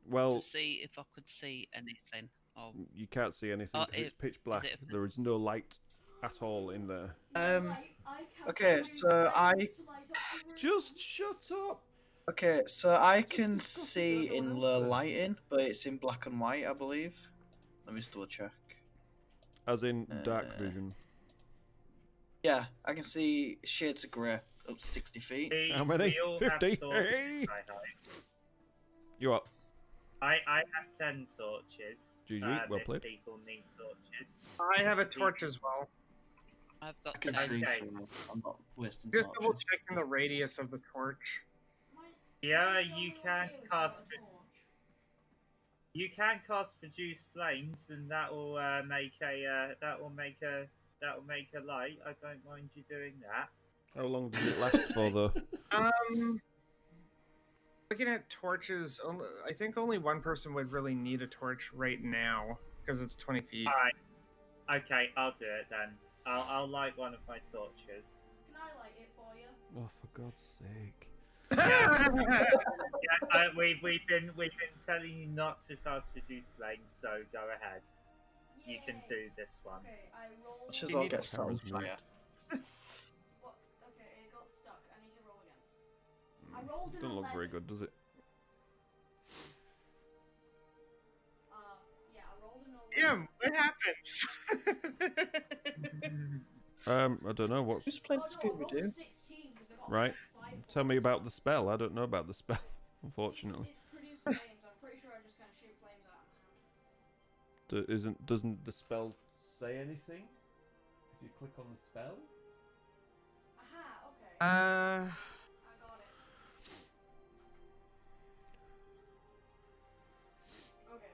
Well, to see if I could see anything. Oh, you can't see anything Oh, 'cause it's it- pitch black. it- There is no light at all in there. Okay, so I- Just shut up. Okay, so I can see in low lighting, but it's in black and white, I believe. Let me just double check. As in dark Uh, vision. Yeah, I can see shades of grey up to 60 feet. How many? We all have 50? torches, Hey! hi. You up? I have 10 torches. GG, well if played. People need torches. I have a torch as well. I've I got can 10. see, Okay. so I'm not wasting Just double torches. checking the radius of the torch. Yeah, you can cast. You can cast produce flames, and that will make a light. I don't mind you doing that. How long does it last for, though? Looking at torches, I think only one person would really need a torch right now because it's 20 feet. All right. Okay, I'll do it then. I'll light one of my torches. Can I light it for you? Oh, for God's sake. Yeah, we've been telling you not to cast produce flames, so go ahead. You can Yay. do this one. Okay, I rolled. Which is You all need gets the cameras on fire. What? Okay, it got stuck. I need to roll again. I rolled an Doesn't look very 11. good, does it? Yeah, I rolled an 11. What happens? I don't know. What's... Who's playing Oh, no, I Scooby rolled Doo? a 16 'cause I got Right. +5 Tell me about the spell. I don't know about the spell, unfortunately. It's produce flames. I'm pretty sure I just kind of shoot flames out of my hand. Doesn't the spell say anything? If you click on the spell? Aha, okay. Uh, I got it. Okay.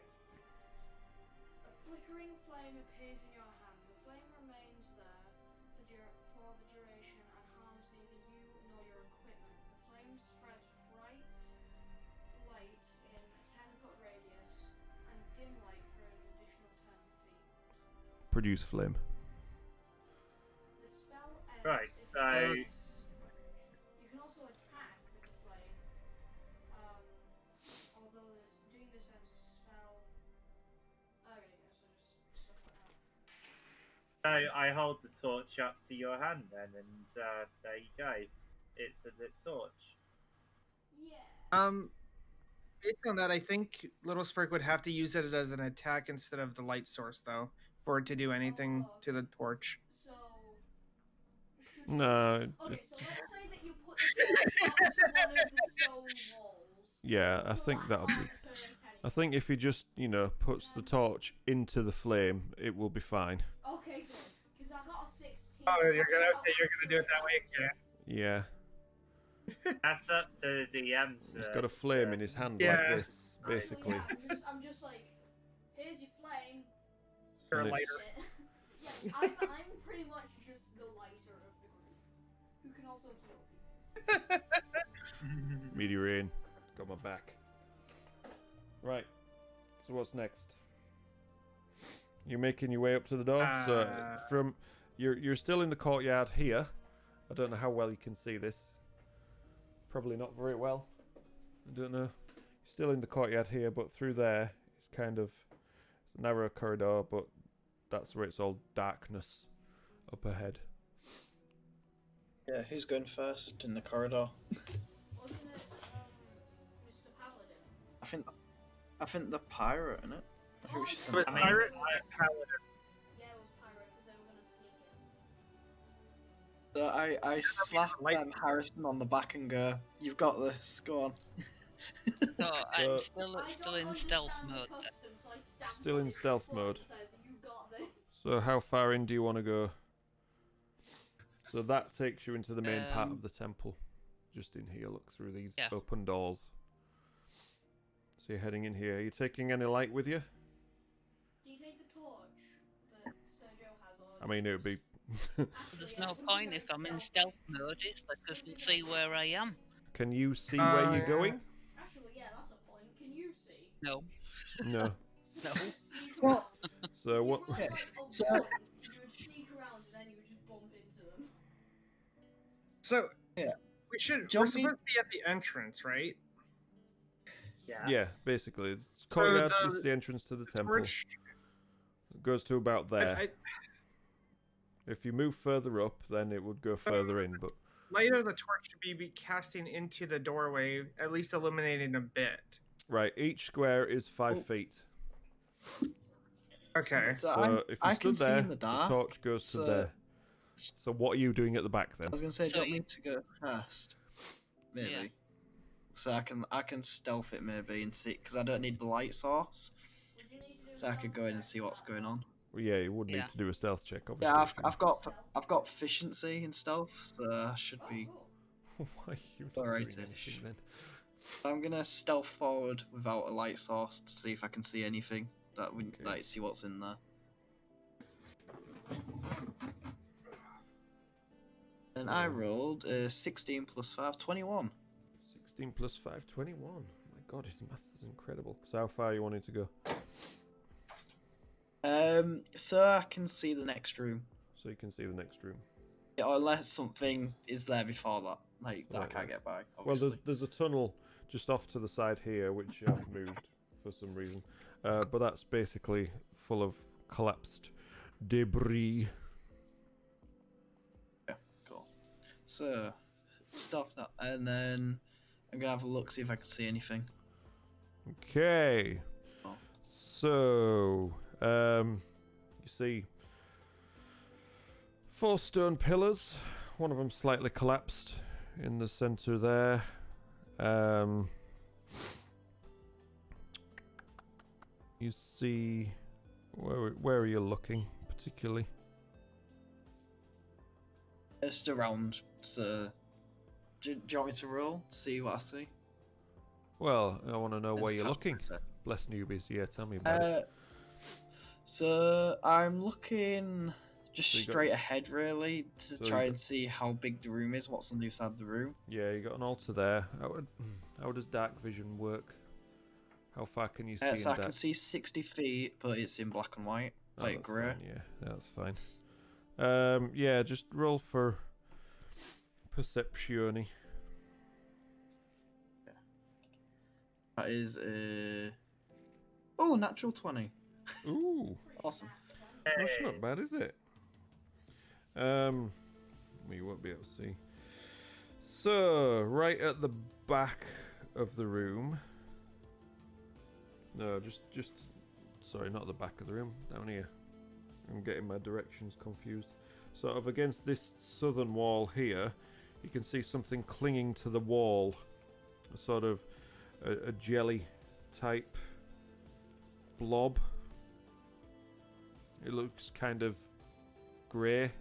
A flickering flame appears in your hand. The flame remains there for the duration and harms neither you nor your equipment. The flame spreads bright light in a 10-foot radius and dim light for an additional 10 feet. Produce flame. The spell ends Right, if so- it works. You can also attack with the flame. Although doing this ends a spell. Oh yeah, so just stuff like that. So I hold the torch up to your hand then, and there you go. It's a lit torch. Yeah. based on that, I think Little Spark would have to use it as an attack instead of the light source, though, for it to do anything to the torch. So. should No. Okay, so let's say that you put the torch up to one of the stone walls. Yeah, I so think that that'll be. can't hurt I anyone. think if he just, puts the torch into the flame, it will be fine. Okay, good. Because I got a 16. Oh, you're I gonna got do it that way? Yeah. Yeah. That's up to the DM. He's got a flame in his hand Yeah. like this, Actually, basically. yeah, I'm just like, here's your flame. Or a And lighter. Yeah, I'm pretty much just the lighter of the group. can also heal people. Meteor rain. Got my back. Right. So what's next? You're making your way up to the door. So from you're still in the courtyard here. I don't know how well you can see this. Probably not very well. I don't know. You're still in the courtyard here, but through there it's kind of a narrow corridor, but that's where it's all darkness up ahead. Yeah, who's going first in the corridor? Wasn't it, Mr. Paladin? I think the pirate, innit? Who was she It was sending? pirate paladin. Yeah, it was pirate because they were gonna sneak in. So I slap Harrison on the back and go, "You've got this. Go on." So I'm So- still in stealth mode. Still in stealth mode. Says, you got this. So how far in do you want to go? So that takes you into the main part of the temple. Just in here, look through these open doors. So you're heading in here. Are you taking any light with you? Do you take the torch that Sergio has on? I mean, it would be... There's no point if I'm in stealth mode. It's like I can see where I am. Can you see where you're going? Actually, yeah, that's a point. Can you see? No, No. no. Sneak around. So what... If you were like a So- wall, you would sneak around and then you would just bump into them. So Yeah. we should. Do you We're want me- supposed to be at the entrance, right? Yeah, basically. So Courtyard the- is the entrance to the temple. Torch. It goes to about there. I, If you move further up, then it would go further in, but... light of the torch should be casting into the doorway, at least illuminating a bit. Right, each square is 5 Oh. feet. Okay. So So if you I can stood see there, in the dark. torch goes to so- there. So what are you doing at the back then? I was gonna say, So do you want you- me to go first? Maybe. Yeah. So I can stealth it maybe and see, because I don't need the light source, Would you need to do so I could go in and see what's going on. Well, yeah, you would need Yeah. to do a stealth check, obviously. Yeah, if you- I've got efficiency in stealth, so I should Oh, be. cool. Why are you not Alright-ish. doing anything then? I'm gonna stealth forward without a light source to see if I can see anything that we Okay. like see what's in there. And I rolled 16 plus 5, 21. 16 plus 5, 21. My god, his maths is incredible. So how far are you wanting to go? So I can see the next room. So you can see the next room. Yeah, unless something is there before that, like that I Right, can't right. get by. Well, Obviously. there's a tunnel just off to the side here, which I've moved for some reason. But that's basically full of collapsed debris. Cool. So, stop that, and then I'm gonna have a look, see if I can see anything. Okay. Oh. So, you see 4 stone pillars. One of them slightly collapsed in the center there. You see, where are you looking particularly? Just around. So, do you want me to roll? See what I see. Well, I want to know where Let's you're looking. calculate Bless newbies. Yeah, tell me about it. it. So I'm looking just So you got- straight ahead, really, to So you try got- and see how big the room is. What's on the other side of the room? Yeah, you got an altar there. How does dark vision work? How far can you see in So I dark? can see 60 feet, but it's in black and white, Oh, like that's grey. fine, yeah, that's fine. Yeah, just roll for perceptione. That is oh, natural 20. Ooh, Awesome. that's not bad, is it? Well, you won't be able to see. So, right at the back of the room. No, just sorry, not the back of the room, down here. I'm getting my directions confused. Sort of against this southern wall here, you can see something clinging to the wall. A sort of a jelly type blob. It looks kind of grey.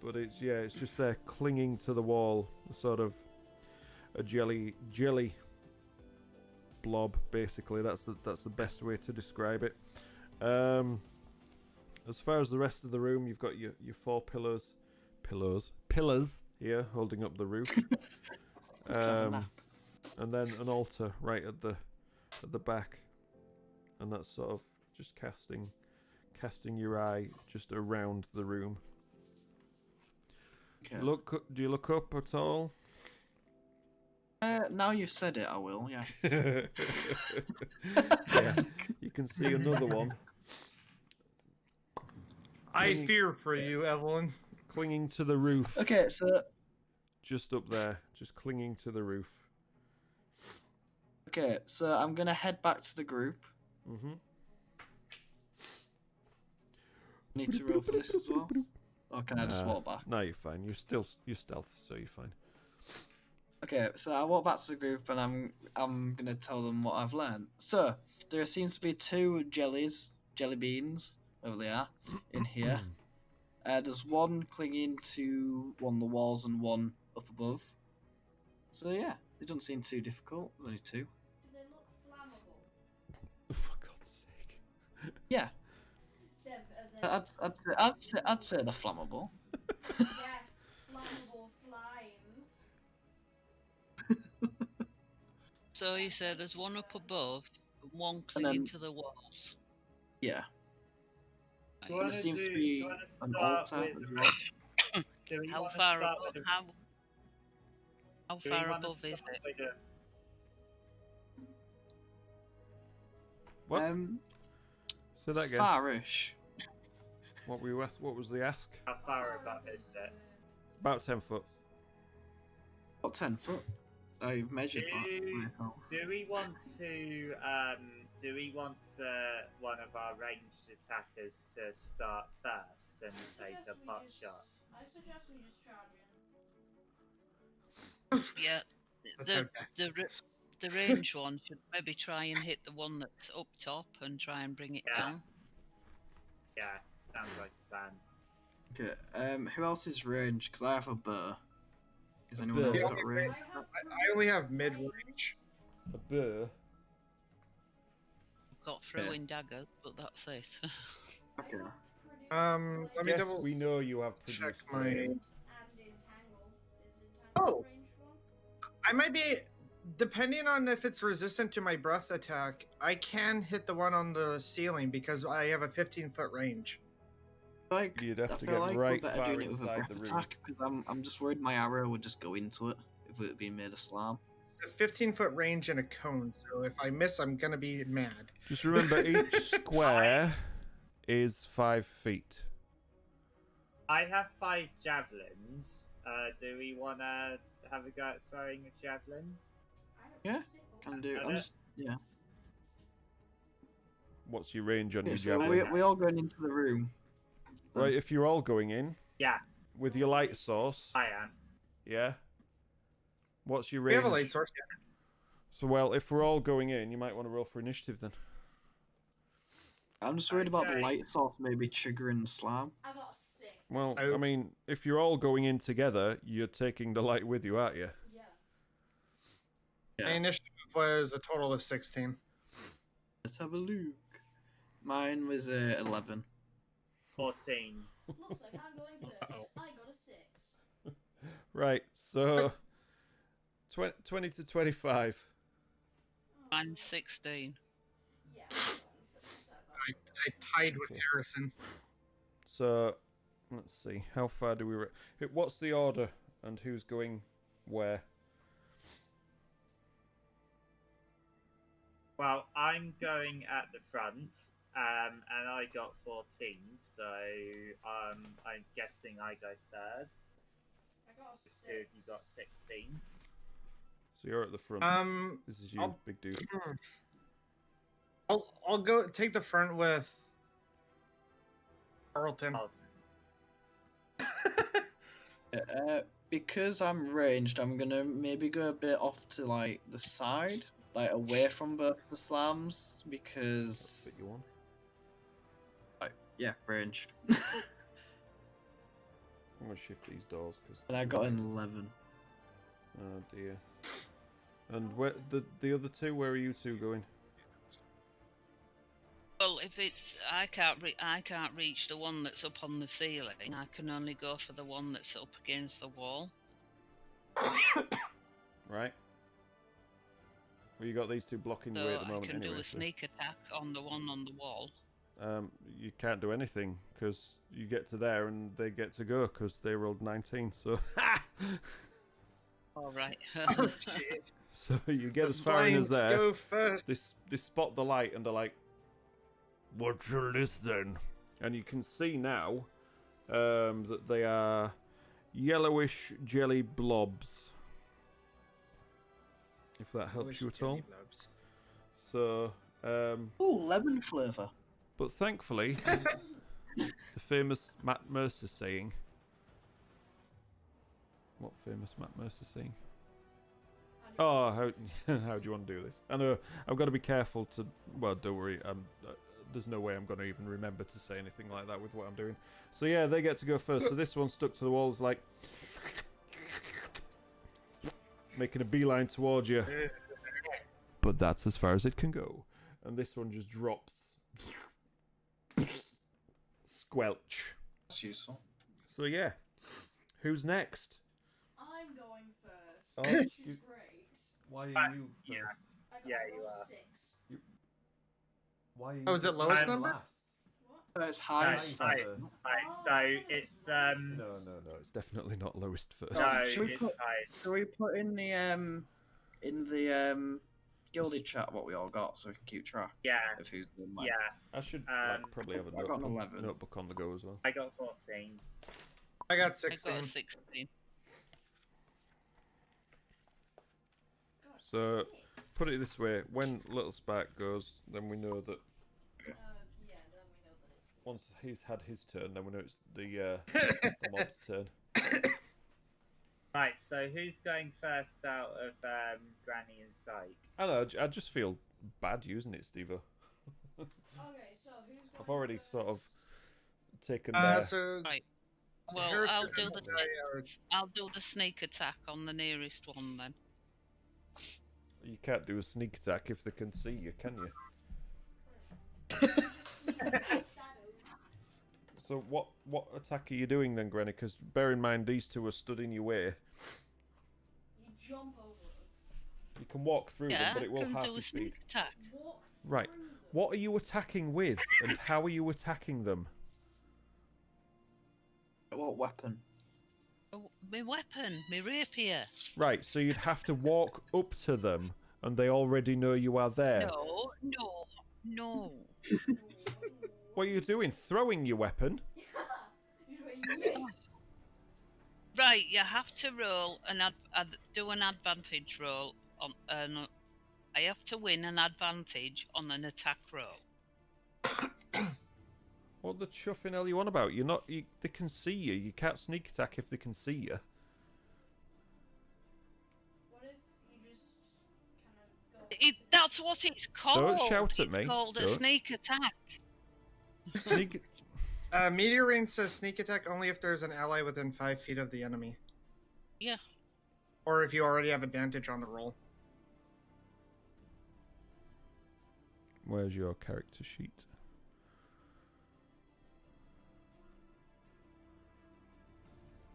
But it's just there clinging to the wall, sort of a jelly blob, basically. That's the best way to describe it. as far as the rest of the room, you've got your 4 pillars here holding up the roof. And then an altar right at the back, and that's sort of just casting your eye just around the room. Okay. Do you look up at all? Now you've said it, I will. Yeah. Yeah, you can see another one I fear for you, Evelyn. clinging to the roof. Okay, so Just up there, just clinging to the roof. I'm gonna head back to the group. Mm-hmm. Need to roll for this as well. Or can I just walk back? No, you're fine. You're stealth, so you're fine. Okay, so I walk back to the group and I'm gonna tell them what I've learned. So there seems to be 2 jelly beans, wherever they are, in here. There's one clinging to one of the walls and one up above. So yeah, it doesn't seem too difficult. There's only 2. Do they look flammable? For God's sake. Yeah, Are they- I'd say they're flammable. Yes, flammable slimes. So you said there's one up above and one And clinging then- to the walls. Yeah, Do you and wanna there seems to do- be do you wanna an start altar with- as well. Do we How wanna far start above? with a- How do we far wanna above is start it? with a- What? Say that again. Farish. What were you asked? What was the ask? How far above is it? About 10 foot. About 10 foot. I measured that. Do we want to one of our ranged attackers to start first and take a pot shot? I suggest we just charge in. Yeah. That's how The range one should maybe try and hit the one that's up top and try and bring it Yeah. down. Yeah, sounds like a plan. Okay, who else is ranged? Because I have a bow. Has A anyone bow? else Yeah. got range? I only have mid-range. A burr. Got throwing daggers, but that's it. Okay. Let me Yes, double we know you have check produced my. burr. And entangle. Is Oh. entangle ranged one? I might be, depending on if it's resistant to my breath attack, I can hit the one on the ceiling because I have a 15-foot range. Like, You'd have I to feel get like right we're better far doing it with a inside breath the room. attack because I'm just worried my arrow would just go into it if it had been made of slam. A 15-foot range and a cone, so if I miss, I'm gonna be mad. Just remember, each square is 5 feet. I have 5 javelins. Do we want to have a go at throwing a javelin? I have Yeah, six, but Can do. Okay. I'm just What's your range on yeah. your So javelin? we all going into the room. Right, if you're all going in Yeah, with your light source, I am. yeah. What's your We range? have a light source. So, well, if we're all going in, you might want to roll for initiative then. I'm just worried about the Okay. light source maybe triggering the slam. I got a 6. Well, Oh. I mean, if you're all going in together, you're taking the light with you, aren't you? Yeah. My initiative was a total of 16. Let's have a look. Mine was 11. 14. Looks like I'm going first. Uh-oh. I got a 6. Right, so 20 to 25. Mine's 16. Yeah. I'm going first. I tied with Okay. Harrison. So, let's see. How far do we... What's the order and who's going where? Well, I'm going at the front, and I got 14, so I'm guessing I go third. I got a The 6. two of you got 16. So you're at the front. This is you, I'll- big dude. I'll go take the front with Carlton. Because I'm ranged, I'm gonna maybe go a bit off to like the side, like away from both the slams, because Put you on. yeah, ranged. I'm going to shift these doors because... And I got an 11. Oh dear. And where the other two, where are you two going? Well, Well, if it's I can't reach the one that's up on the ceiling. I can only go for the one that's up against the wall. Right. Well, you got these two blocking your way So at the I moment can anyway. do a so, sneak attack on the one on the wall. you can't do anything because you get to there and they get to go because they rolled 19. So, All right. Oh, jeez. so you get The as far in as slimes there. go first. They spot the light and they're like, "What's all this then?" And you can see now that they are yellowish jelly blobs. If that helps you at all. So, Ooh, lemon flavour. but thankfully, the famous Matt Mercer saying. What famous Matt Mercer saying? Oh, how do you want to do this? I know I've got to be careful to. Well, don't worry. There's no way I'm going to even remember to say anything like that with what I'm doing. So yeah, they get to go first. So this one stuck to the walls, like making a beeline towards you. But that's as far as it can go. And this one just drops. Squelch. That's useful. So yeah, who's next? I'm going first, Oh, which is you- great. Why are you first? Yeah. I got Yeah, I you rolled are. 6. Why are you Oh, is it lowest first? number? Last? What? It's high. Nice. First. So it's No, it's definitely not lowest first. no, Should we it's put- high. Shall we put in the gilded chat what we all got so we can keep track Yeah, of who's doing what? yeah. I should Um, probably have a I got an notebook, 11. notebook on the go as well. I got 14. I got I got 16. a 16. Got So- 6. Put it this way: when Little Spark goes, then we know that Yeah, then we know that it's. once he's had his turn, then we know it's the mob's turn. Right, so who's going first out of Granny and Syke? I don't know. I just feel bad using it, Steve-o. Okay, so who's going I've already first? sort of taken So Right. Well, Harrison I'll and do the I are- I'll do the sneak attack on the nearest one then. You can't do a sneak attack if they can see you, can you? Shadows. So what attack are you doing then, Granny? Because bear in mind these two are stood in your way. You jump over us. You can walk through them, Yeah, but it will can half do your a speed. sneak attack. Walk Right. through them. What are you attacking with, and how are you attacking them? What weapon? Oh, my weapon, my rapier. Right, so you'd have to walk up to them, and they already know you are there. No, no, no. What are you doing? Throwing your weapon? Right, you have to roll do an advantage roll on I have to win an advantage on an attack roll. What the chuffing hell are you on about? You're not. They can see you. You can't sneak attack if they can see you. What if you just kind of go? That's what it's called. shout at it's me. called a Don't. sneak attack. Sneak. Meteor Rain says sneak attack only if there's an ally within 5 feet of the enemy. Yeah. Or if you already have advantage on the roll. Where's your character sheet?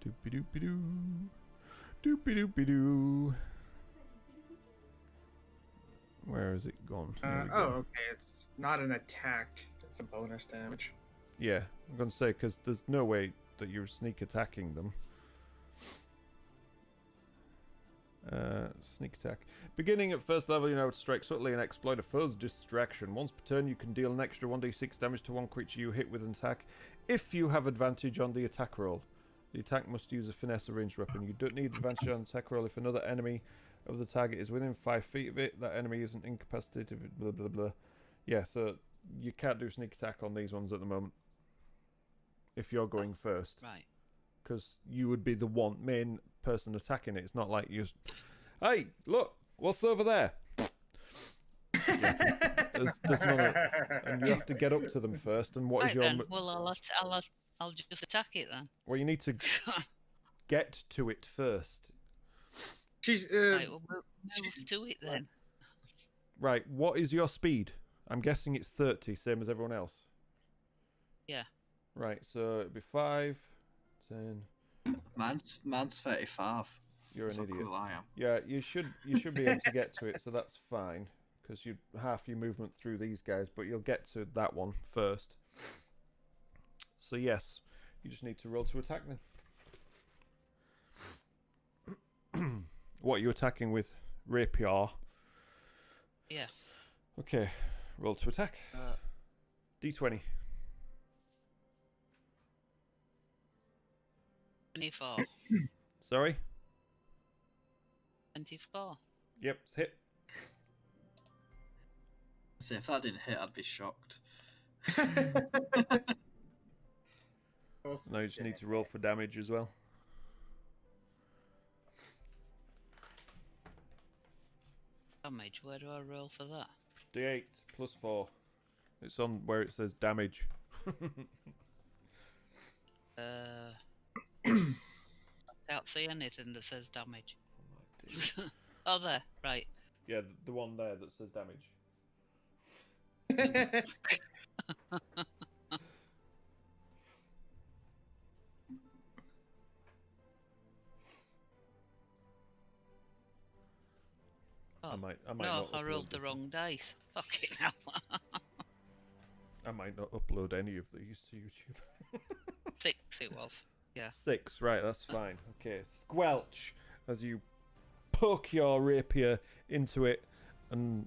Doopy doopy doo. Doopy doopy doo. Where has it gone? There we go. Okay, it's not an attack. It's a bonus damage. Yeah, I'm gonna say because there's no way that you're sneak attacking them. Sneak attack. Beginning at first level, you know how to strike subtly and exploit a foe's distraction. Once per turn, you can deal an extra 1d6 damage to one creature you hit with an attack if you have advantage on the attack roll. The attack must use a finesse or ranged weapon. You don't need advantage on the attack roll if another enemy of the target is within 5 feet of it. That enemy isn't incapacitated. Blah blah blah. Yeah, so you can't do sneak attack on these ones at the moment. If you're going first, Right. because you would be the main person attacking it. It's not like you. Hey, look, what's over there? Yeah. There's none of, and you have to get up to them first. And what is Right your? then. Well, I'll just attack it then. Well, you need to get to it first. She's Right, we'll move to it then. Right. What is your speed? I'm guessing it's 30, same as everyone else. Yeah. Right, so it'd be 5, 10. Mine's 35. You're an That's how idiot. cool I am. Yeah, you should be able to get to it, so that's fine. Because you half your movement through these guys, but you'll get to that one first. So yes, you just need to roll to attack then. What are you attacking with? Rapier. Yes. Okay, roll to attack. D20. 24. Sorry? 24. Yep, it's hit. See, if that didn't hit, I'd be shocked. Now you just need to roll for damage as well. Damage, where do I roll for that? D8 plus 4. It's on where it says damage. I can't see anything that says damage. Oh, there, right. Yeah, the one there that says damage. Oh, I might no, not I upload rolled the this. wrong dice. Fucking hell. I might not upload any of these to YouTube. 6 it was. Yeah. 6, right, that's fine. Okay, squelch as you poke your rapier into it and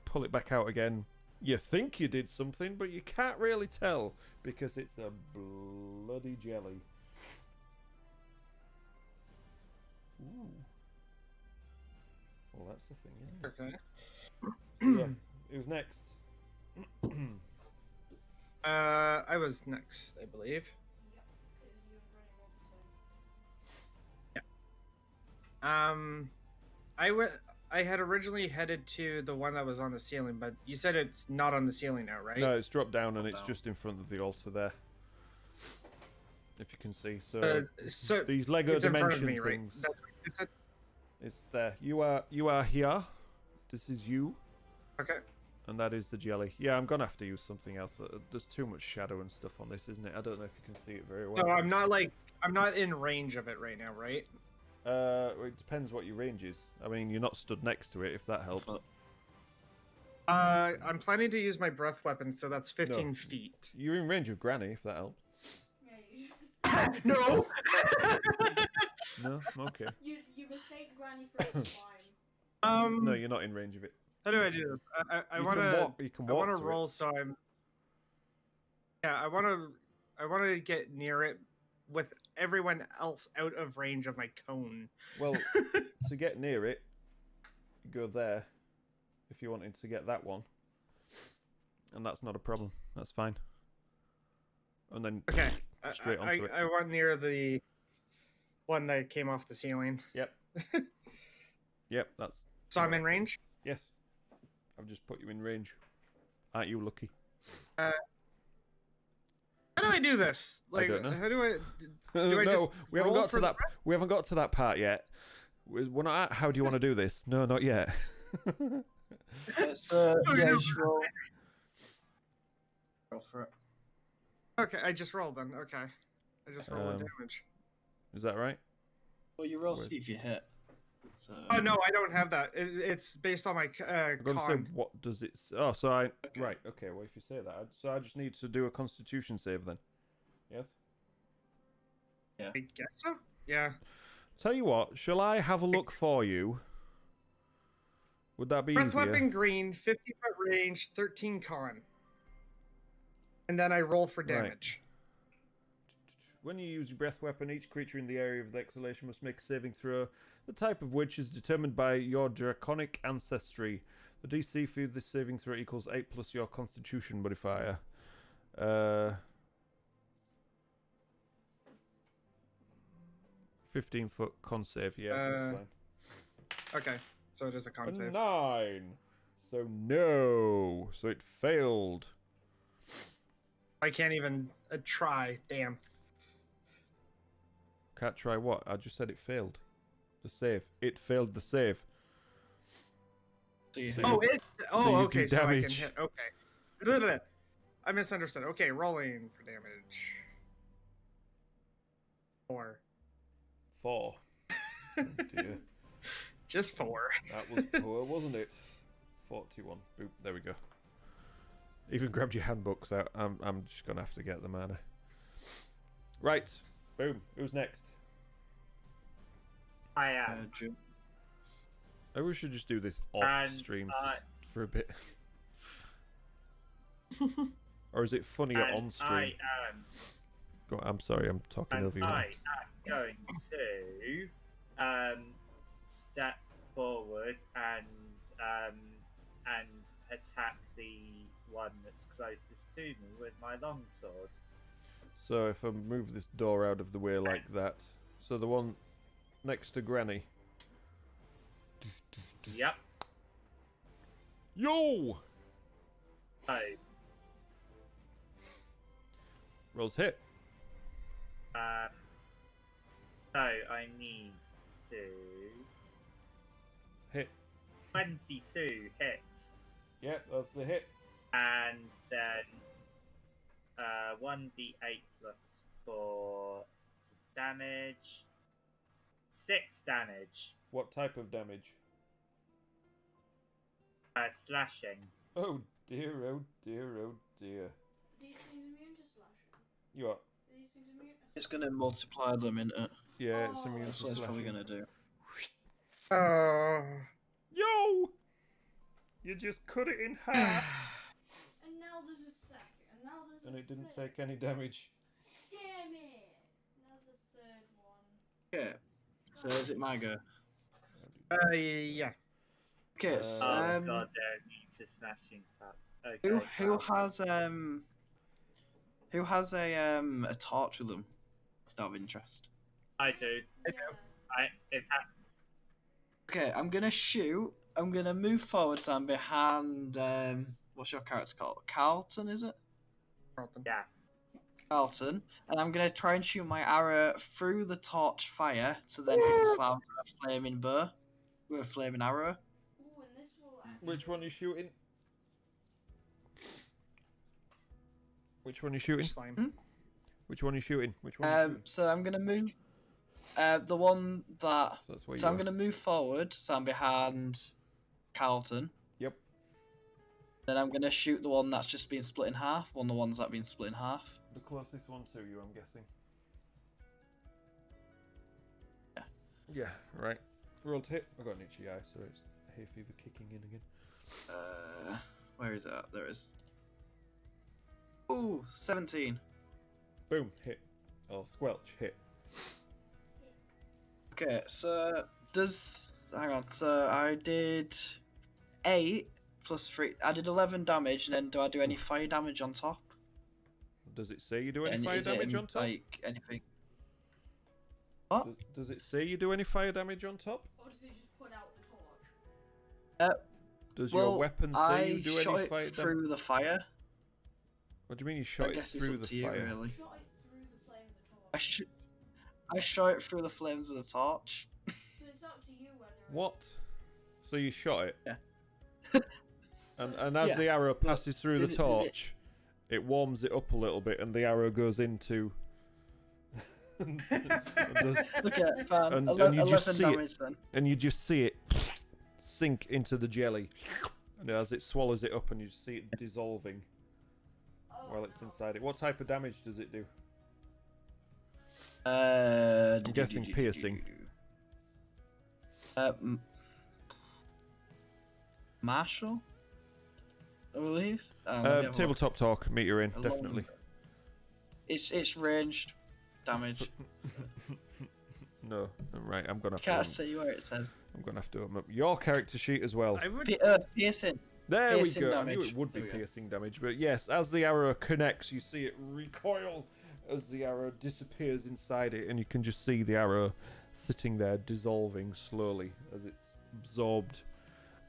pull it back out again. You think you did something, but you can't really tell because it's a bloody jelly. Ooh. Well, that's the thing, isn't it? Okay. So, yeah, who's next? I was next, I believe. Yep, 'cause you were running on the same. I had originally headed to the one that was on the ceiling, but you said it's not on the ceiling now, right? No, it's dropped down and it's Down. just in front of the altar there. If you can see, So these Lego it's in front of dimension me, right? things. That's what you said? It's there. You are here. This is you, Okay. and that is the jelly. Yeah, I'm gonna have to use something else. There's too much shadow and stuff on this, isn't it? I don't know if you can see it very well. So I'm not in range of it right now, right? Well, it depends what your range is. I mean, you're not stood next to it, if that helps. But I'm planning to use my breath weapon, so that's 15 No. feet. You're in range of Granny, if that helps. Yeah, you, No. No, okay. you mistake Granny for a slime. No, you're not in range of it. How do I do this? I You want can to. walk- You can I walk want to to roll, so I'm. Yeah, I want to get near it with everyone else out of range of my cone. It. Well, to get near it, you go there. If you wanted to get that one, and that's not a problem. That's fine. And then Okay. straight onto it. I want near the one that came off the ceiling. Yep. Yep, that's So I'm in range. yes. I've just put you in range. Aren't you lucky? How do I do this? Like, don't know. how do I? No, I just we haven't roll got for to the that. We haven't got to that part yet. We're not at how do you want to do this? No, not yet. So yeah, you- you should roll. Roll for it. Okay, I just rolled then. Okay, I just rolled the Um, damage. Is that right? Well, you roll Where's- see if you hit. So, Oh no, I don't have that. It's based on my I'm going to say con. what does it? Oh, so I Okay. right. Okay. Well, if you say that, so I just need to do a Constitution save then. Yes. I guess so. Yeah. Tell you what, shall I have a look for you? Would that be Breath easier? weapon green, 50-foot range, 13 con. And then I roll for Right. damage. When you use your breath weapon, each creature in the area of the exhalation must make a saving throw, the type of which is determined by your draconic ancestry. The DC for this saving throw equals 8 plus your constitution modifier. 15-foot con save, yeah, that's fine. Okay, so it is a con A save. 9! So no! So it failed. I can't even try. Damn. Can't try what? I just said it failed. The save. It failed the save. See So who- Oh, it's So you okay. do So I can damage. hit. Okay. Blah, blah, blah. I misunderstood. Okay, rolling for damage. 4. 4. Oh dear. Just 4. That was poor, wasn't it? 41. Boop. There we go. Even grabbed your handbooks out. I'm just gonna have to get the mana. Right. Boom. Who's next? I am. Jim. Maybe we should just do this off And stream I- just for a bit. Or is it funnier And on stream? I am. Go on, I'm sorry, I'm talking And over you. I am going to step forward and attack the one that's closest to me with my longsword. So if I move this door out of the way like that, so the one next to Granny. Yep. Yo! So, Rolls hit. so I need to Hit. 22 hits, Yep, that's the hit. and then 1d8 plus 4 damage, 6 damage, What type of damage? slashing. Oh dear, oh dear, oh dear. These things immune to slashing. You are. These things immune to It's gonna multiply them, isn't it? Yeah, it's Oh. immune That's to what it's probably slashing. gonna do. Oh. Yo! You just cut it in half. And now there's a second. And now there's And a it didn't third. take any damage. Damn it! Now there's a third one. Okay. So is it my go? Yeah. Okay. Uh, so, Oh god, there needs a slashing cut. Okay. who has a torch with them? Just out of interest. I do. Yeah. In fact, Okay, I'm gonna shoot. I'm gonna move forward, so I'm behind. What's your character called? Carlton, is it? Carlton. yeah. Carlton, and I'm gonna try and shoot my arrow through the torch fire to then hit the slam with a flaming bow with a flaming arrow. Ooh, and this will actually... Which one are you shooting? Which one are you shooting? Slime. Which one are you shooting? Which one? Are you shooting? So I'm gonna move. The one that. So that's where So you I'm are. gonna move forward, so I'm behind Carlton. Yep. Then I'm gonna shoot the one that's just been split in half. One of the ones that have been split in half. The closest one to you, I'm guessing. Yeah. Yeah, right. Roll to hit. I got an itchy eye, so it's hay fever kicking in again. Where is it at? There it is. Ooh, 17. Boom, hit. Oh, squelch, hit. Okay, so hang on. So I did 8 plus 3. I did 11 damage, and then do I do any fire damage on top? Does it say you do any And fire is it damage on top? like anything? What? Does it say you do any fire damage on top? Or does it just put out the torch? Does Well, your weapon say I you do shot any it fire damage? through the fire. What do you mean you shot I it guess it's through up the to you, fire? really. Shot it through the flame of the torch. I shot it through the flames of the torch. So it's up to you whether... What? So you shot it? Yeah. And as Yeah. the arrow passes through the Did it- torch, it warms it up a little bit, and the arrow goes into. and there's- Okay, fine. And- 11 and you just 11 see it. damage then. and you just see it sink into the jelly, and as it swallows it up, and you just see it dissolving Oh, while it's no. inside it. What type of damage does it do? I'm guessing piercing. Marshall, I believe. Let me have a look. Tabletop talk, meter in, A long- definitely. It's ranged damage. No, right. I'm gonna I have can't to. see where it says. I'm gonna have to open up your character sheet as well. I would. Piercing. There we piercing go. I knew damage. it would be There we go. piercing damage, but yes, as the arrow connects, you see it recoil as the arrow disappears inside it, and you can just see the arrow sitting there dissolving slowly as it's absorbed.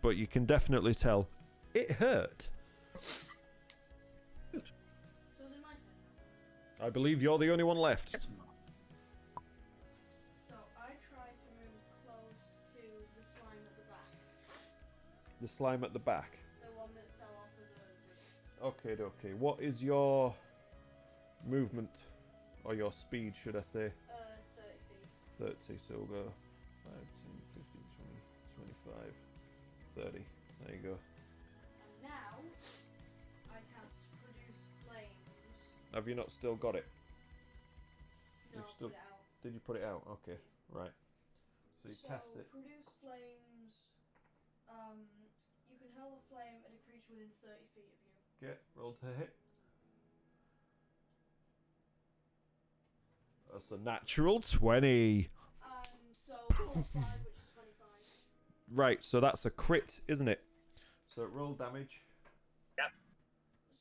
But you can definitely tell it hurt. So is it my turn? I believe you're the only one left. So I try to move close to the slime at the back. The slime at the back. The one that fell off of the. Okay. What is your movement or your speed, should I say? 30 feet. 30. So we'll go 5, 10, 15, 20, 25, 30. There you go. And now, I cast Produce Flames. Have you not still got it? No, You've still- put it out. Did you put it out? Okay, right. So you cast it. Produce Flames. You can hurl a flame at a creature within 30 feet of you. Okay, roll to hit. That's a natural 20. And so plus 5, which is 25. Right, so that's a crit, isn't it? So roll damage.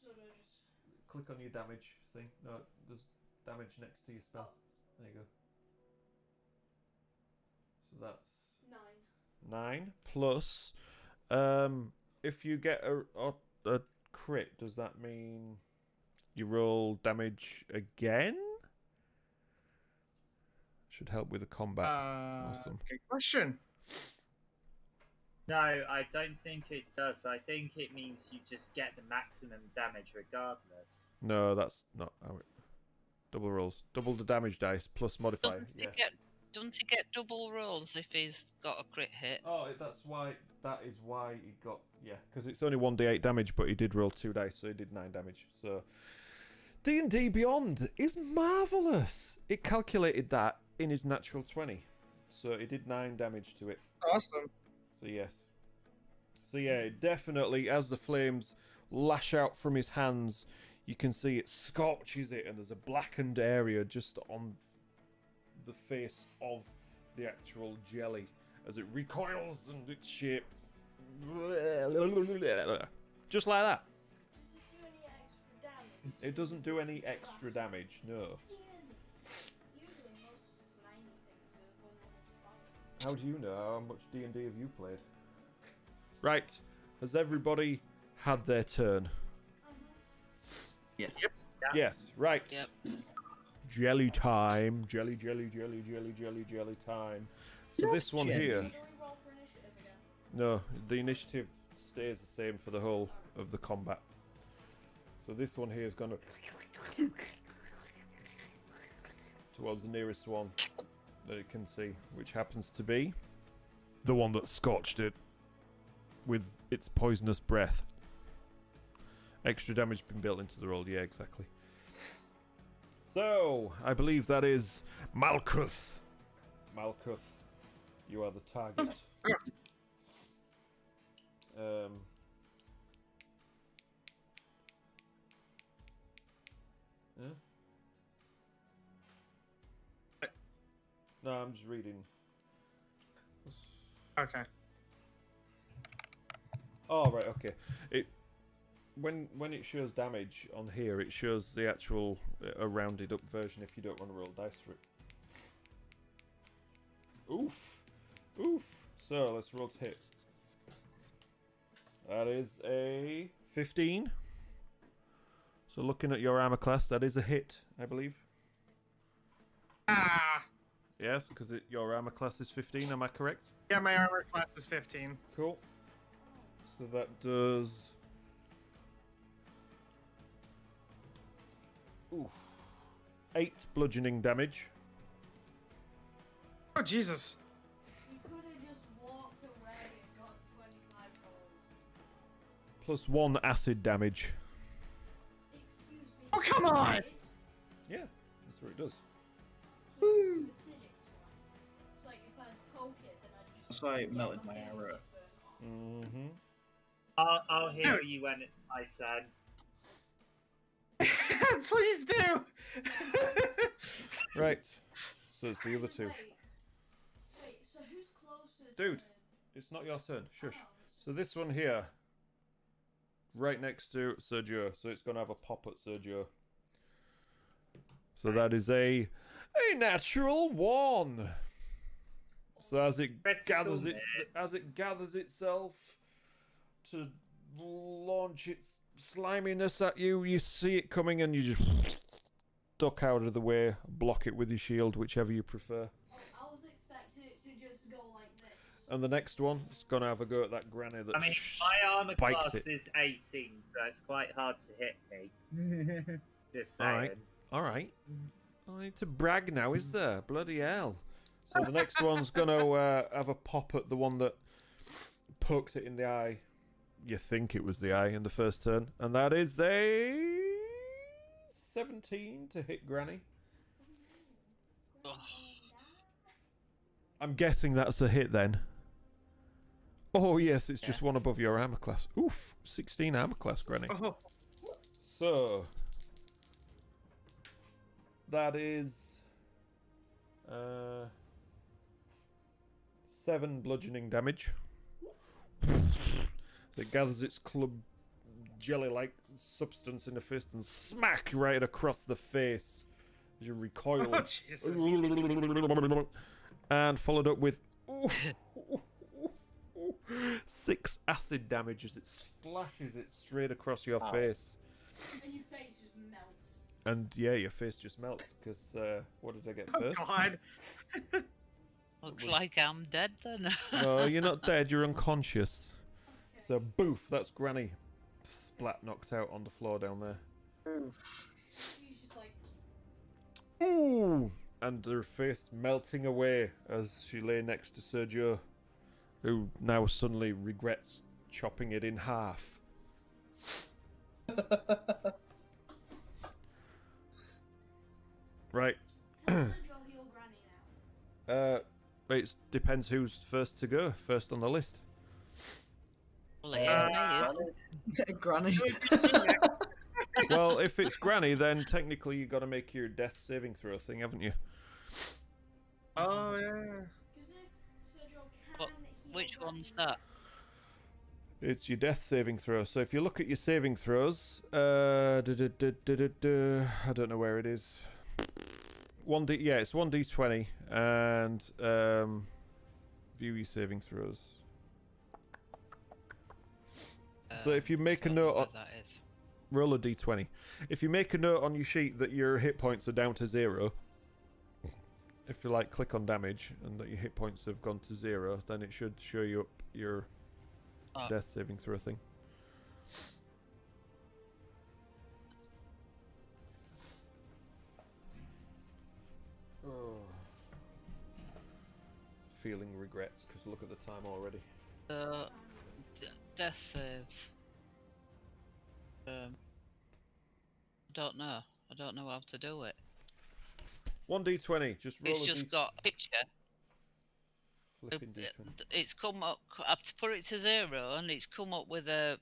So do I just. Click on your damage thing. No, there's damage next to your spell. There you go. So that's 9. 9 plus. If you get a crit, does that mean you roll damage again? Should help with the combat. Awesome. Good question. No, I don't think it does. I think it means you just get the maximum damage regardless. No, that's not how it. Double rolls. Double the damage dice plus modifier. Doesn't he get double rolls if he's got a crit hit? Oh, that's why. That is why he got. Yeah, because it's only 1d8 damage, but he did roll 2 dice, so he did 9 damage. So D&D Beyond is marvelous. It calculated that in his natural 20, so he did 9 damage to it. Awesome. So yes. So yeah, it definitely, as the flames lash out from his hands, you can see it scorches it, and there's a blackened area just on the face of the actual jelly as it recoils and its shape. Just like that. Does it do any extra damage? It doesn't do any extra damage, no. Usually most slimy things are vulnerable to fire. How do you know? How much D&D have you played? Right. Has everybody had their turn? Yeah. Yes. Right. Yep. Jelly time. Jelly time. So this one here. Do we roll for initiative again? No, the initiative stays the same for the whole of the combat. So this one here is going to towards the nearest one that it can see, which happens to be the one that scorched it with its poisonous breath. Extra damage been built into the roll. Yeah, exactly. So, I believe that is Malkuth. Malkuth, you are the target. Yeah? No, I'm just reading. Okay. Oh, right, okay. It when it shows damage on here, it shows the actual a rounded up version if you don't want to roll dice for it. Oof. Oof. So, let's roll to hit. That is a 15. So, looking at your armor class, that is a hit, I believe. Ah. Yes, because your armor class is 15, am I correct? Yeah, my armor class is 15. Cool. So that does... Oof. 8 bludgeoning damage. Oh, Jesus. We could have just walked away and got 25 gold. Plus 1 acid damage. Excuse me. Oh, come on! Yeah, that's what it does. So it's an acidic slime. It's like if I poke it, then I just. That's why it get melted my my energy arrow. burn off. Mm-hmm. I'll heal you when it's my turn. Please do! Right. So it's the other two. Wait, so who's closer Dude. to... It's not your turn. Shush. Oh. So this one here, right next to Sergio. So it's going to have a pop at Sergio. So that is a natural 1. So as it gathers itself to launch its sliminess at you, you see it coming and you just duck out of the way, block it with your shield, whichever you prefer. Oh, I was expecting it to just go like this. And the next one is going to have a go at that granny that My armor spikes class it. is 18, so it's quite hard to hit me. Just saying. Alright. Alright. I need to brag now, is there? Bloody hell. So the next one's gonna have a pop at the one that poked it in the eye. You think it was the eye in the first turn. And that is a 17 to hit Granny. Ugh. I'm guessing that's a hit then. Oh yes, it's Yeah. just one above your armor class. Oof, 16 armor class, Granny. Oh, So that is 7 bludgeoning damage. It gathers its club jelly-like substance in the fist and smack right across the face as you recoil. oh Jesus. And followed up with 6 acid damage as it splashes it straight across your face. And your face just melts. And yeah, your face just melts because what did I get Oh first? God. Looks like I'm dead then. No, you're not dead. You're unconscious. Okay. So boof, that's Granny splat knocked out on the floor down there. He's just like, Ooh! And her face melting away as she lay next to Sergio, who now suddenly regrets chopping it in half. Right. how does Sergio heal Granny now? It depends who's first to go. First on the list. Well, it ain't me, is it? Granny. Well, if it's Granny, then technically you got to make your death saving throw thing, haven't you? Oh yeah. Because if Sergio can heal Which Granny one's now- that? It's your death saving throw. So if you look at your saving throws, I don't know where it is. 1d, yeah, it's 1d20, and view your saving throws. So if you make a Don't know note where on, that is. roll a d20. If you make a note on your sheet that your hit points are down to 0, if you like click on damage and that your hit points have gone to 0, then it should show you up your Oh. death saving throw thing. Oh. Feeling regrets because look at the time already. Death saves. I don't know. I don't know how to do it. 1d20, just roll It's a just got a picture. flipping d20. It's come up. I've put it to 0, and it's come up with a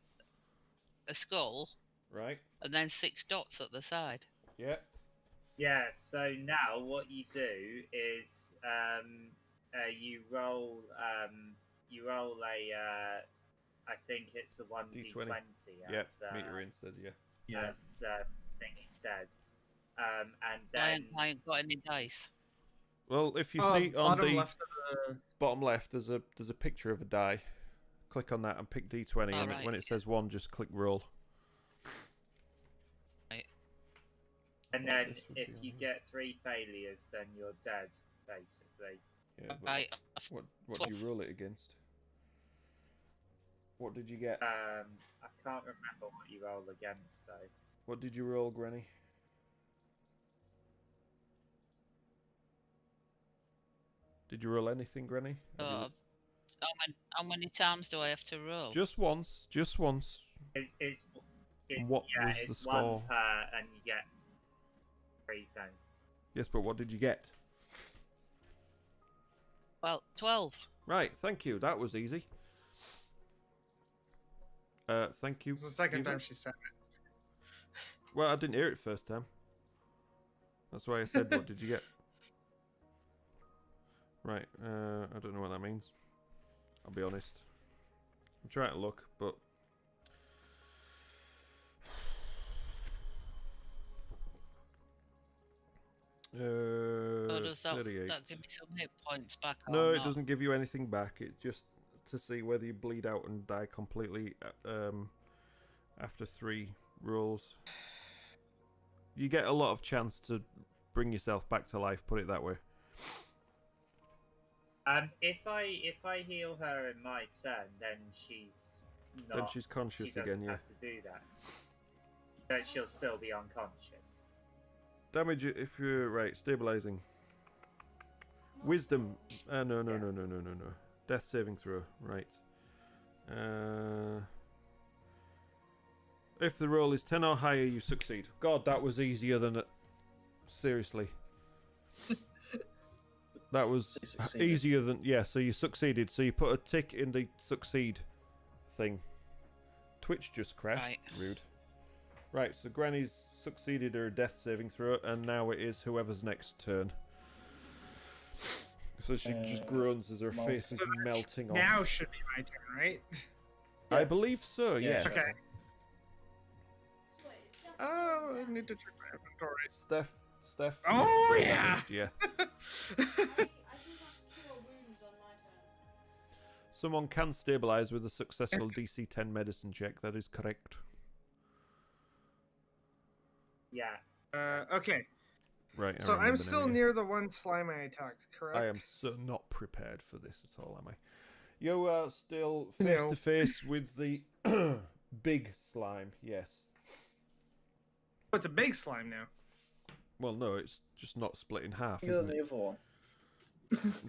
skull, Right? and then 6 dots at the side. Yeah. Yeah, so now what you do is you roll a I think it's a 1d20. Yeah, as, meter instead, yeah. as thing he said. And I then ain't got any dice. Well, if you see on bottom the left of the. bottom left, there's a picture of a die. Click on that and pick d20, and Alright. when it says 1, just click roll. and Well, then this would if be you alright. get 3 failures, then you're dead, basically. Yeah, but Right. what do you roll it against? What did you get? I can't remember what you roll against though. What did you roll, Granny? Did you roll anything, Granny? Have you- How many times do I have to roll? Just once. Just once. It's What yeah, was the it's score? 1 per, and you get 3 times. Yes, but what did you get? Well, 12. Right, thank you. That was easy. Thank you. It's the second Stephen. time she said it. Well, I didn't hear it first time. That's why I said, what did you get? Right, I don't know what that means. I'll be honest. I'm trying to look, but... Or does that 38. give me some hit points back? or No, it not? doesn't give you anything back. It just to see whether you bleed out and die completely after 3 rolls. You get a lot of chance to bring yourself back to life, put it that way. If I heal her in my turn, then she's not. Then she's conscious she doesn't again, yeah. have to do that. But she'll still be unconscious. Damage if you're right, stabilizing. Wisdom. No. Death saving throw. Right. If the roll is 10 or higher, you succeed. God, that was easier than it. Seriously. That was They succeeded. easier than... Yeah, so you succeeded. So you put a tick in the succeed thing. Twitch just crashed. Right. Rude. Right, so Granny's succeeded her death saving throw, and now it is whoever's next turn. So she just groans as her well, face is melting off. Now should be my turn, right? I believe so, Yeah. yes. Okay. Wait, it's definitely Oh, I damage. need to check my inventory. Steph. Oh, you're yeah! damaged, yeah. I do have 2 wounds on my turn. Someone can stabilize with a successful DC 10 medicine check. That is correct. Yeah. Okay, Right. I so I'm remember still now, yeah. near the one slime I attacked, correct? I am so not prepared for this at all, am I? You are still face No. to face with the big slime. Yes. Oh, it's a big slime now. Well, no, it's just not split in half, Bigger than isn't the it? other one.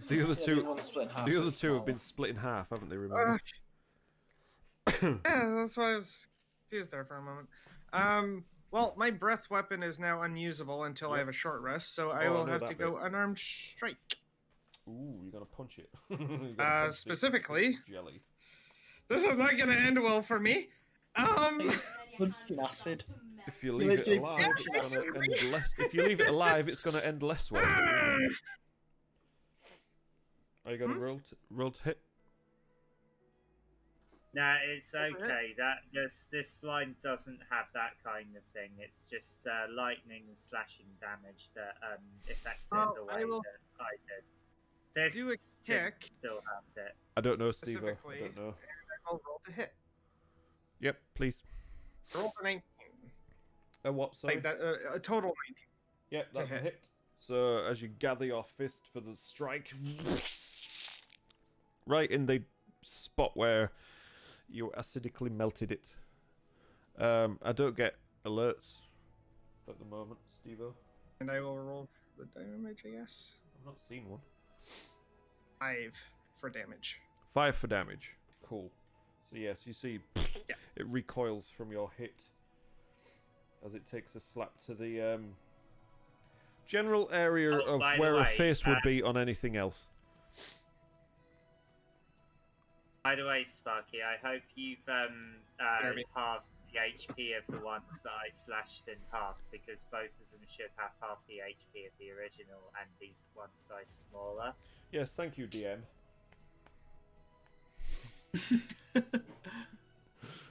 The other Yeah, two, the one's split in half, the so other it's two have smaller. been split in half, haven't they? Remember? Yeah, that's why I was confused there for a moment. Well, my breath weapon is now unusable until I have a short rest, so I Oh, I will know have that to bit. go unarmed strike. Ooh, you're gonna punch it. You're gonna punch the Specifically- jelly. This is not gonna end well for me. And then your Punch hand in starts acid. to melt. If you You leave it literally alive, punch it's it. gonna end less. If you leave it alive, it's gonna end less well. Are you gonna roll to hit? No, it's okay. That this slime doesn't have that kind of thing. It's just lightning and slashing damage that affected Well, the I way will that I did. This do a kick. still has it. I don't know, Steve. I Specifically. don't know. I'll roll to hit. Yep, please. Roll to 19. A what? Sorry. Like that, a total 19. Yep, that's a hit. hit. So as you gather your fist for the strike, right in the spot where you acidically melted it. I don't get alerts at the moment, Steve-O. And I will roll the damage, I guess. I've not seen one. 5 for damage. 5 for damage. Cool. So yes, you see Yeah. it recoils from your hit as it takes a slap to the general area Oh, of by the where a way, face would be on anything else. By the way, Sparky, I hope you've Jeremy. halved the HP of the ones that I slashed in half, because both of them should have half the HP of the original, and these one size smaller. Yes, thank you, DM.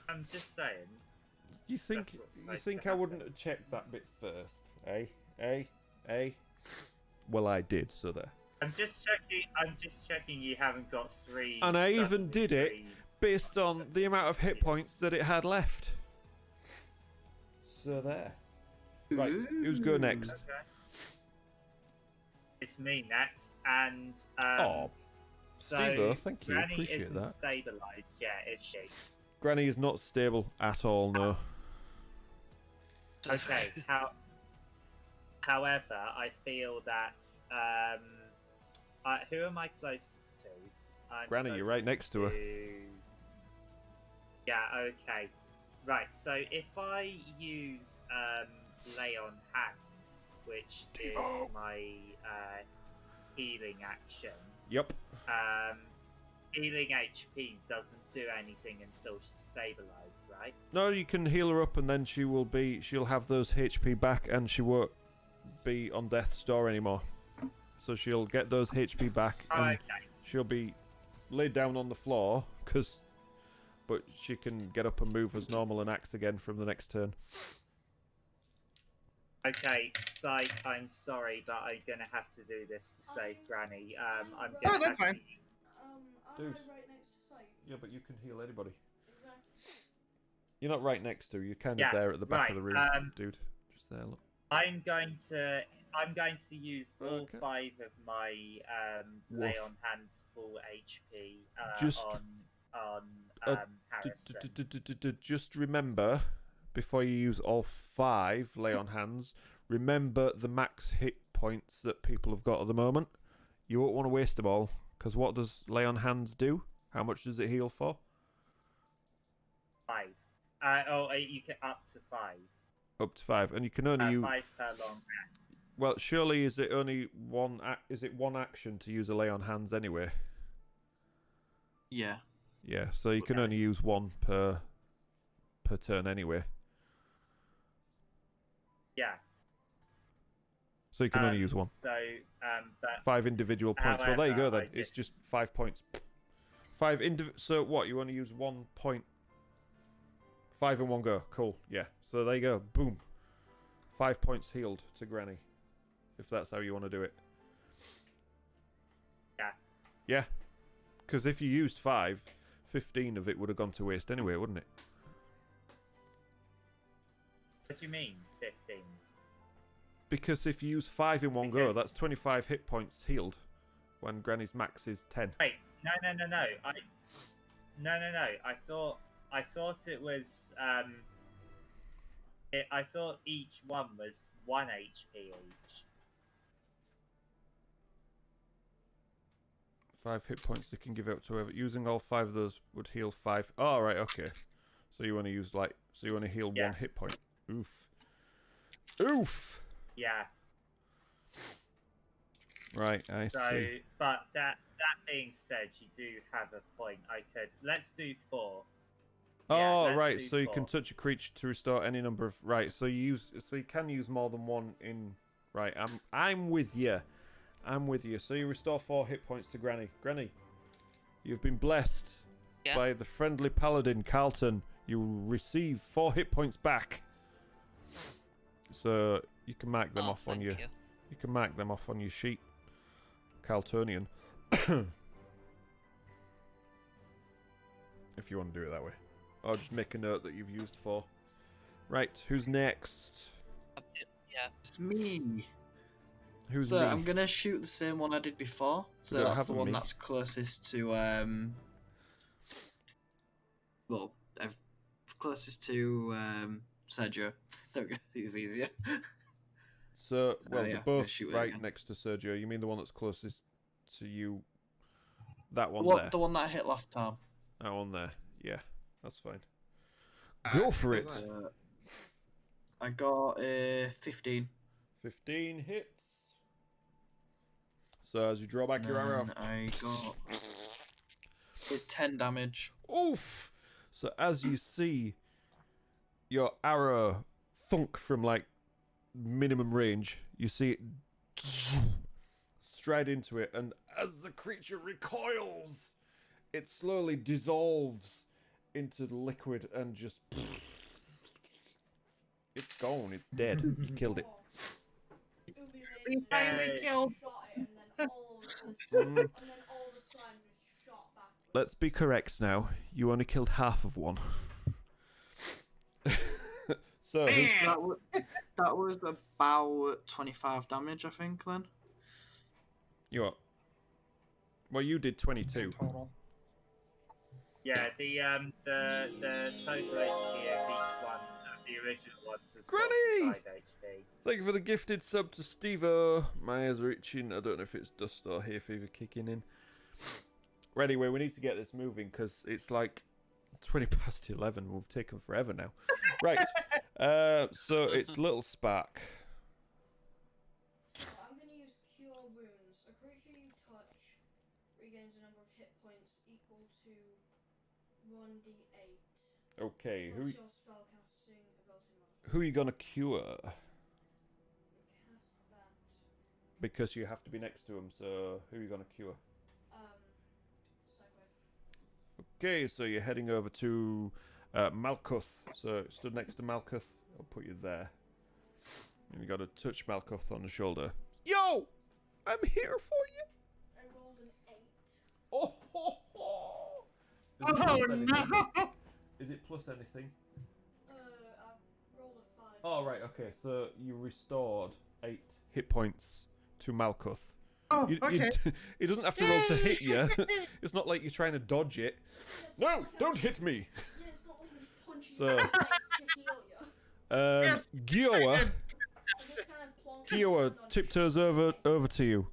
I'm just saying. You think That's what's you supposed think to I wouldn't happen. have checked that bit first, eh? Eh? Well, I did. So there. I'm just checking you haven't got 3. And I even suddenly did it 3. Based on the amount of hit points that it had left. So there. Right, who's go next? Okay. It's me next, and Oh, so Steve-O, thank you. Granny Appreciate isn't that. stabilized yet, is she? Granny is not stable at all. No. Okay. However, I feel that who am I closest to? I'm Granny, you're right next closest to her. Yeah. Okay. Right. So if I use lay on hands, which Steve-O. is my healing action, Yep. healing HP doesn't do anything until she's stabilized, right? No, you can heal her up, and then she'll have those HP back, and she won't be on death's door anymore. So she'll get those HP back, Oh, and okay. she'll be laid down on the floor, but she can get up and move as normal and axe again from the next turn. Okay, Psych, I'm sorry, but I'm gonna have to do this to save Granny. I'm Oh, gonna that's have fine. to. Aren't Dude. I right next to Sight? Yeah, but you can heal anybody. Exactly. You're not right next to her. You're kind of Yeah, there at the back of the right, room, dude. Just there, look. I'm going to use all Okay. 5 of my lay Woof. on hands full HP Just- on on Harrison. Just remember, before you use all 5 lay on hands, remember the max hit points that people have got at the moment. You won't want to waste them all, because what does lay on hands do? How much does it heal for? 5. You get up to 5. Up to 5, and you can only use 5 per long rest. Well, surely is it only one? Is it one action to use a lay on hands anyway? Yeah. Yeah, so you can only use 1 per turn anyway. Yeah. So you can only use 1. So, but 5 individual points. Well, there you go however, then. It's just 5 points. 5 So what? You only use 1 point. 5 in one go. Cool. Yeah. So there you go. Boom. 5 points healed to Granny. If that's how you want to do it. Yeah. Yeah. Because if you used 5, 15 of it would have gone to waste anyway, wouldn't it? What do you mean, 15? Because if you use 5 in one go, that's 25 hit points healed. When Granny's max is 10. Wait, no. I thought it was I thought each one was 1 HP each. 5 hit points they can give out to whoever. Using all 5 of those would heal 5. Oh, right, okay. So you want to use so you want to heal 1 hit point. Oof. Oof. Yeah. Right, I see. But that being said, you do have a point. Let's do 4. Oh, right. So you can touch a creature to restore any number of. Right. So you can use more than 1 in. Right. I'm with you. I'm with you. So you restore 4 hit points to Granny. Granny, you've been blessed by the friendly paladin Carlton. You receive 4 hit points back. So you can mark them off on your. You can mark them off on your sheet. Carltonian. If you want to do it that way. Or just make a note that you've used 4. Right, who's next? Yeah. It's me. Who's so me? I'm gonna shoot the same one I did before. So that's the one that's closest to closest to Sergio. There we go. It's easier. So they're both right again. next to Sergio. You mean the one that's closest to you? That one there. The one that I hit last time. That one there. Yeah, that's fine. Go for it. I got a 15. 15 hits. So as you draw back your arrow, I got 10 damage. Oof! So as you see your arrow thunk from like minimum range, you see it stride into it, and as the creature recoils, it slowly dissolves into the liquid and just it's gone. It's dead. You killed it. We finally killed. Let's be correct now. You only killed half of one. So that was about 25 damage, I think, Glenn. You what? Well, you did 22 total. Yeah, the total HP of each one, the original ones was Granny! 5 HP. Thank you for the gifted sub to Steve-O. My ears are itching. I don't know if it's dust or hay fever kicking in. Well, anyway, we need to get this moving because it's like 20 past 11. We've taken forever now. Right. So it's Little Spark. I'm going to use Cure Wounds. A creature you touch regains a number of hit points equal to 1d8. Okay, What's your spellcasting ability modifier? who are you going to cure? Cast that. Because you have to be next to him, so who are you going to cure? Segue. Okay, so you're heading over to Malkuth. So stood next to Malkuth. I'll put you there. And you got to touch Malkuth on the shoulder. Yo! I'm here for you! I rolled an 8. Oh, ho, ho. No! Is it plus anything? I rolled a 5. Oh, right, okay. So you restored 8 hit points to Malkuth. Oh, You, okay. it doesn't have to roll to hit you. It's not like you're trying to dodge it. No, don't hit me. Yeah, it's not like he's punching So- you in the face to heal you. Yes, Gioa, He just kind of plonks Gioa you on tiptoes over to you,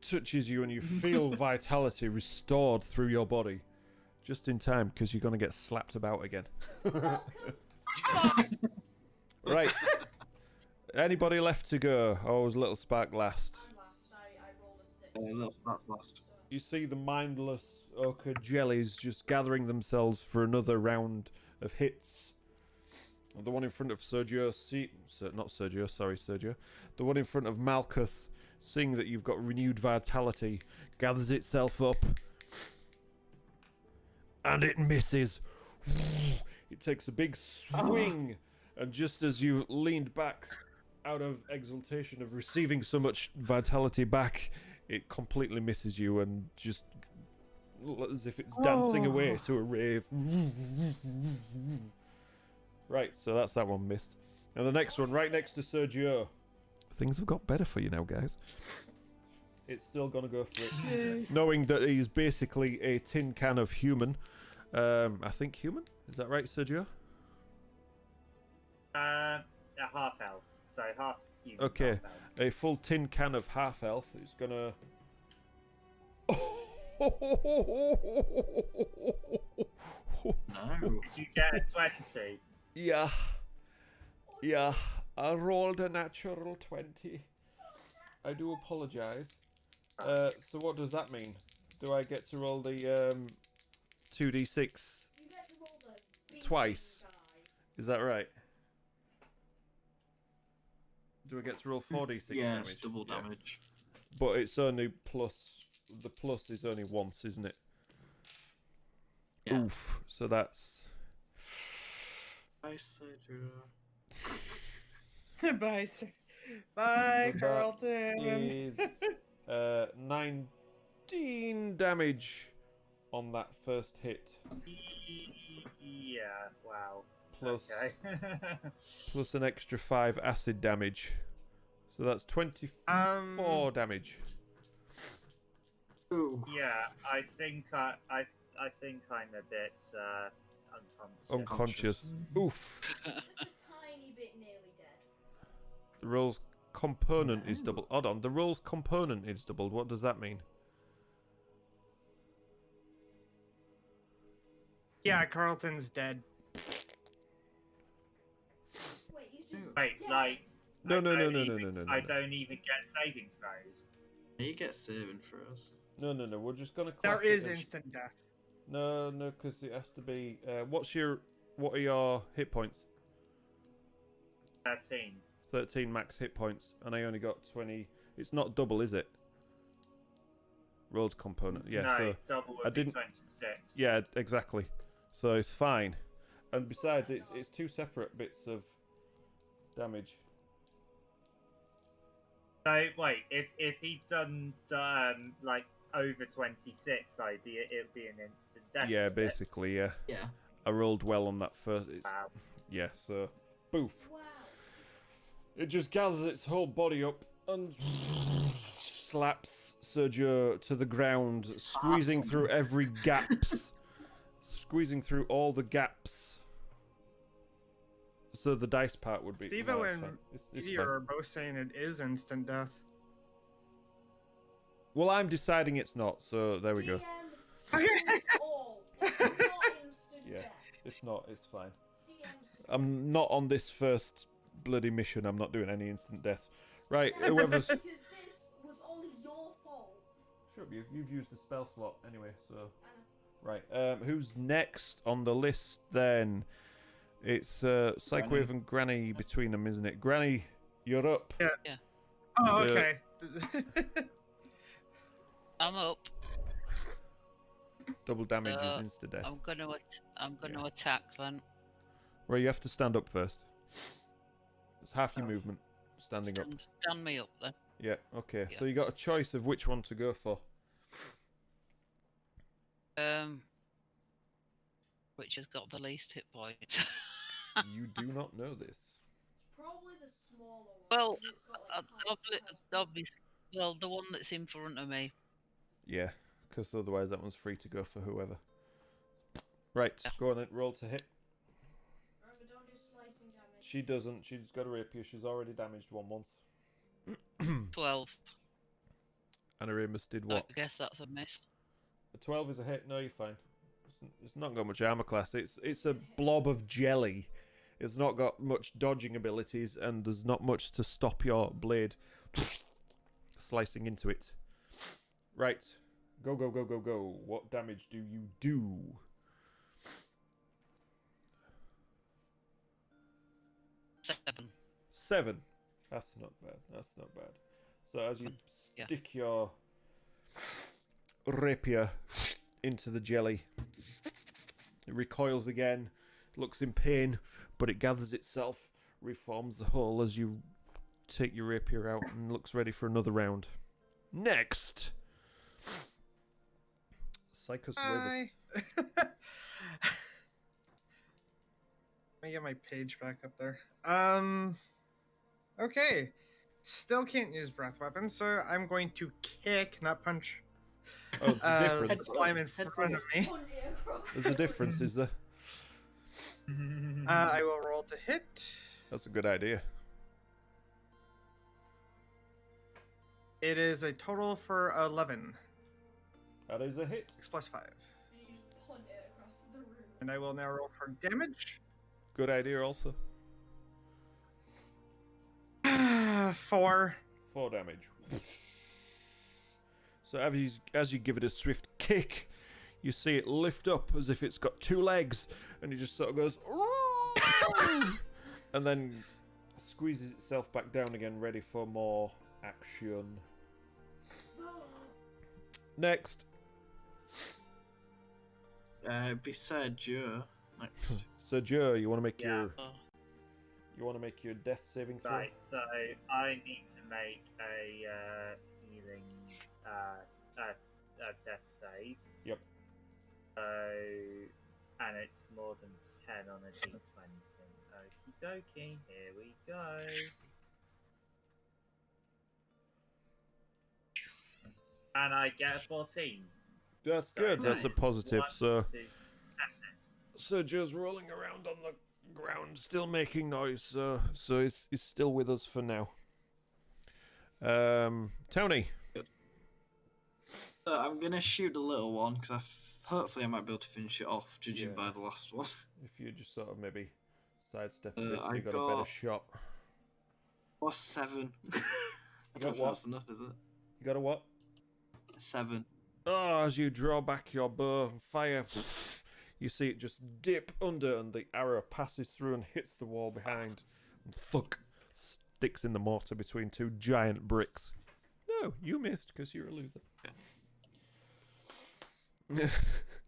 touches you, and you feel vitality restored through your body. Just in time, because you're going to get slapped about again. Right. Anybody left to go? Oh, was Little Spark last? I'm last. I rolled a 6. Little Spark's last. You see the mindless ochre jellies just gathering themselves for another round of hits. The one in front of Sergio, not Sergio, sorry Sergio. The one in front of Malkuth, seeing that you've got renewed vitality, gathers itself up. And it misses. It takes a big swing. And just as you leaned back out of exultation of receiving so much vitality back, it completely misses you and just as if it's dancing away to a rave. Right, so that's that one missed. And the next one, right next to Sergio. Things have got better for you now, guys. It's still gonna go for it. Knowing that he's basically a tin can of human. I think human? Is that right, Sergio? A half elf, so half human. Okay. Half elf. A full tin can of half elf is gonna. No. Did you get a 20? Yeah. I rolled a natural 20. I do apologise. So what does that mean? Do I get to roll the 2d6? You get to roll the Twice. die. Is that right? Do I get to roll 4d6 Yeah, damage? it's double Yeah. damage. But it's only plus. The plus is only once, isn't it? Yeah. Oof. So that's. I said Bye, sir. Bye, So that Carlton. is 19 damage on that first hit. Yeah, wow. Plus, Okay. plus an extra 5 acid damage. So that's 24 damage. Ooh. Yeah, I think I'm a bit unconscious. Unconscious. Oof. Just a tiny bit nearly dead. The roll's component is doubled. Hold on. The roll's component is doubled. What does that mean? Yeah, Carlton's dead. Wait, he's just Wait, dead. like No, I no, no, don't no, no, even- no, no, no. I no. don't even get saving throws. You get saving for us. No. We're just gonna. There class it is as- instant death. No, because it has to be. What are your hit points? 13. 13 max hit points, and I only got 20. It's not double, is it? Rolled component. Yeah. No, So double would I be didn't- 26. yeah, exactly. So it's fine. And besides, it's two separate bits of damage. So wait, if he'd done like over 26, it'd be an instant death. Yeah, would it? basically, yeah. Yeah. I rolled well on that first. Wow. Yeah, so boof. Wow. It just gathers its whole body up and slaps Sergio to the ground, squeezing through every gaps. Squeezing through all the gaps. So the dice part would be. Steve no, it's and fine. It's You fine. are both saying it is instant death. Well, I'm deciding it's not, so there we go. DM rules all. It's not instant Yeah. death. It's not, it's fine. DM's I'm not on this first bloody mission. I'm not doing any instant death. Right, whoever's. Because this was only your fault. Sure, you've used a spell slot anyway, so. I know. Right, who's next on the list then? It's Psychwave and Granny between them, isn't it? Granny, you're up. Oh, So- okay. I'm up. Double damage Uh, is insta death. I'm gonna attack then. Right, you have to stand up first. It's half your movement, standing up. Stand me up then. Yeah, okay. Yeah. So you got a choice of which one to go for. Which has got the least hit points. You do not know this. Probably the smaller one. Well, because it's got, like, half obviously, Well, the one that's in front of me. Yeah, because otherwise that one's free to go for whoever. Right, go on then. Roll to hit. Remember, don't do slicing damage. She doesn't. She's got a rapier. She's already damaged one once. 12. And her Amos did what? I guess that's a miss. A 12 is a hit. No, you're fine. It's not got much armor class. It's a blob of jelly. It's not got much dodging abilities, and there's not much to stop your blade slicing into it. Right. Go, go, go, go, go. What damage do you do? 7. 7. That's not bad. That's not bad. So as you Yeah. stick your rapier into the jelly, it recoils again, looks in pain, but it gathers itself, reforms the hole as you take your rapier out, and looks ready for another round. Next! Psychos Hi. Withers. Let me get my page back up there. Okay. Still can't use breath weapons, so I'm going to kick, not punch. Oh, there's a difference. The slime in front of me. Punt it across. There's a difference, is there? I will roll to hit. That's a good idea. It is a total for 11. That is a hit. 6 plus 5. And you just punt it across the room. And I will now roll for damage. Good idea also. 4. 4 damage. So as you give it a swift kick, you see it lift up as if it's got 2 legs, and it just sort of goes, and then squeezes itself back down again, ready for more action. Next. Beside you. Next. So Joe, you want to make Yeah. your death saving throw? Right, so I need to make a healing a death save. Yep. So, and it's more than 10 on a d20. Okie dokie, here we go. And I get a 14. That's So good. That's a nice. positive. 1, So 2 successes. So Joe's rolling around on the ground, still making noise. So he's still with us for now. Tony. So I'm gonna shoot the little one because hopefully I might be able to finish it off, judging Yeah. by the last one. If you just sort of maybe sidestep a bit, so I you got a better got- shot. What's 7? I got don't think what? that's enough, is it? You got a what? 7. Oh, as you draw back your bow and fire, you see it just dip under, and the arrow passes through and hits the wall behind, and thunk, sticks in the mortar between 2 giant bricks. No, you missed because you're a loser.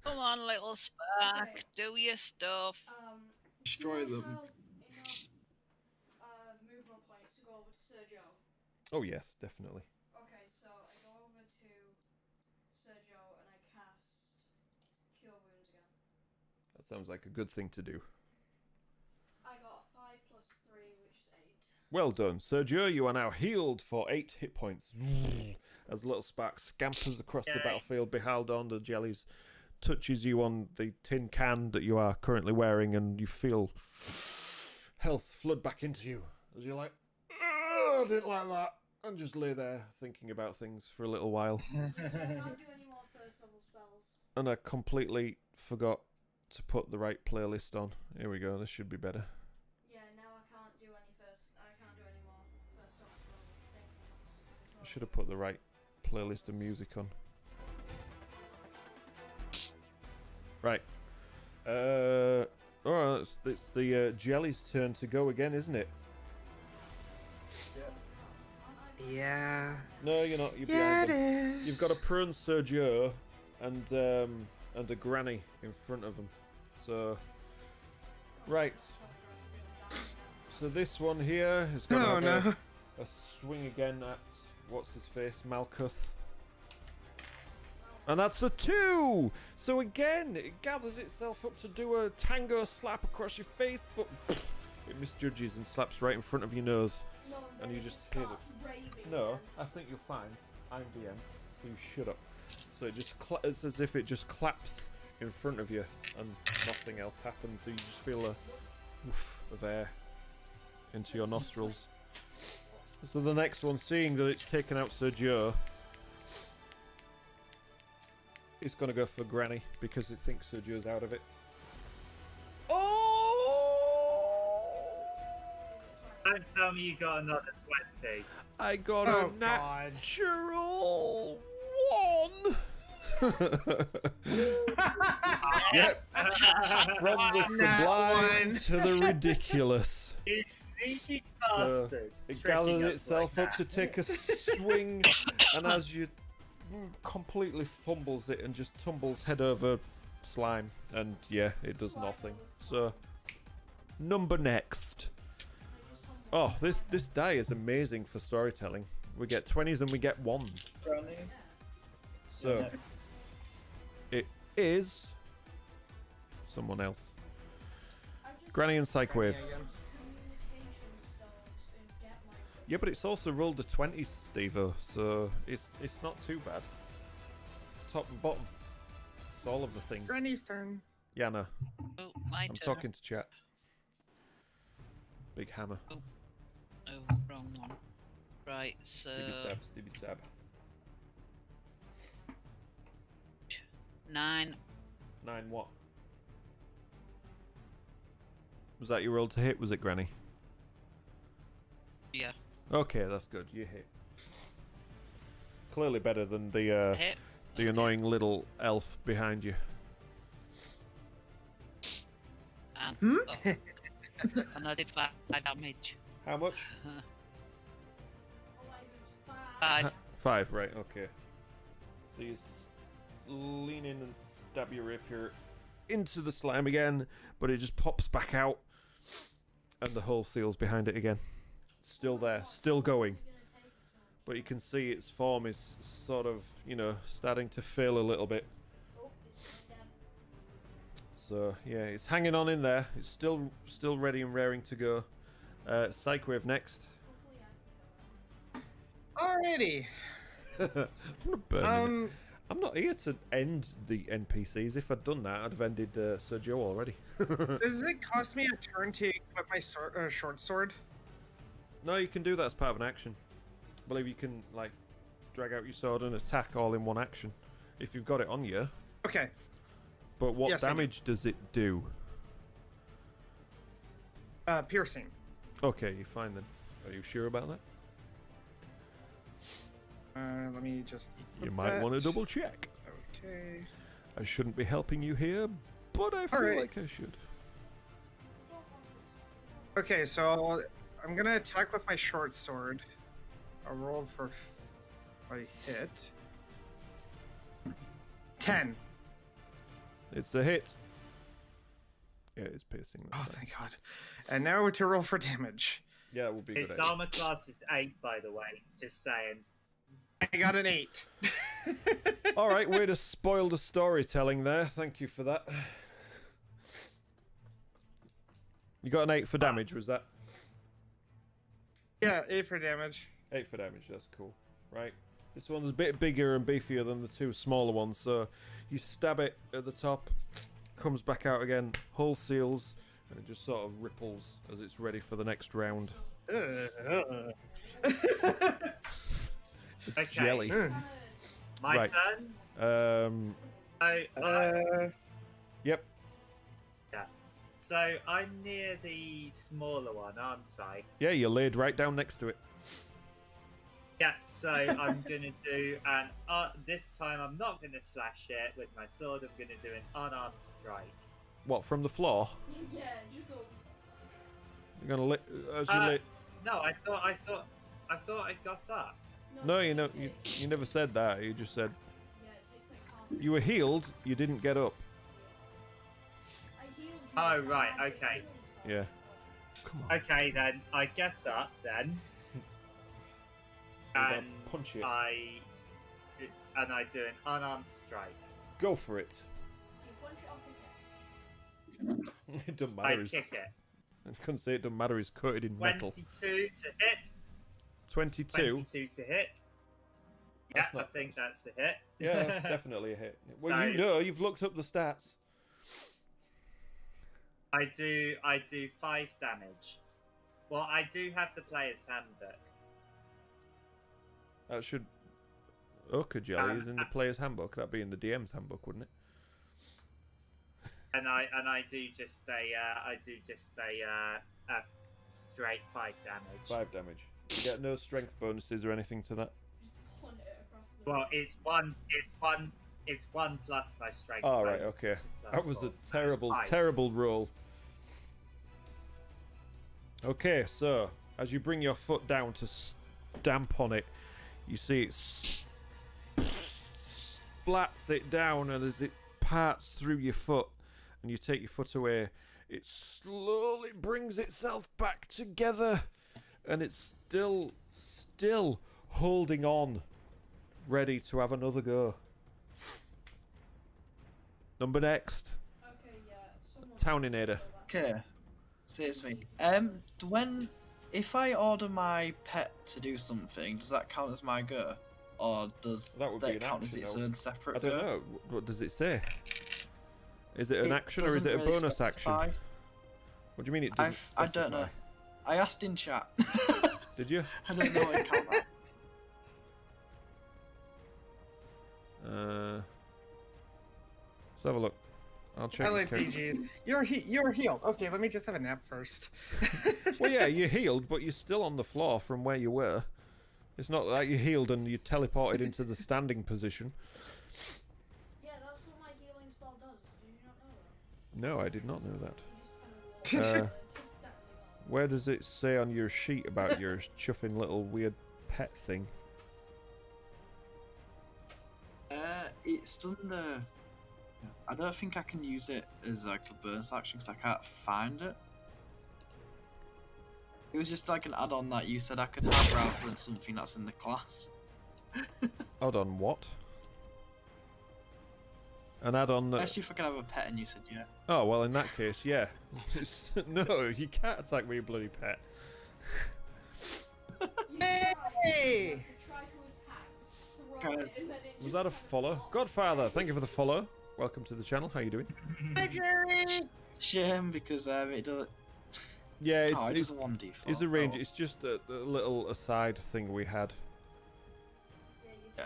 Come on, little Spark. Okay. Do your stuff. Destroy do I them. have enough movement points to go over to Sergio? Oh yes, definitely. Okay, so I go over to Sergio and I cast Cure Wounds again. That sounds like a good thing to do. I got 5 plus 3, which is 8. Well done, Sergio. You are now healed for 8 hit points. As Little Spark scampers across the Yay. battlefield, behind on the jellies, touches you on the tin can that you are currently wearing, and you feel health flood back into you as you're like, "Ugh, I didn't like that," and just lay there thinking about things for a little while. So I can't do any more first level spells. And I completely forgot to put the right playlist on. Here we go. This should be better. Yeah, now I can't do any more first level spells. I should have put the right playlist of music on. Right. Alright, it's the jelly's turn to go again, isn't it? Yeah. No, you're not. You're Yeah, behind it them. is. You've got a prone Sergio and a granny in front of them. So, right. So this one here is going to Oh no. a swing again at what's his face, Malkuth. And that's a 2! So again, it gathers itself up to do a tango slap across your face, but it misjudges and slaps right in front of your nose. No, And then you it just hear starts raving No, again. I think you'll find I'm DM, so you shut up. So it just it's as if it just claps in front of you and nothing else happens. So you just feel a woof of air into your nostrils. So the next one, seeing that it's taken out Sir Joe, it's going to go for Granny because it thinks Sir Joe's out of it. Don't tell me you got another 20. I got Oh, a God. natural 1! Yep. From the sublime to the ridiculous. You sneaky So, bastards. It tricking gathers us itself like up to that. take a swing, and as you completely fumbles it and just tumbles head over slime, and yeah, it does nothing. So, number next. Oh, this die is amazing for storytelling. We get 20s and we get 1s. Granny. So, it is someone else. Granny and Psychwave. Granny again. Communication starts in get language. Yeah, but it's also rolled a 20, Steve-O, so it's not too bad. Top and bottom. It's all of the things. Granny's turn. Yeah, no. Oh, my I'm turn. talking to chat. Big hammer. Oh, wrong one. Right, so Stibby stab. 9. 9 what? Was that your roll to hit? Was it Granny? Yeah. Okay, that's good. You hit. Clearly better than the Hit. the annoying little elf behind you. And, Hmm? oh. And I did 5 damage. How much? 5. 5, right, okay. So you lean in and stab your rapier into the slime again, but it just pops back out, and the hole seals behind it again. Still there, still going. But you can see its form is sort of, starting to fail a little bit. So, yeah, it's hanging on in there. It's still ready and raring to go. Psychwave next. Alrighty. I'm not burning it. I'm not here to end the NPCs. If I'd done that, I'd have ended Sir Joe already. Does it cost me a turn to equip my short sword? No, you can do that as part of an action. I believe you can, drag out your sword and attack all in one action. If you've got it on you. Okay. But what Yes, I do. damage does it do? Piercing. Okay, you're fine then. Are you sure about that? Let me just. You equip might that. want to double check. Okay. I shouldn't be helping you here, but I feel Alright. like I should. Okay, so I'm gonna attack with my short sword. I'll roll for my hit. 10. It's a hit. Yeah, it's piercing. Oh, that's fine. thank God. And now to roll for damage. Yeah, it will be His good. armor class is 8, by the way. Just saying. I got an 8. All right, way to spoil the storytelling there. Thank you for that. You got an 8 for damage, was that? Yeah, 8 for damage. 8 for damage, that's cool. Right. This one's a bit bigger and beefier than the two smaller ones, so you stab it at the top, comes back out again, hull seals, and it just sort of ripples as it's ready for the next round. It's Okay. jelly. My Right. turn. Yep. So I'm near the smaller one, aren't I? Yeah, you're laid right down next to it. Yeah, so I'm gonna do an. This time I'm not gonna slash it with my sword. I'm gonna do an unarmed strike. What, from the floor? Yeah, just go. You're gonna as you lay. No, I thought I got up. No, you never said that. You just said Yeah, it takes like half. you were healed. You didn't get up. I healed you. Oh, right, okay. Yeah. Come on. Okay, then I get up then, You gotta and punch it. I do an unarmed strike. Go for it. You punch it off your chest. It doesn't I matter. kick it. I couldn't say it doesn't matter. He's coated in metal. 22 to hit. 22. 22 to hit. Yeah, That's not- I think that's a hit. Yeah, that's definitely a hit. Well, So- you know, you've looked up the stats. I do 5 damage. Well, I do have the player's handbook. That should. Ochre jelly is in the player's handbook. That'd be in the DM's handbook, wouldn't it? And I do just a straight 5 damage. 5 damage. You get no strength bonuses or anything to that. Just punt it across the Well, it's one plus my strength. Oh, right, bonus, okay. which is plus That was a 4, so terrible, 5. terrible roll. Okay, so as you bring your foot down to stamp on it, you see it splats it down, and as it parts through your foot, and you take your foot away, it slowly brings itself back together, and it's still holding on, ready to have another go. Number next, Okay, yeah. someone- Towninator. Okay, so it's me. If I order my pet to do something, does that count as my go, or does That would be an count as action, its though. own I separate don't go? know. What does it say? Is it an It action or is doesn't it a really bonus specify. action? What do you mean it doesn't I specify? don't know. I asked in chat. Did you? I don't know what it counts as. Let's have a look. I'll check. I your like character. DGs. You're healed. Okay, let me just have a nap first. Well, yeah, you're healed, but you're still on the floor from where you were. It's not like you healed and you teleported into the standing position. Yeah, that's what my healing spell does. Did you not know that? No, I did not know that. You just kind of Uh, Where does it say on your sheet about your chuffing little weird pet thing? It's under. I don't think I can use it as like a bonus action because I can't find it. It was just like an add-on that you said I could have rather than something that's in the class. Hold on, what? An add-on that... Especially if I can have a pet, and you said yeah. Oh, well, in that case, yeah. No, you can't attack with your bloody pet. Yay! try to attack, throw Okay. it, and then it Was just that a kind of follow? pops. Godfather, thank you for the follow. Welcome to the channel. How you doing? Hi, Jerry! Shame because it doesn't. Yeah, It it's doesn't 1d4. it's a range. Oh. It's just a little aside thing we had. Yeah, you Yeah.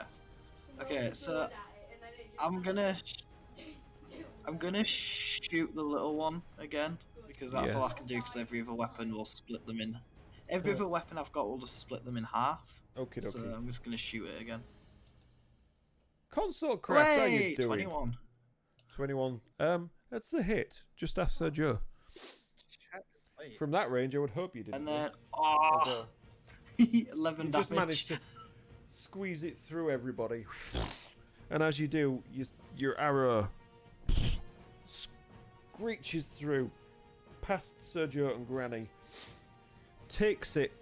just Okay, throw so it at it, and then it just I'm kind gonna of stays still. I'm gonna shoot the little one again because that's Yeah. all I can do. Because every other weapon will split them in. Every other weapon I've got will just split them in half. Okay, So okay. I'm just gonna shoot it again. Console craft, how you Wait, doing? 21. 21. That's a hit. Just ask Sir Joe. From that range, I would hope you didn't. And miss. then Although 11 you damage. just managed to squeeze it through everybody, and as you do, your arrow screeches through, past Sergio and Granny, takes it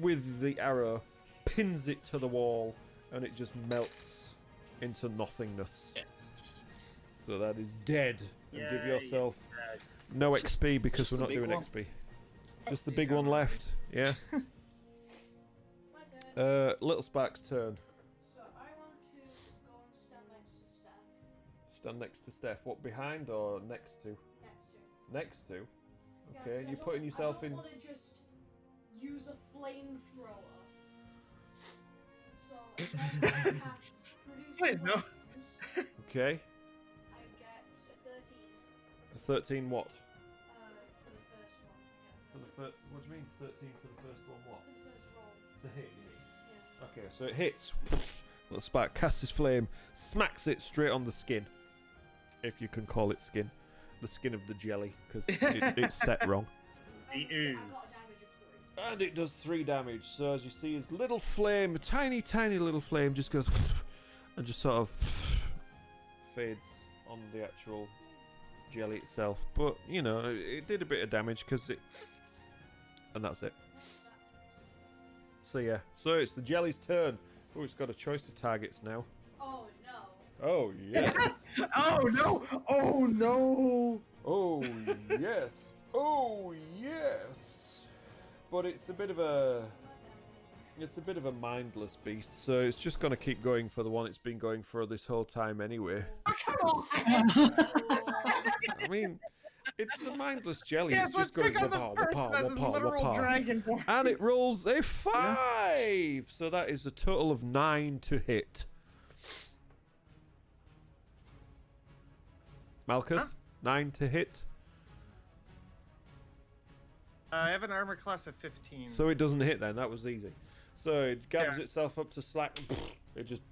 with the arrow, pins it to the wall, and it just melts into nothingness. So that is dead. And give Yay, yourself it's dead. no Just- XP because just we're the not big doing one. XP. Just the big one left. Yeah. My turn. Little Spark's turn. So I want to go and stand next to Steph. Stand next to Steph. What, behind or next to? Next to. Next to? Yeah, Okay, 'cause I you're don't- putting yourself I in. don't want to just use a flamethrower. So again, I cast produce Please, no. flames. Okay. I get a 13 A 13 what? for the first one. For the first. What do you mean 13 for the first one? What? For the first roll. To hit, you mean? Yeah. Okay, so it hits. Little Spark casts his flame, smacks it straight on the skin. If you can call it skin. The skin of the jelly, because it's set wrong. The I got ooze. a damage of 3. And it does 3 damage. So as you see, his little flame, a tiny, tiny little flame, just goes and just sort of fades on the actual jelly itself. But you know, it did a bit of damage because it, and that's it. So yeah, so it's the jelly's turn. Oh, it's got a choice of targets now. Oh no. Oh yes. Oh no! Oh no! Oh yes. Oh yes, but it's a bit of a mindless beast, so it's just gonna keep going for the one it's been going for this whole time anyway. I mean, it's a mindless jelly. Yes, it's let's just going pick out the wapa, person wapa, that's a wapa, literal wapa. dragonborn. And it rolls a 5, so that is a total of 9 to hit. Malkuth, Huh? 9 to hit. I have an armor class of 15. So it doesn't hit then. That was easy. So it gathers itself up to slack. And it just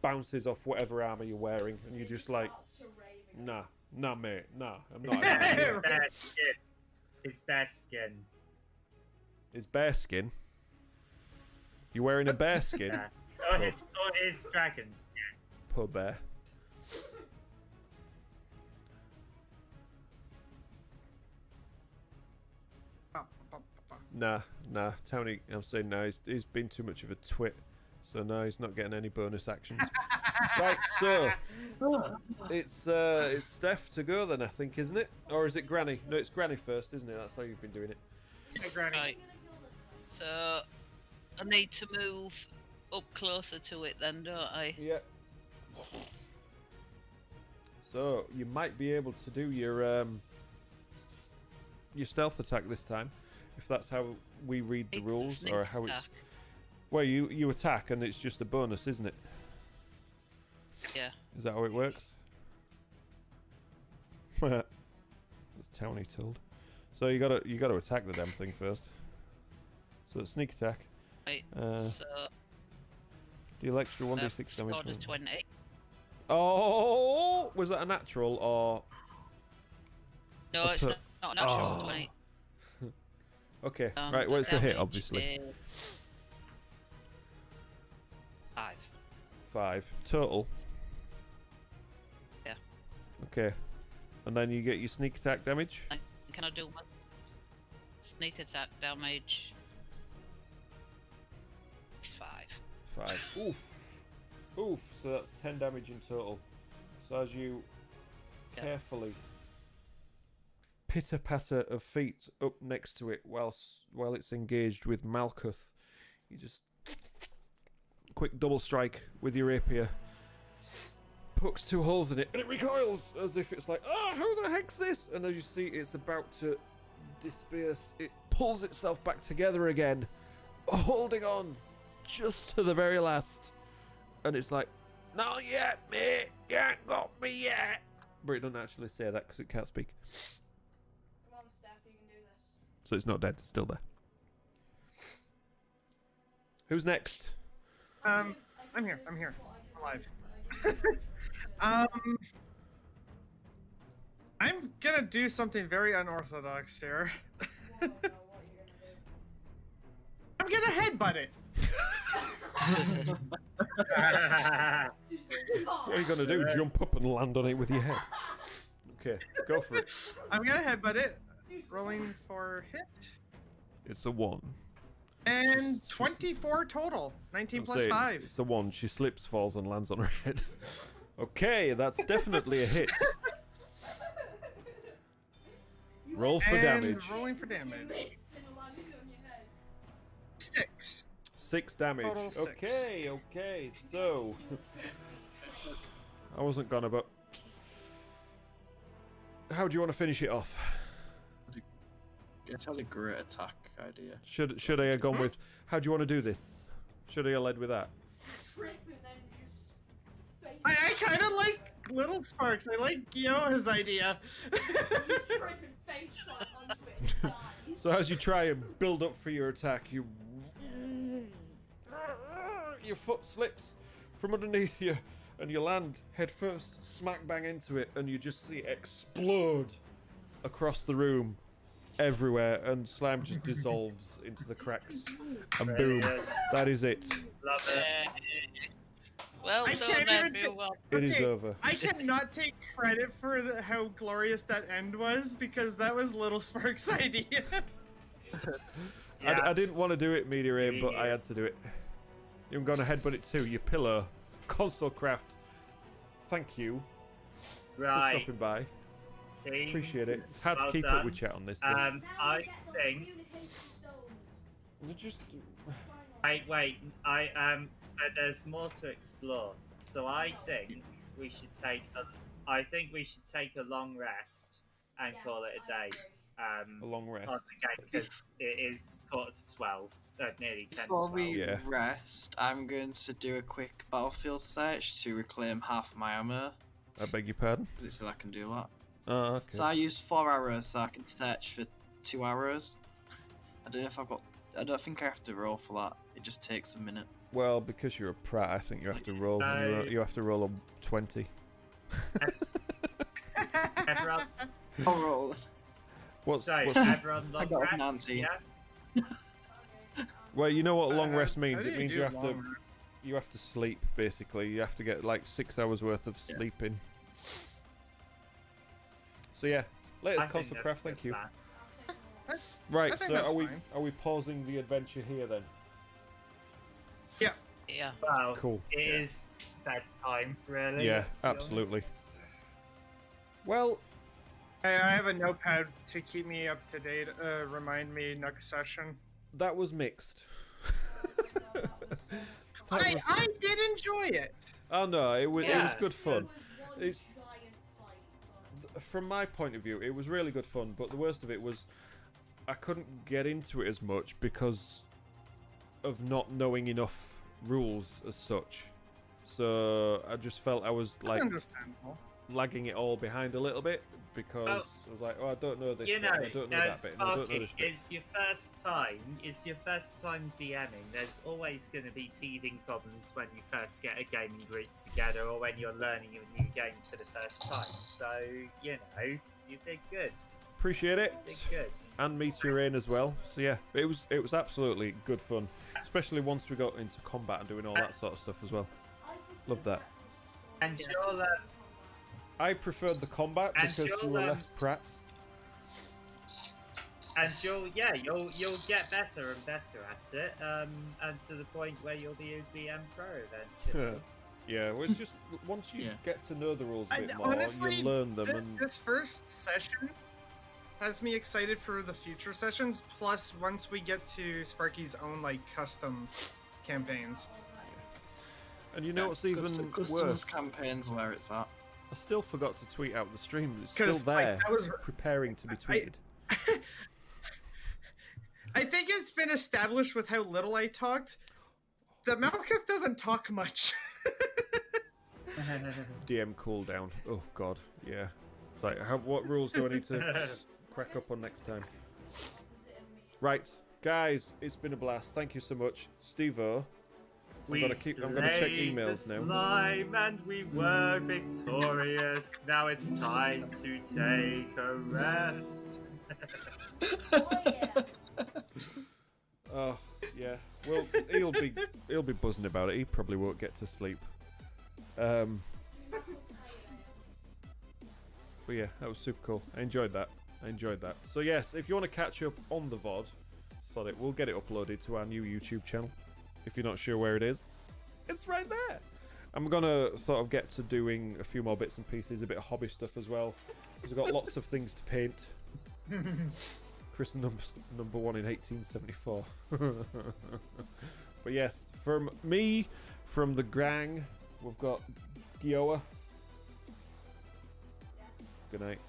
bounces off whatever armor you're wearing, and you're just like, nah, mate, nah, I'm not. His bad skin. His bad skin. It's bear skin. You're wearing a bear skin. Yeah. Or his dragon skin. Poor bear. Nah. Tony, I'm saying no. He's been too much of a twit. So no, he's not getting any bonus actions. Right, so it's Steph to go then, I think, isn't it? Or is it Granny? No, it's Granny first, isn't it? That's how you've been doing it. Hey, Granny. Right. So I need to move up closer to it then, don't I? Yeah. So you might be able to do your stealth attack this time, if that's how we read the It's a rules, sneak or how it's. attack. Well, you attack and it's just a bonus, isn't it? Yeah. Is that how it works? That's Towny told. So you gotta attack the damn thing first. So it's sneak attack. Right. So Deal extra 1d6 scored a damage. 20. Oh, was that a natural or? No, it's not a natural 20. Okay, right. Well, it's a hit, Damage obviously. is 5. 5 total. Yeah. Okay, and then you get your sneak attack damage. Can I do my sneak attack damage? It's 5. 5. Oof. So that's 10 damage in total. So as you carefully pitter patter of feet up next to it while it's engaged with Malkuth, you just quick double strike with your rapier, pokes 2 holes in it, and it recoils as if it's like, who the heck's this? And as you see, it's about to disperse. It pulls itself back together again, holding on just to the very last. And it's like, not yet, mate. You ain't got me yet. But it doesn't actually say that because it can't speak. Come on, Steph, you can do this. So it's not dead. It's still there. Who's next? I'm here. Alive. I'm gonna do something very unorthodox here. I'm gonna headbutt it. What are you going to do? Jump up and land on it with your head? Okay, go for it. I'm gonna headbutt it. Rolling for hit. It's a 1. And 24 total. 19 plus 5. It's a 1. She slips, falls, and lands on her head. Okay, that's definitely a hit. Roll for damage. Rolling for damage. 6. 6 damage. Total 6. Okay. So I wasn't gonna, but how do you want to finish it off? It's had a great attack idea. Should I have gone with how do you want to do this? Should I have led with that? Trip and then just face I kind of like little sparks. I like Gioa's idea. trip and face plant onto it and dies. So as you try and build up for your attack, your foot slips from underneath you, and you land head first, smack bang into it, and you just see it explode across the room, everywhere, and slime just dissolves into the cracks, and boom, that is it. Love it. Well I done, can't even everyone. It is Okay, over. I cannot take credit for how glorious that end was because that was Little Spark's idea. Yeah. I didn't want to do it, Meteor Aim, but I had to do it. I'm going to headbutt it too. You pillar, console craft. Thank you for Right. stopping by. team. Appreciate it. It's hard Well to keep done. up with chat on this. Thing. Now I we get some think. communication stones. You just Wait. There's more to explore. So I think we should take a long rest and Yes, call it a I day. a long rest. On the game because it is quarter to 12, nearly 10 to Before 12. we Yeah. rest, I'm going to do a quick battlefield search to reclaim half my armor. I beg your pardon. Because it said I can do that. Oh, okay. So I used 4 arrows, so I can search for 2 arrows. I don't know if I've got. I don't think I have to roll for that. It just takes a minute. Well, because you're a prat, I think you have to roll. You have to roll a 20. Everyone, I'll roll. What's everyone I long got a rest, 19. yeah? well, you know what long rest How means? do It means do you have long to rest? you have to sleep. Basically, you have to get like 6 hours worth of Yeah. sleeping. So yeah, latest I think console that's craft. a Thank good you. plan. Right. I think So that's are we fine. pausing the adventure here then? Yeah. Well, Cool. it is bedtime, really. Yeah, let's be honest. absolutely. Well, Hey, I have a notepad to keep me up to date. Remind me next session. that was mixed. That I was- did enjoy it. Oh no, it was Yeah. good fun. One It's- giant fight, but- From my point of view, it was really good fun, but the worst of it was I couldn't get into it as much because of not knowing enough rules as such. So I just felt I was That's like understandable. lagging it all behind a little bit because Well, I was like, oh, I don't know this You bit, know, and I don't know that bit, and I don't know this Sparky, bit. it's your first time DMing. There's always going to be teething problems when you first get a gaming group together, or when you're learning a new game for the first time. So you know, you did good. Appreciate it. You did good. And Meteor in as well. So yeah, it was absolutely good fun, especially once we got into combat and doing all that sort of stuff as well. Love that. And you'll I preferred the combat And because you you'll, were less prats. you'll get better and better at it, and to the point where you'll be a DM pro eventually. Yeah, well, it's just once you Yeah. get to know the rules a And bit more, honestly, you learn them, and This first session has me excited for the future sessions. Plus, once we get to Sparky's own like custom campaigns. you know what's even Customs worse? campaigns where it's at. I still forgot to tweet out the stream. It's still 'Cause, like, there, that was- preparing to be I- tweeted. I think it's been established with how little I talked. The Malkuth doesn't talk much. DM cooldown. Oh god, yeah. It's like, what rules do I need to crack up on next time? Right, guys, it's been a blast. Thank you so much, Steve-O. I'm gonna check slayed emails the now. slime and we were victorious. Now it's time to take a rest. Oh, yeah. Oh yeah. Well, he'll be buzzing about it. He probably won't get to sleep. But yeah, that was super cool. I enjoyed that. So yes, if you want to catch up on the VOD, sod it, we'll get it uploaded to our new YouTube channel. If you're not sure where it is, it's right there. I'm gonna sort of get to doing a few more bits and pieces, a bit of hobby stuff as well. Because I've got lots of things to paint. Chris number 1 in 1874. But yes, from me, from the gang, we've got Gioa. Good night.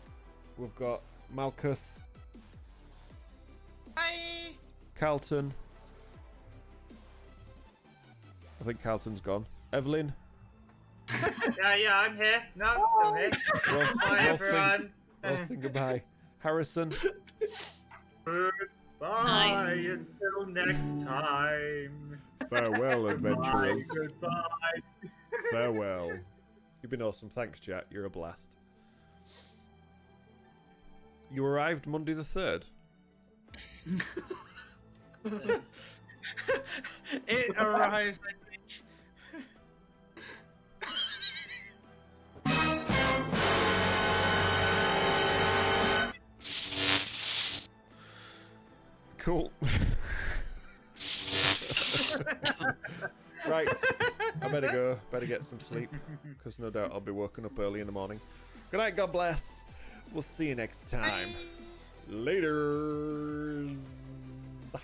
We've got Malkuth, Hi. Carlton. I think Carlton's gone. Evelyn. Yeah, I'm here. No, I'm still here. Ross, Bye, Ross, everyone. Ross, sing goodbye. Harrison. Goodbye until next time. Farewell, Goodbye. adventurers. Goodbye. Farewell. You've been awesome. Thanks, chat. You're a blast. You arrived Monday the 3rd. It arrives, I think. Cool. Right. I better go. Better get some sleep. Because no doubt I'll be woken up early in the morning. Good night. God bless. We'll see you next time. Later. Bye.